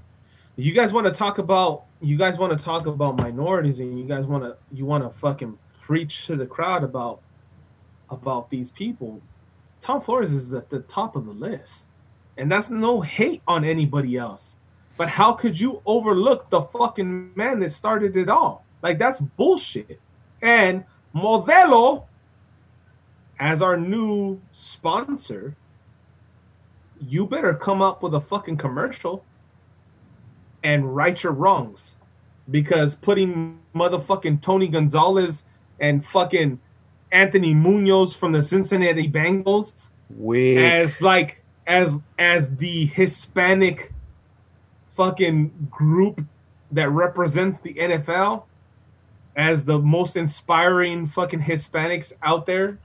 You guys want to talk about minorities, and you want to fucking preach to the crowd about these people. Tom Flores is at the top of the list, and that's no hate on anybody else. But how could you overlook the fucking man that started it all? Like, that's bullshit. And Modelo, as our new sponsor, you better come up with a fucking commercial and right your wrongs, because putting motherfucking Tony Gonzalez and fucking Anthony Munoz from the Cincinnati Bengals as the Hispanic fucking group that represents the NFL as the most inspiring fucking Hispanics out there,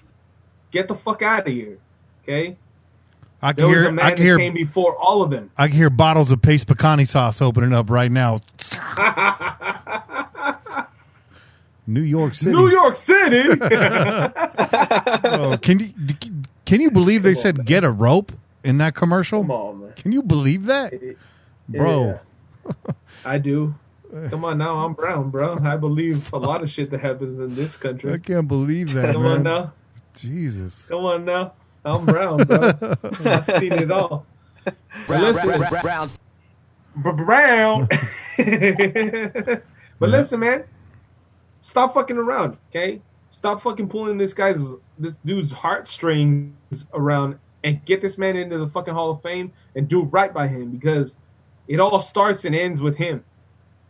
get the fuck out of here, okay? I can hear came before all of them. I can hear bottles of paste pecani sauce opening up right now. New York City. Oh, can you believe they said get a rope in that commercial? Come on, man. Can you believe that, bro? Yeah. I do. Come on now, I'm brown, bro. I believe a lot of shit that happens in this country. I can't believe that. Come on now. Jesus. Come on now. I'm brown, bro. I've seen it all. Brown. But listen, man. Stop fucking around, okay? Stop fucking pulling this dude's heartstrings around and get this man into the fucking Hall of Fame and do right by him, because it all starts and ends with him,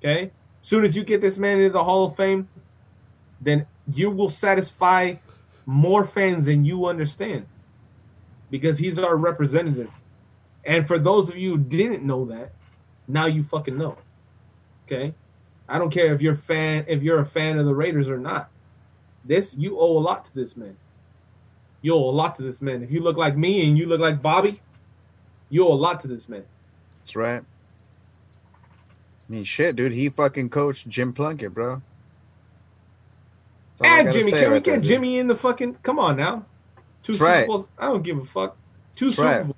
okay? As soon as you get this man into the Hall of Fame, then you will satisfy more fans than you understand, because he's our representative. And for those of you who didn't know that, now you fucking know, okay? I don't care if you're a fan of the Raiders or not. You owe a lot to this man. You owe a lot to this man. If you look like me and you look like Bobby, you owe a lot to this man. That's right. I mean, shit, dude. He fucking coached Jim Plunkett, bro. And Jimmy, can we get Jimmy in the fucking? Come on now. Two Super Bowls. I don't give a fuck. Two Super Bowls.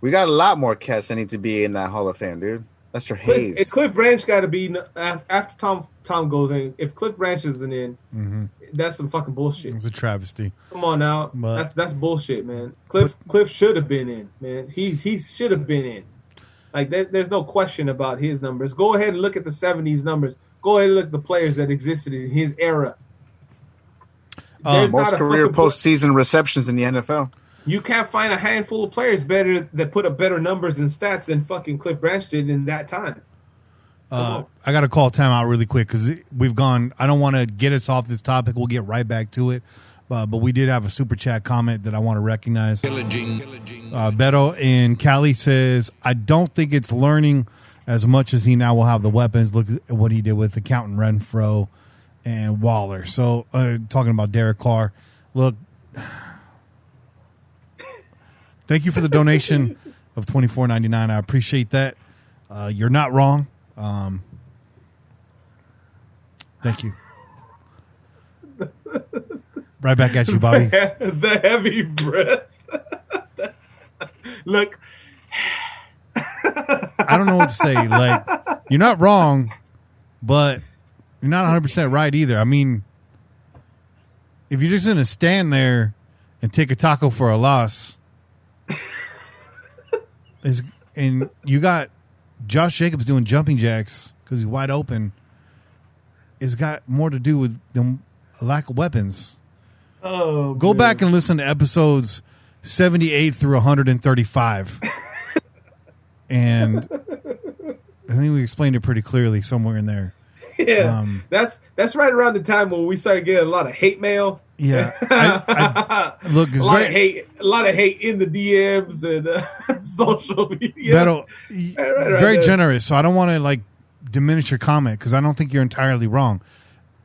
We got a lot more cats that need to be in that Hall of Fame, dude. Lester Hayes. If Cliff Branch got to be after Tom goes in. If Cliff Branch isn't in, that's some fucking bullshit. It's a travesty. Come on now, that's bullshit, man. Cliff should have been in, man. He should have been in. Like there's no question about his numbers. Go ahead and look at the '70s numbers. Go ahead and look at the players that existed in his era. Most career postseason receptions in the NFL. You can't find a handful of players that put up better numbers and stats than fucking Cliff Branch did in that time. I got to call timeout really quick because we've gone. I don't want to get us off this topic. We'll get right back to it. But we did have a super chat comment that I want to recognize. Pillaging. Beto in Cali says, I don't think it's learning as much as he now will have the weapons. Look at what he did with Accountant Renfro and Waller. So talking about Derek Carr, look, thank you for the donation of $24.99. I appreciate that. You're not wrong. Thank you. Right back at you, Bobby. The heavy breath. Look. I don't know what to say. Like, you're not wrong, but you're not 100% right either. I mean, if you're just going to stand there and take a taco for a loss, and you got Josh Jacobs doing jumping jacks because he's wide open, it's got more to do with the lack of weapons. Oh, Go back and listen to episodes 78 through 135. And I think we explained it pretty clearly somewhere in there. Yeah, that's right around the time when we started getting a lot of hate mail. Yeah, look, a lot of hate in the DMs and social media. Beto, very generous. So I don't want to like diminish your comment because I don't think you're entirely wrong.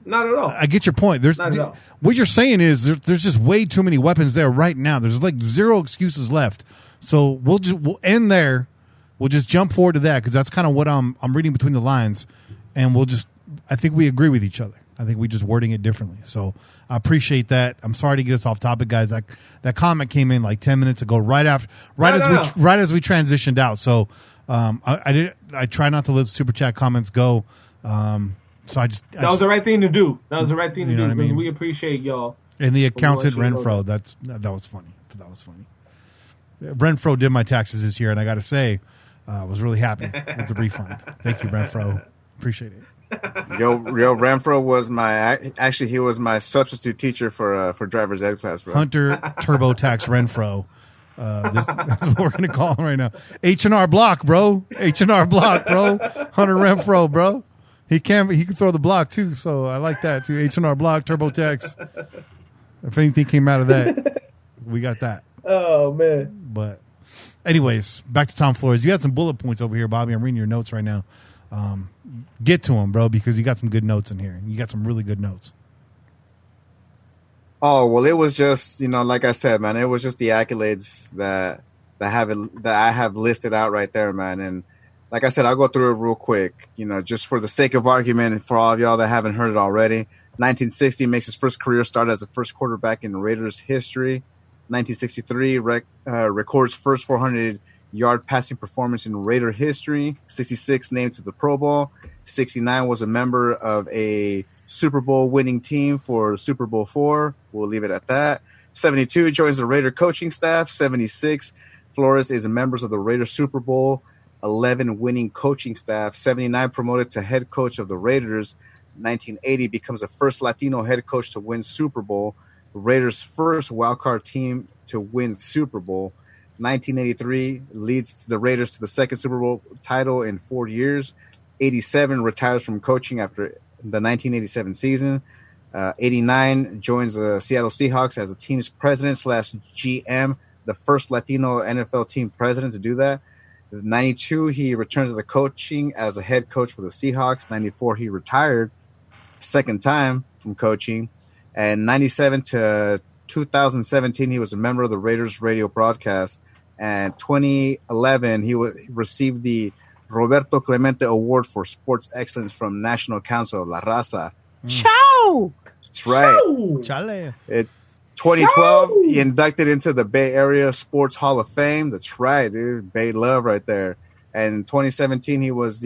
Not at all. I get your point. What you're saying is there's just way too many weapons there right now. There's like zero excuses left. So we'll end there. We'll just jump forward to that because that's kind of what I'm reading between the lines, and I think we agree with each other. I think we just wording it differently. So I appreciate that. I'm sorry to get us off topic, guys. That comment came in like 10 minutes ago, right as we transitioned out. So I try not to let super chat comments go. So that was the right thing to do. That was the right thing to do because I mean? We appreciate y'all. And the accountant Renfro, that was funny. That was funny. Renfro did my taxes this year, and I got to say, I was really happy with the refund. Thank you, Renfro. Appreciate it. Yo, Renfro was he was my substitute teacher for driver's ed class, bro. Hunter TurboTax Renfro. That's what we're gonna call him right now. H&R Block, bro. H&R Block, bro. Hunter Renfro, bro. He can throw the block too, so I like that too. H&R Block, TurboTax. If anything came out of that, we got that. Oh man. But anyways, back to Tom Flores. You had some bullet points over here, Bobby. I'm reading your notes right now. Get to them, bro, because you got some good notes in here. You got some really good notes. Oh, well, it was just, like I said, man, it was just the accolades that I have listed out right there, man. And like I said, I'll go through it real quick, just for the sake of argument and for all of y'all that haven't heard it already. 1960 makes his first career start as the first quarterback in Raiders history. 1963 records first 400-yard passing performance in Raider history. 66 named to the Pro Bowl. 69 was a member of a Super Bowl winning team for Super Bowl IV. We'll leave it at that. 72 joins the Raider coaching staff. 76 Flores is a member of the Raider Super Bowl 11 winning coaching staff. 79 promoted to head coach of the Raiders. 1980 becomes the first Latino head coach to win Super Bowl. Raiders' first wildcard team to win Super Bowl. 1983 leads the Raiders to the second Super Bowl title in 4 years. 87 retires from coaching after the 1987 season. 89 joins the Seattle Seahawks as the team's president/GM, the first Latino NFL team president to do that. 92 he returns to the coaching as a head coach for the Seahawks. 94 he retired, second time from coaching. And 97 to 2017 he was a member of the Raiders radio broadcast. And 2011 he received the Roberto Clemente Award for Sports Excellence from National Council of La Raza. Ciao! That's right. Chale. 2012, he inducted into the Bay Area Sports Hall of Fame. That's right, dude. Bay love right there. And in 2017, he was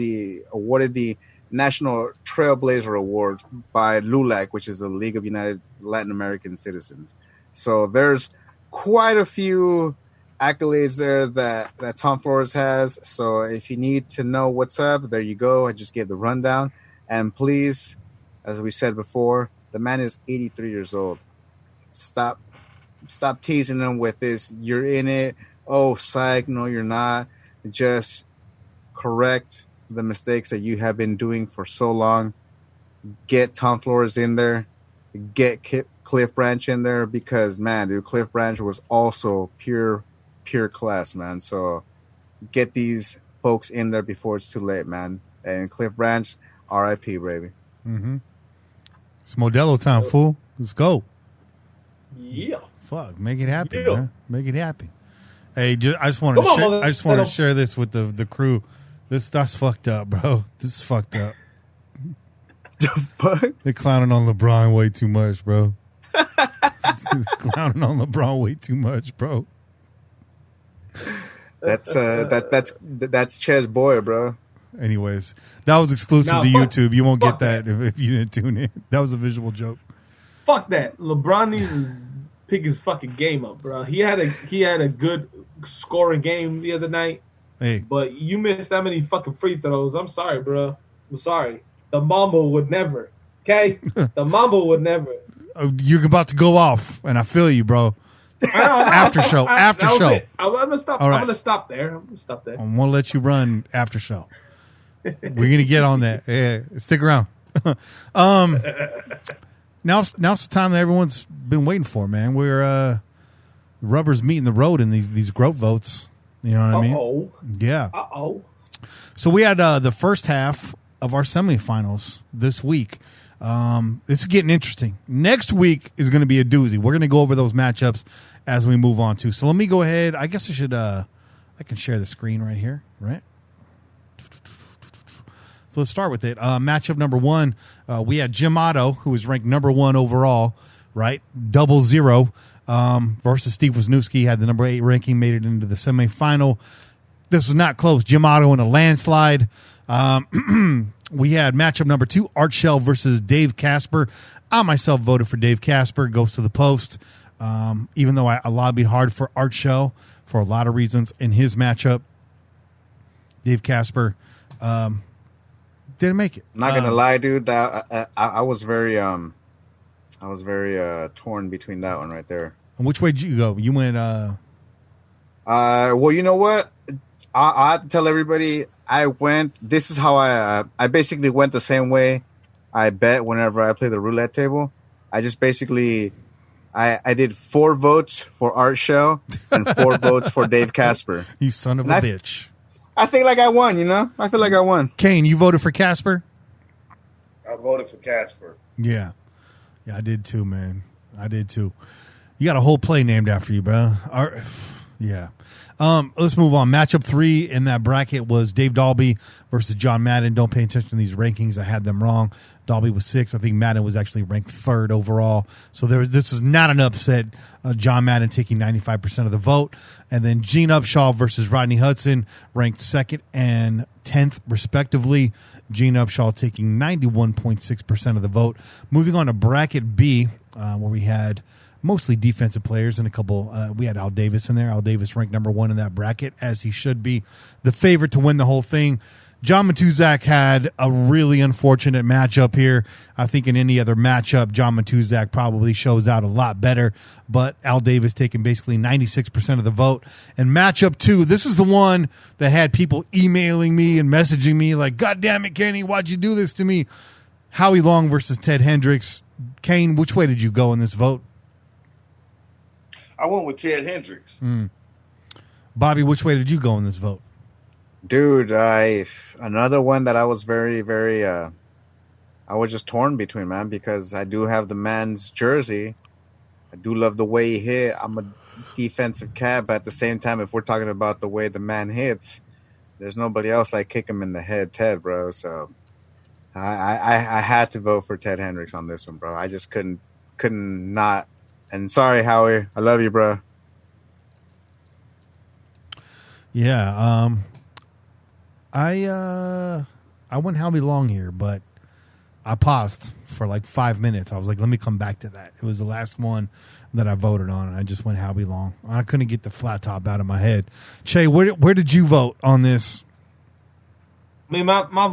awarded the National Trailblazer Award by LULAC, which is the League of United Latin American Citizens. So there's quite a few accolades there that Tom Flores has. So if you need to know what's up, there you go. I just gave the rundown. And please, as we said before, the man is 83 years old. Stop teasing him with this. You're in it. Oh, psych. No, you're not. Just correct the mistakes that you have been doing for so long. Get Tom Flores in there. Get Cliff Branch in there because, man, dude, Cliff Branch was also pure class, man. So get these folks in there before it's too late, man. And Cliff Branch, R.I.P. baby. Mm-hmm. It's Modelo time, fool. Let's go. Yeah. Fuck, make it happen, Yeah. man. Make it happen. Hey, I just wanted to share this with the crew. That's fucked up, bro. This is fucked up. The fuck? They're clowning on LeBron way too much, bro. Clowning on LeBron way too much, bro. That's Ches Boyer, bro. Anyways, that was exclusive to YouTube. You won't get that if you didn't tune in. That was a visual joke. Fuck that. LeBron needs to pick his fucking game up, bro. He had a good scoring game the other night. Hey, but you missed that many fucking free throws. I'm sorry, bro. I'm sorry. The Mamba would never. Okay? The Mamba would never. You're about to go off, and I feel you, bro. After show. I'm gonna stop. All right. I'm gonna stop there. I'm gonna let you run after show. We're gonna get on that. Yeah, stick around. Now's the time that everyone's been waiting for, man. We're rubber's meeting the road in these GROAT votes. You know what I mean? Yeah. So we had the first half of our semifinals this week. This is getting interesting. Next week is going to be a doozy. We're going to go over those matchups as we move on to. So let me go ahead. I guess I should. I can share the screen right here, right? So let's start with it. Matchup number one, we had Jim Otto, who was ranked number one overall, right? 0-0 versus Steve Wisniewski, had the number 8 ranking, made it into the semifinal. This was not close. Jim Otto in a landslide. We had matchup number 2, Art Shell versus Dave Casper. I myself voted for Dave Casper. Goes to the post. Even though I lobbied hard for Art Shell for a lot of reasons in his matchup, Dave Casper didn't make it. Not gonna lie, dude. I was very torn between that one right there. And which way did you go? You went. Well, you know what? I have to tell everybody. This is how I basically went the same way I bet whenever I play the roulette table. I just basically I did 4 votes for Art Shell and 4 votes for Dave Casper. You son of a bitch. I think like I won, you know? I feel like I won. Kane, you voted for Casper? I voted for Casper. Yeah. Yeah, I did too, man. I did too. You got a whole play named after you, bro. Yeah. Let's move on. Matchup 3 in that bracket was Dave Dalby versus John Madden. Don't pay attention to these rankings. I had them wrong. Dalby was 6. I think Madden was actually ranked 3rd overall. So this is not an upset. John Madden taking 95% of the vote. And then Gene Upshaw versus Rodney Hudson, ranked 2nd and 10th respectively. Gene Upshaw taking 91.6% of the vote. Moving on to bracket B, where we had mostly defensive players and a couple. We had Al Davis in there. Al Davis ranked number 1 in that bracket, as he should be. The favorite to win the whole thing. John Matuzak had a really unfortunate matchup here. I think in any other matchup, John Matuzak probably shows out a lot better. But Al Davis taking basically 96% of the vote. And matchup 2, this is the one that had people emailing me and messaging me like, God damn it, Kenny, why'd you do this to me? Howie Long versus Ted Hendricks. Kane, which way did you go in this vote? I went with Ted Hendricks. Bobby, which way did you go in this vote? Dude, another one that I was very, very I was just torn between, man, because I do have the man's jersey. I do love the way he hit. I'm a defensive cat, but at the same time, if we're talking about the way the man hits, there's nobody else like kick him in the head, Ted, bro. So I had to vote for Ted Hendricks on this one, bro. I just couldn't not. And sorry, Howie, I love you, bro. Yeah, I went Howie Long here, but I paused for like 5 minutes. I was like, let me come back to that. It was the last one that I voted on, and I just went Howie Long. I couldn't get the flat top out of my head. Che, where did you vote on this? I mean, my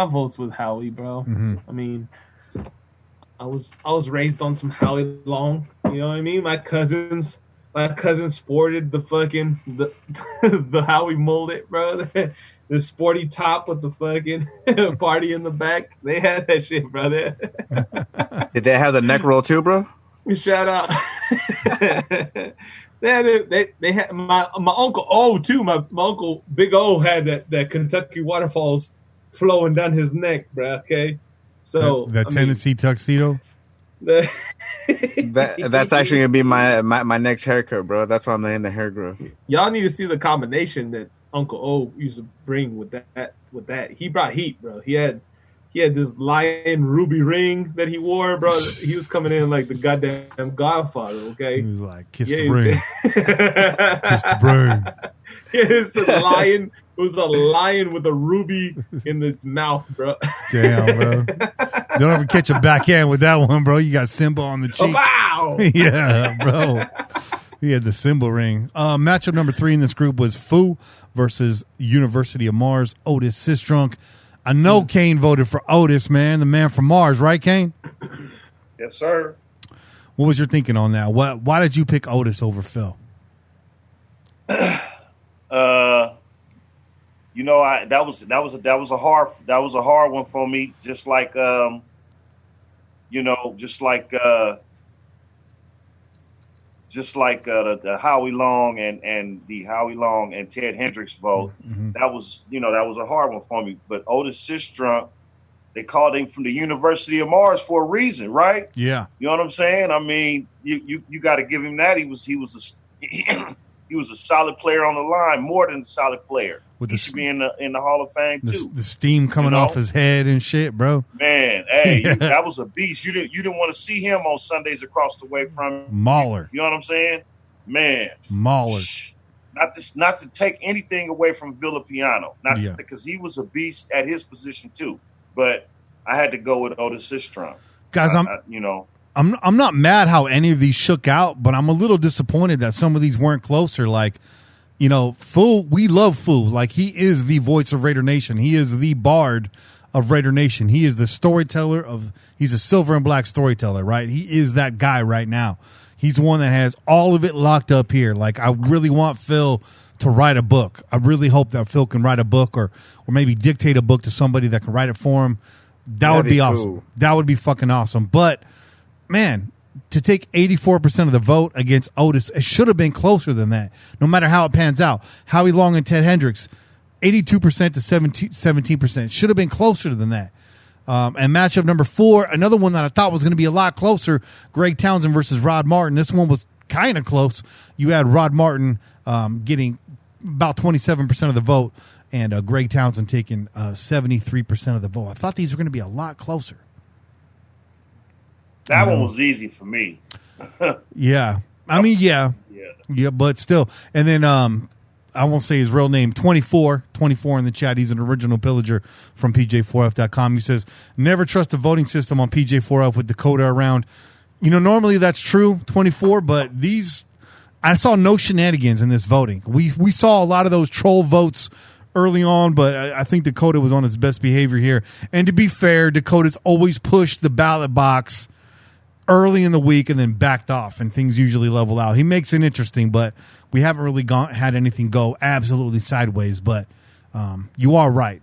vote's with Howie, bro. Mm-hmm. I mean, I was raised on some Howie Long. You know what I mean? My cousin sported the fucking the Howie mullet, bro. The sporty top with the fucking party in the back. They had that shit, brother. Did they have the neck roll too, bro? Shout out. They had my Uncle O too. My Uncle Big O had that Kentucky waterfalls flowing down his neck, bro. Okay, so that Tennessee tuxedo. That's actually gonna be my next haircut, bro. That's why I'm letting the hair grow. Y'all need to see the combination that Uncle O used to bring with that. He brought heat, bro. He had this lion ruby ring that he wore, bro. He was coming in like the goddamn Godfather, okay? He was like, kiss the brain. Kiss the brain. It's a lion. It was a lion with a ruby in its mouth, bro. Damn, bro. Don't ever catch a backhand with that one, bro. You got Simba on the cheek. Oh, wow. Yeah, bro. He had the Simba ring. Matchup number 3 in this group was Fu versus University of Mars, Otis Sistrunk. I know Kane voted for Otis, man, the man from Mars, right, Kane? Yes, sir. What was your thinking on that? Why did you pick Otis over Phil? That was a hard one for me. Just like the Howie Long and the Howie Long and Ted Hendricks vote. Mm-hmm. That was a hard one for me. But Otis Sistrunk, they called him from the University of Mars for a reason, right? Yeah. You know what I'm saying? I mean, you got to give him that. He was a solid player on the line, more than a solid player. He should be in the Hall of Fame too. The steam coming off his head and shit, bro. Man, hey, that was a beast. You didn't want to see him on Sundays across the way from Mauler. You know what I'm saying? Man, Mauler. Not to take anything away from Villapiano, because he was a beast at his position too. But I had to go with Otis Sistrunk. Guys, I'm not mad how any of these shook out, but I'm a little disappointed that some of these weren't closer. Like, Fu, we love Fu. Like, he is the voice of Raider Nation. He is the bard of Raider Nation. He is the storyteller he's a silver and black storyteller, right? He is that guy right now. He's the one that has all of it locked up here. Like, I really want Phil to write a book. I really hope that Phil can write a book or maybe dictate a book to somebody that can write it for him. That'd be awesome. Cool. That would be fucking awesome. But, man, to take 84% of the vote against Otis, it should have been closer than that, no matter how it pans out. Howie Long and Ted Hendricks, 82% to 17%. Should have been closer than that. And matchup number 4, another one that I thought was going to be a lot closer, Greg Townsend versus Rod Martin. This one was kind of close. You had Rod Martin getting about 27% of the vote, and Greg Townsend taking 73% of the vote. I thought these were going to be a lot closer. That one was easy for me. Yeah. I mean, yeah, but still. And then I won't say his real name, 24 in the chat. He's an original pillager from PJ4F.com. He says, never trust the voting system on PJ4F with Dakota around. Normally that's true, 24, but I saw no shenanigans in this voting. We saw a lot of those troll votes early on, but I think Dakota was on his best behavior here. And to be fair, Dakota's always pushed the ballot box early in the week and then backed off, and things usually level out. He makes it interesting, but we haven't really had anything go absolutely sideways. But you are right.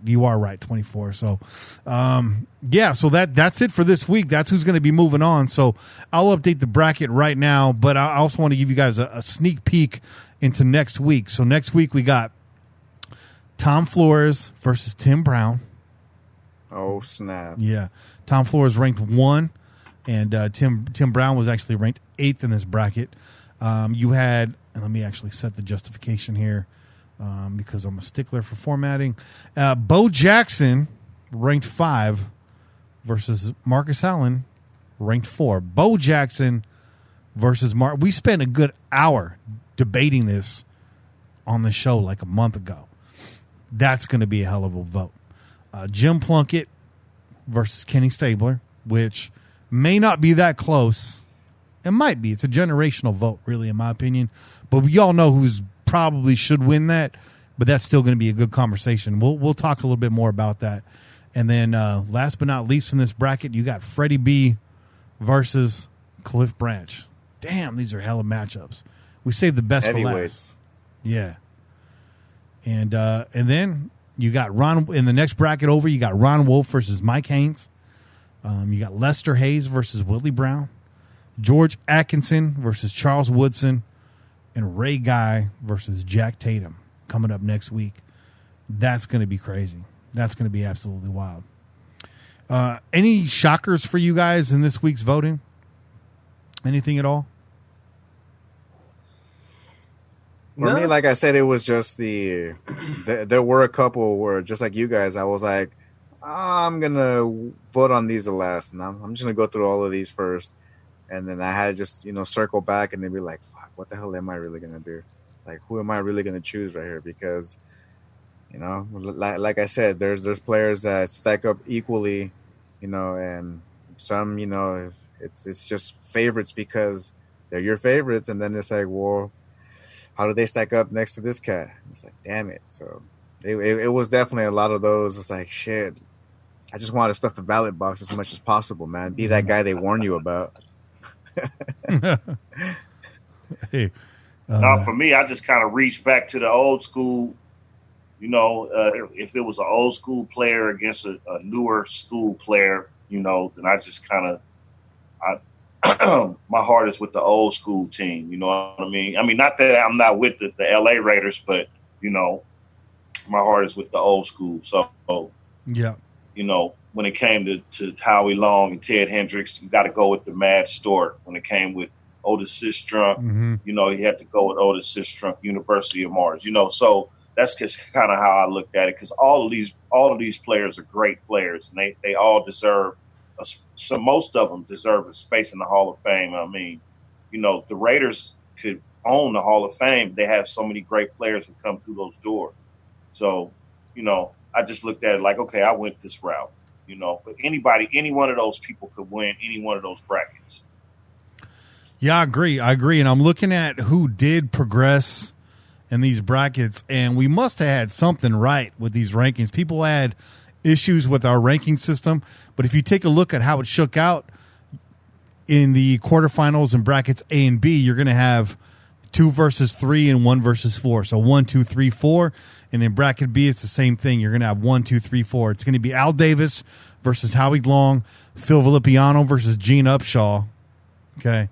24. So, so that's it for this week. That's who's going to be moving on. So I'll update the bracket right now, but I also want to give you guys a sneak peek into next week. So next week we got Tom Flores versus Tim Brown. Oh, snap. Yeah. Tom Flores ranked 1. And Tim Brown was actually ranked 8th in this bracket. You had, and let me actually set the justification here because I'm a stickler for formatting. Bo Jackson ranked 5 versus Marcus Allen ranked 4. Bo Jackson versus We spent a good hour debating this on the show like a month ago. That's going to be a hell of a vote. Jim Plunkett versus Kenny Stabler, which may not be that close. It might be. It's a generational vote, really, in my opinion. But we all know who's probably should win that. But that's still going to be a good conversation. We'll talk a little bit more about that. And then last but not least in this bracket, you got Freddie B versus Cliff Branch. Damn, these are hella matchups. We saved the best for last. Yeah. And then you got Ron in the next bracket over. You got Ron Wolf versus Mike Haynes. You got Lester Hayes versus Willie Brown, George Atkinson versus Charles Woodson, and Ray Guy versus Jack Tatum coming up next week. That's going to be crazy. That's going to be absolutely wild. Any shockers for you guys in this week's voting? Anything at all? For me, like I said, it was just there were a couple where, just like you guys, I was like, I'm going to vote on these the last. And I'm just going to go through all of these first. And then I had to just, circle back and then be like, fuck, what the hell am I really going to do? Like, who am I really going to choose right here? Because, like I said, there's players that stack up equally, and some, it's just favorites because they're your favorites. And then it's like, well, how do they stack up next to this cat? It's like, damn it. So it was definitely a lot of those. It's like, shit, I just want to stuff the ballot box as much as possible, man. Be that guy they warn you about. Hey, now, for me, I just kind of reached back to the old school. If it was an old school player against a newer school player, then I just kind of, my heart is with the old school team. You know what I mean? I mean, not that I'm not with the LA Raiders, but my heart is with the old school. So yeah, when it came to Howie Long and Ted Hendricks, you got to go with the Mad Stewart. When it came with Otis Sistrunk, you had to go with Otis Sistrunk, University of Mars. So that's just kind of how I looked at it, because all of these players are great players, and they all deserve. Most of them deserve a space in the Hall of Fame. I mean, the Raiders could own the Hall of Fame. They have so many great players who come through those doors. So, I just looked at it like, okay, I went this route. But any one of those people could win any one of those brackets. Yeah, I agree. And I'm looking at who did progress in these brackets, and we must have had something right with these rankings. People had issues with our ranking system, but if you take a look at how it shook out in the quarterfinals and brackets A and B, you're going to have 2 versus 3 and 1 versus 4. So 1, 2, 3, 4. And in bracket B, it's the same thing. You're going to have 1, 2, 3, 4. It's going to be Al Davis versus Howie Long, Phil Villipiano versus Gene Upshaw. Okay.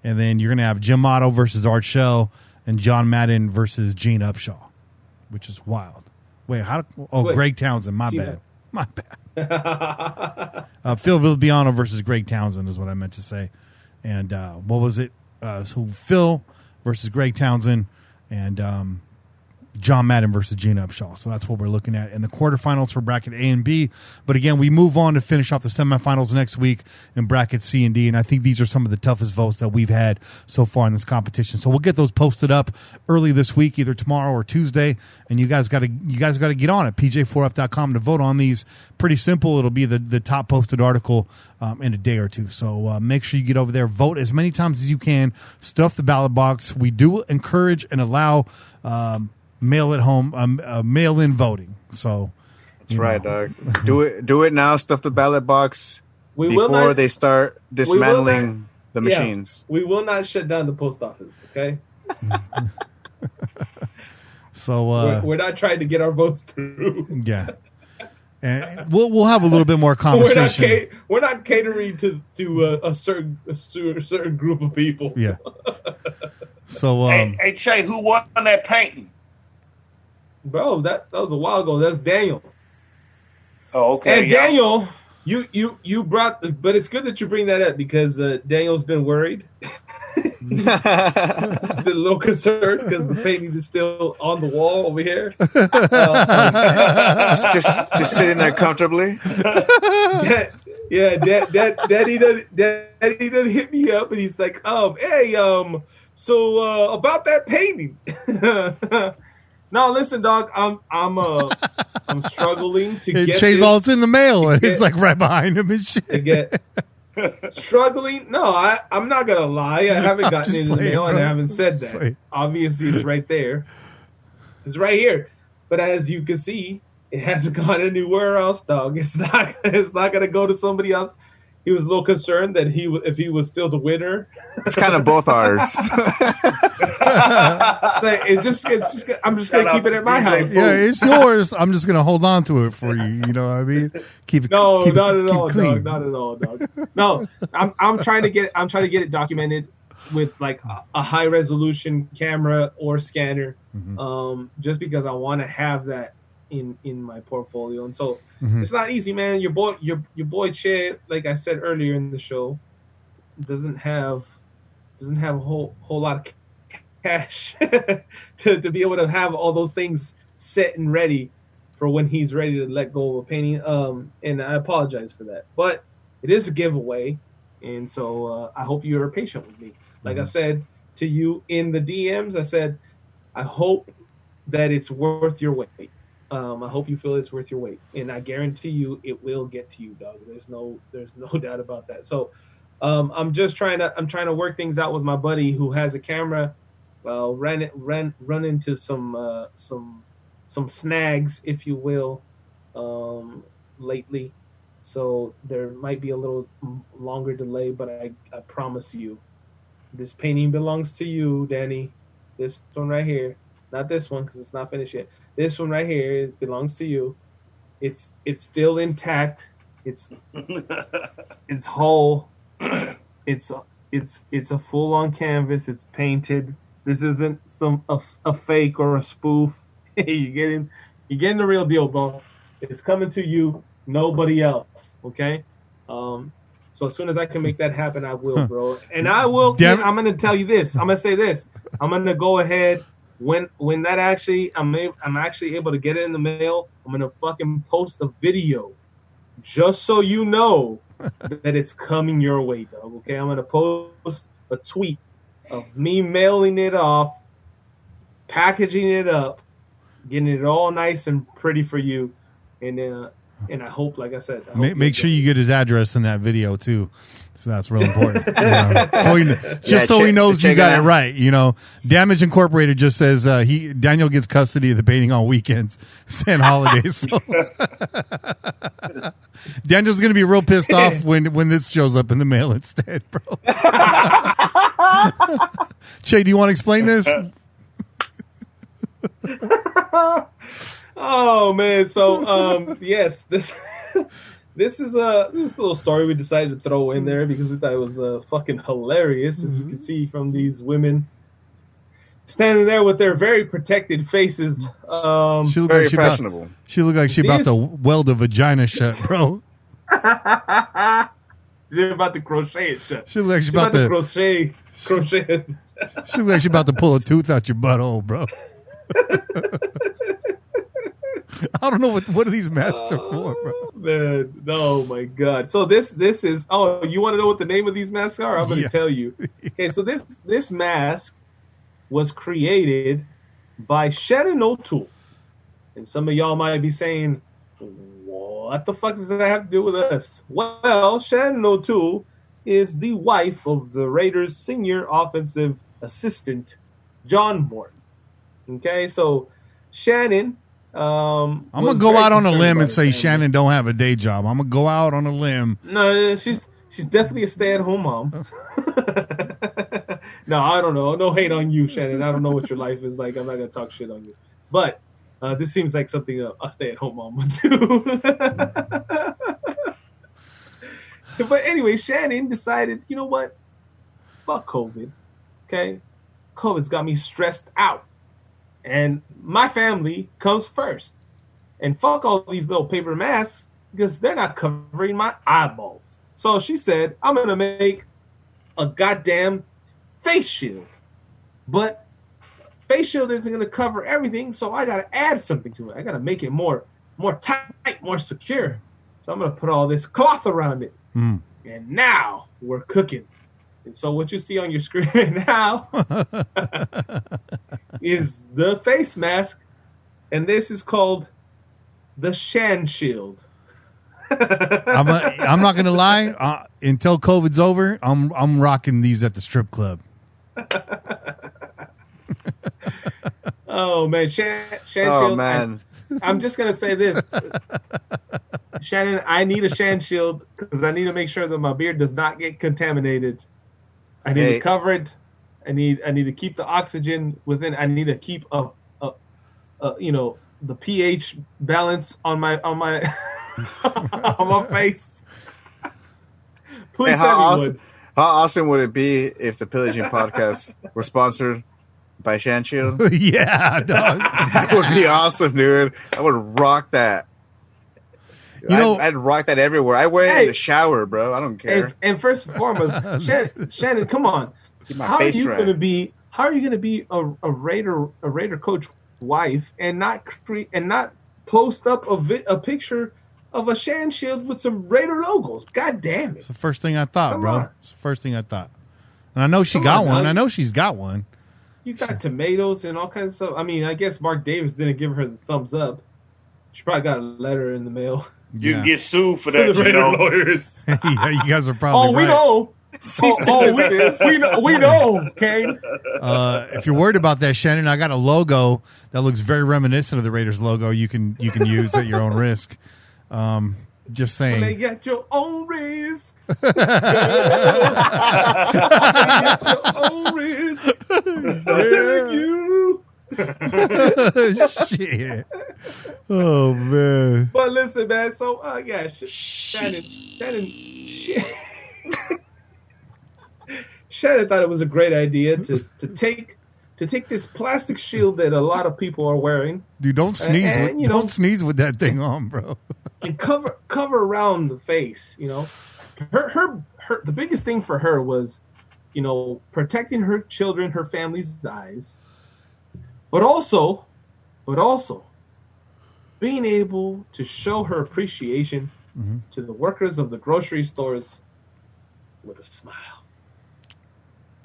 And then you're going to have Jim Otto versus Art Shell and John Madden versus Gene Upshaw, which is wild. Wait, Greg Townsend. My bad. Phil Villipiano versus Greg Townsend is what I meant to say. And what was it? So Phil versus Greg Townsend and John Madden versus Gene Upshaw. So that's what we're looking at in the quarterfinals for bracket A and B. But again, we move on to finish off the semifinals next week in bracket C and D. And I think these are some of the toughest votes that we've had so far in this competition. So we'll get those posted up early this week, either tomorrow or Tuesday. And you guys got to get on it, pj4f.com, to vote on these. Pretty simple. It'll be the top posted article in a day or two. So make sure you get over there, vote as many times as you can, stuff the ballot box. We do encourage and allow mail-in voting. So that's right, dog. Do it now. Stuff the ballot box before they start dismantling the machines. We will not shut down the post office. Okay. So we're not trying to get our votes through. Yeah, and we'll have a little bit more conversation. We're not catering to a certain group of people. Yeah. So hey Che, who won that painting? Bro, that was a while ago. That's Daniel. Oh, okay. And Daniel, you brought, but it's good that you bring that up, because Daniel's been worried. He's been a little concerned because the painting is still on the wall over here. Just sitting there comfortably. Daddy done hit me up, and he's like, hey, so about that painting. No, listen, dog. I'm struggling to get Chase this. all it's in the mail, and it's like right behind him and shit. Struggling? No, I'm not gonna lie. I haven't gotten it in the mail, and I haven't said that. Obviously, it's right there. It's right here. But as you can see, it hasn't gone anywhere else, dog. It's not gonna go to somebody else. He was a little concerned that if he was still the winner. It's kind of both ours. It's just I'm just gonna keep it at my house. Yeah, it's yours. I'm just gonna hold on to it for you. You know what I mean? Keep it. No, keep not it, at keep all, it clean. dog. Not at all, dog. No, I'm trying to get it documented. like a high resolution camera or scanner, Mm-hmm. just because I want to have that in my portfolio. And so Mm-hmm. it's not easy, man. Your boy Che, like I said earlier in the show, doesn't have a whole lot of cash to be able to have all those things set and ready for when he's ready to let go of a painting. And I apologize for that, but it is a giveaway, and so I hope you are patient with me. Like I said to you in the DMs, I said I hope that it's worth your weight. I hope you feel it's worth your weight, and I guarantee you it will get to you, dog. There's no doubt about that. So I'm trying to work things out with my buddy who has a camera. Well, run into some snags, if you will, lately. So there might be a little longer delay, but I promise you, this painting belongs to you, Danny. This one right here, not this one because it's not finished yet. This one right here, it belongs to you. It's still intact. It's whole. It's a full-on canvas. It's painted. This isn't a fake or a spoof. You're getting the real deal, bro. It's coming to you, nobody else. Okay. So as soon as I can make that happen, I will, bro. And I will. I'm going to tell you this. I'm going to say this. I'm going to go ahead when that actually I'm actually able to get it in the mail. I'm going to fucking post a video, just so you know that it's coming your way, dog. Okay. I'm going to post a tweet of me mailing it off, packaging it up, getting it all nice and pretty for you, and I hope, like I said, make sure you get his address in that video too. So that's real important. So he knows you got it right. You know, Damage Incorporated just says Daniel gets custody of the painting on weekends and holidays. So. Daniel's gonna be real pissed off when this shows up in the mail instead, bro. Che, do you want to explain this? Oh man, so yes, this is a little story we decided to throw in there because we thought it was fucking hilarious, as you can see from these women standing there with their very protected faces. She looked very like fashionable. She looked like she about to weld a vagina shut, bro. She's about to crochet it shut. She looked like she's about to crochet. She looked like she's about to pull a tooth out your butthole, bro. I don't know what these masks are for, bro. Man, oh my god! So this is. Oh, you want to know what the name of these masks are? I'm going to tell you. Okay, so this mask was created by Shannon O'Toole, and some of y'all might be saying, "What the fuck does that have to do with us?" Well, Shannon O'Toole is the wife of the Raiders' senior offensive assistant, John Morton. Okay, so Shannon. I'm gonna go out on a limb and say Shannon don't have a day job. I'm gonna go out on a limb. No, she's definitely a stay-at-home mom. No, I don't know. No hate on you, Shannon. I don't know what your life is like. I'm not gonna talk shit on you. But this seems like something a stay-at-home mom would do. But anyway, Shannon decided, you know what? Fuck COVID. Okay, COVID's got me stressed out. And my family comes first. And fuck all these little paper masks because they're not covering my eyeballs. So she said, I'm going to make a goddamn face shield. But face shield isn't going to cover everything, so I got to add something to it. I got to make it more tight, more secure. So I'm going to put all this cloth around it. Mm. And now we're cooking. And so what you see on your screen right now is the face mask, and this is called the Shan Shield. I'm not gonna lie. Until COVID's over, I'm rocking these at the strip club. Oh man, Shan Oh Shield. man, I'm just gonna say this, Shannon. I need a Shan Shield because I need to make sure that my beard does not get contaminated. I need to cover it. I need to keep the oxygen within. I need to keep the pH balance on my on my face. Please, How awesome would it be if the Pillaging podcast was sponsored by Shan Shield? Yeah, dog. That would be awesome, dude. I would rock that. You know, I'd rock that everywhere. I wear it in the shower, bro. I don't care. And first and foremost, Shannon, come on. How are you going to be a Raider coach wife and not post up a picture of a Shan Shield with some Raider logos? God damn it! It's the first thing I thought, bro. It's the first thing I thought. And I know she got one. I know she's got one. You got tomatoes and all kinds of stuff. I mean, I guess Mark Davis didn't give her the thumbs up. She probably got a letter in the mail. You can get sued for that, you know. Lawyers. Yeah, you guys are probably we know. We know, Kane. If you're worried about that, Shannon, I got a logo that looks very reminiscent of the Raiders logo. You can use at your own risk. Just saying. Play at your own risk. I'm telling you. Shit. Oh man. But listen, man. So Shannon. Shannon thought it was a great idea to take this plastic shield that a lot of people are wearing. Dude, don't sneeze. Don't sneeze with that thing on, bro. And cover around the face. You know, her the biggest thing for her was, you know, protecting her children, her family's eyes, but also being able to show her appreciation to the workers of the grocery stores with a smile.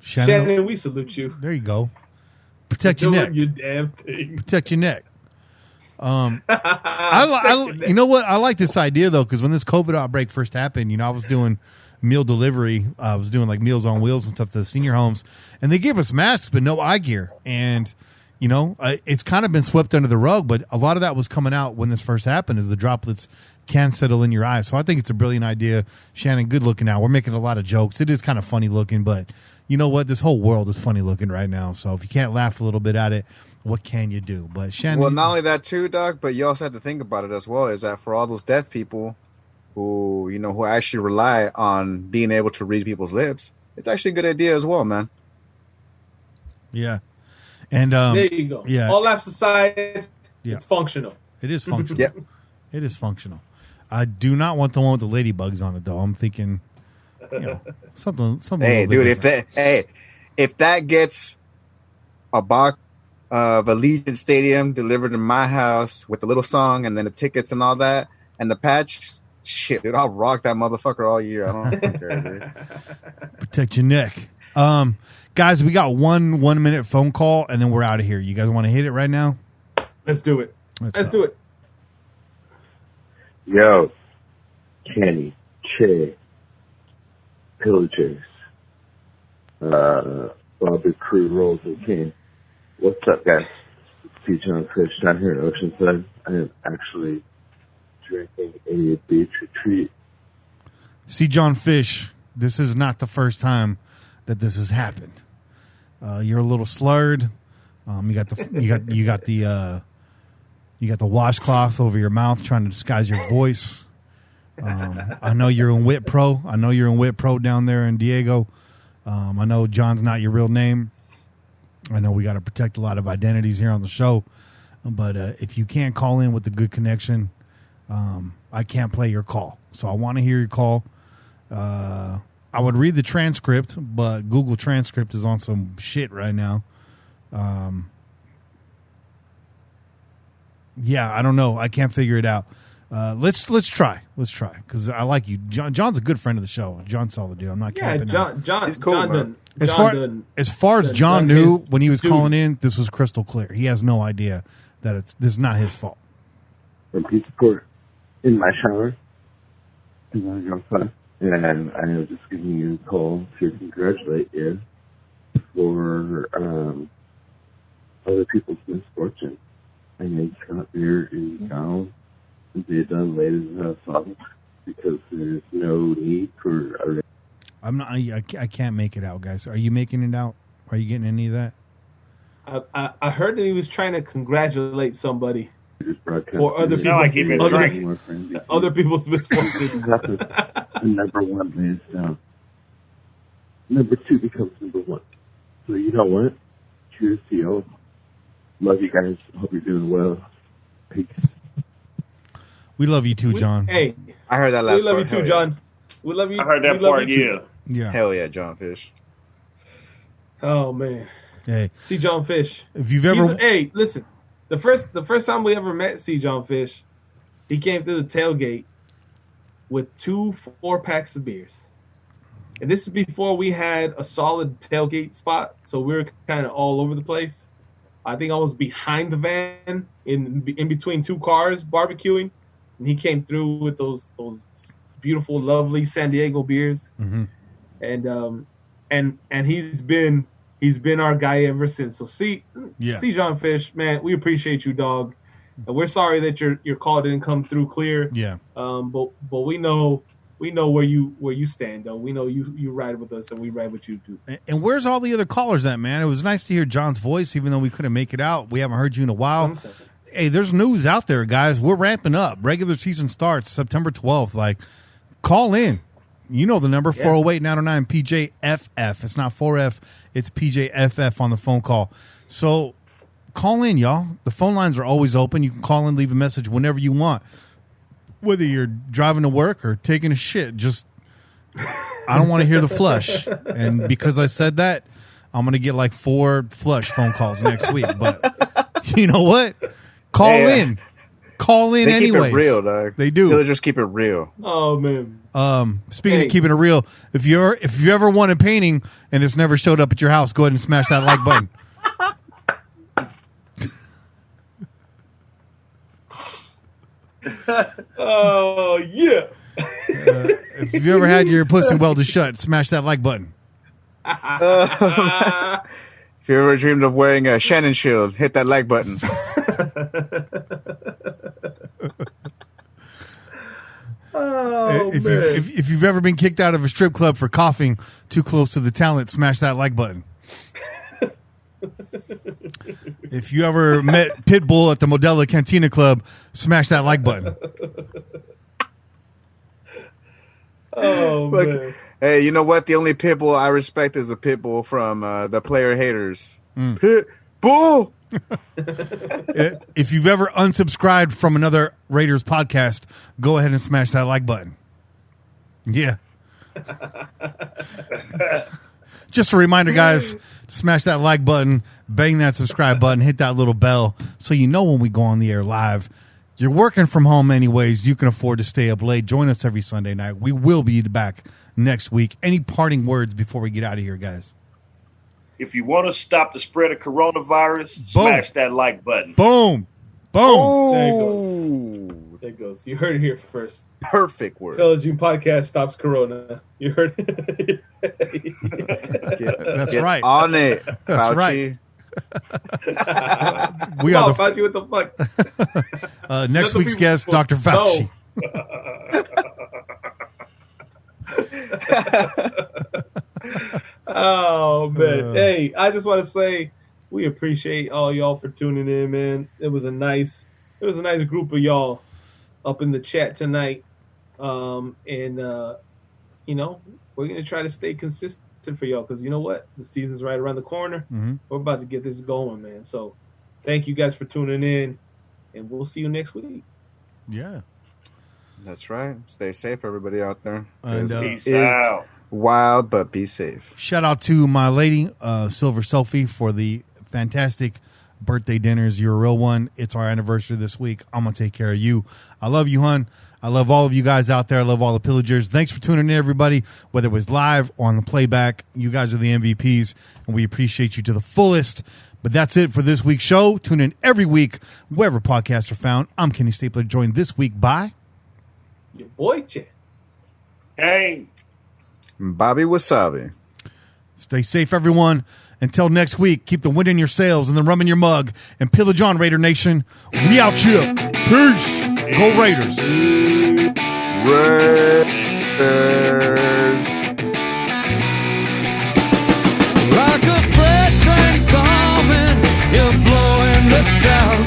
Shannon, we salute you. There you go. Protect your neck. Your damn thing. Protect your neck. You know what? I like this idea though, because when this COVID outbreak first happened, you know, I was doing meal delivery. I was doing like Meals on Wheels and stuff to the senior homes, and they gave us masks but no eye gear. And you know, it's kind of been swept under the rug, but a lot of that was coming out when this first happened, as the droplets can settle in your eyes. So I think it's a brilliant idea. Shannon, good looking out. We're making a lot of jokes. It is kind of funny looking, but you know what? This whole world is funny looking right now. So if you can't laugh a little bit at it, what can you do? But Shannon, well, not only that too, Doc, but you also have to think about it as well. Is that for all those deaf people who, you know, who actually rely on being able to read people's lips, it's actually a good idea as well, man. Yeah. And there you go. Yeah. All laughs aside, it's functional. It is functional. Yep. It is functional. I do not want the one with the ladybugs on it though. I'm thinking, you know, something. Hey, dude, if that gets a box of Allegiant Stadium delivered to my house with the little song and then the tickets and all that and the patch, shit, dude, I'll rock that motherfucker all year. I don't care, dude. Protect your neck. Guys, we got one minute phone call and then we're out of here. You guys want to hit it right now? Let's do it. Let's do it. Yo, Kenny, Che, Pillagers, Bobby Crew, Rolls and King. What's up, guys? It's P. John Fish down here in Oceanside. I am actually drinking a beach retreat. See, John Fish, this is not the first time that this has happened. You're a little slurred. You got the washcloth over your mouth trying to disguise your voice. I know you're in Wit Pro. I know you're in Wit Pro down there in Diego. I know John's not your real name. I know we got to protect a lot of identities here on the show. But if you can't call in with a good connection, I can't play your call. So I want to hear your call. I would read the transcript, but Google Transcript is on some shit right now. Yeah, I don't know. I can't figure it out. Let's try. Let's try because I like you. John's a good friend of the show. John's solid dude. I'm not capping. John, he's cool, John as far as John knew when he was calling in, this was crystal clear. He has no idea that this is not his fault. From Pizza Port in my shower, and I was just giving you a call to congratulate you for other people's misfortune. I know Scott here is down and they done later song because there's no need for. I'm not. I can't make it out, guys. Are you making it out? Are you getting any of that? I heard that he was trying to congratulate somebody for other people's misfortunes. The number one man down. number 2 becomes number 1. So you know what? Cheers to you. Love you guys. Hope you're doing well. Peace. We love you too, John. Hey, I heard that last we love part. you too, Hell John. We love you. I heard that we love part. you too. Yeah. Yeah. Hell yeah, John Fish. Oh man. Hey, See John Fish. if you've ever, Hey, listen. The first time we ever met See John Fish, he came through the tailgate with 2 4-packs of beers. And this is before we had a solid tailgate spot, so we were kind of all over the place. I think I was behind the van in between 2 cars barbecuing, and he came through with those beautiful, lovely San Diego beers. Mhm. And he's been our guy ever since. So see John Fish, man, we appreciate you, dog. And we're sorry that your call didn't come through clear. yeah, But we know where you stand, though. We know you ride with us, and we ride with you too. and where's all the other callers at, man? It was nice to hear John's voice, even though we couldn't make it out. We haven't heard you in a while. Hey, there's news out there, guys. We're ramping up. Regular season starts September 12th. Like, call in. You know the number, 408-909 PJFF. It's not 4F, it's PJFF on the phone call. So call in, y'all. The phone lines are always open. You can call in, leave a message whenever you want. Whether you're driving to work or taking a shit, just, I don't want to hear the flush. And because I said that, I'm going to get like 4 flush phone calls next week. But you know what? Call in. Call in anyways. They keep it real, dog. They do. They'll just keep it real. Oh man. Speaking of keeping it real, if you ever want a painting and it's never showed up at your house, go ahead and smash that like button. Oh yeah. If you ever had your pussy welded shut, smash that like button. If you ever dreamed of wearing a Shannon shield, hit that like button. Oh, if you've ever been kicked out of a strip club for coughing too close to the talent, smash that like button. If you ever met Pitbull at the Modelo Cantina Club, smash that like button. Oh, man. Hey, you know what? The only Pitbull I respect is a Pitbull from the Player Haters. Pitbull! If you've ever unsubscribed from another Raiders podcast, go ahead and smash that like button. Yeah. Just a reminder, guys, smash that like button, bang that subscribe button, hit that little bell so you know when we go on the air live. You're working from home anyways. You can afford to stay up late. Join us every Sunday night. We will be back next week. Any parting words before we get out of here, guys? If you want to stop the spread of coronavirus, smash that like button. Boom. Boom. There it goes. You heard it here first. Perfect word. Pillaging podcast stops corona. You heard it. That's Get right. on it, That's Fauci. right. We are the Fauci, what the fuck? next week's guest, Dr. Fauci. Oh man. Hey, I just want to say we appreciate all y'all for tuning in, man. It was a nice group of y'all up in the chat tonight. You know, we're gonna try to stay consistent for y'all because you know what? The season's right around the corner. Mm-hmm. We're about to get this going, man. So thank you guys for tuning in, and we'll see you next week. Yeah. That's right. Stay safe, everybody out there. And, Peace out. Wild, but be safe. Shout out to my lady, Silver Selfie, for the fantastic birthday dinners. You're a real one. It's our anniversary this week. I'm going to take care of you. I love you, hun. I love all of you guys out there. I love all the pillagers. Thanks for tuning in, everybody, whether it was live or on the playback. You guys are the MVPs, and we appreciate you to the fullest. But that's it for this week's show. Tune in every week, wherever podcasts are found. I'm Kenny Stapler, joined this week by Your boy, Jet. Hey. Bobby Wasabi. Stay safe, everyone. Until next week, keep the wind in your sails and the rum in your mug. And pillage on, Raider Nation. We out here. Peace. Go Raiders. Raiders. Like a freight train coming, you're blowing the town.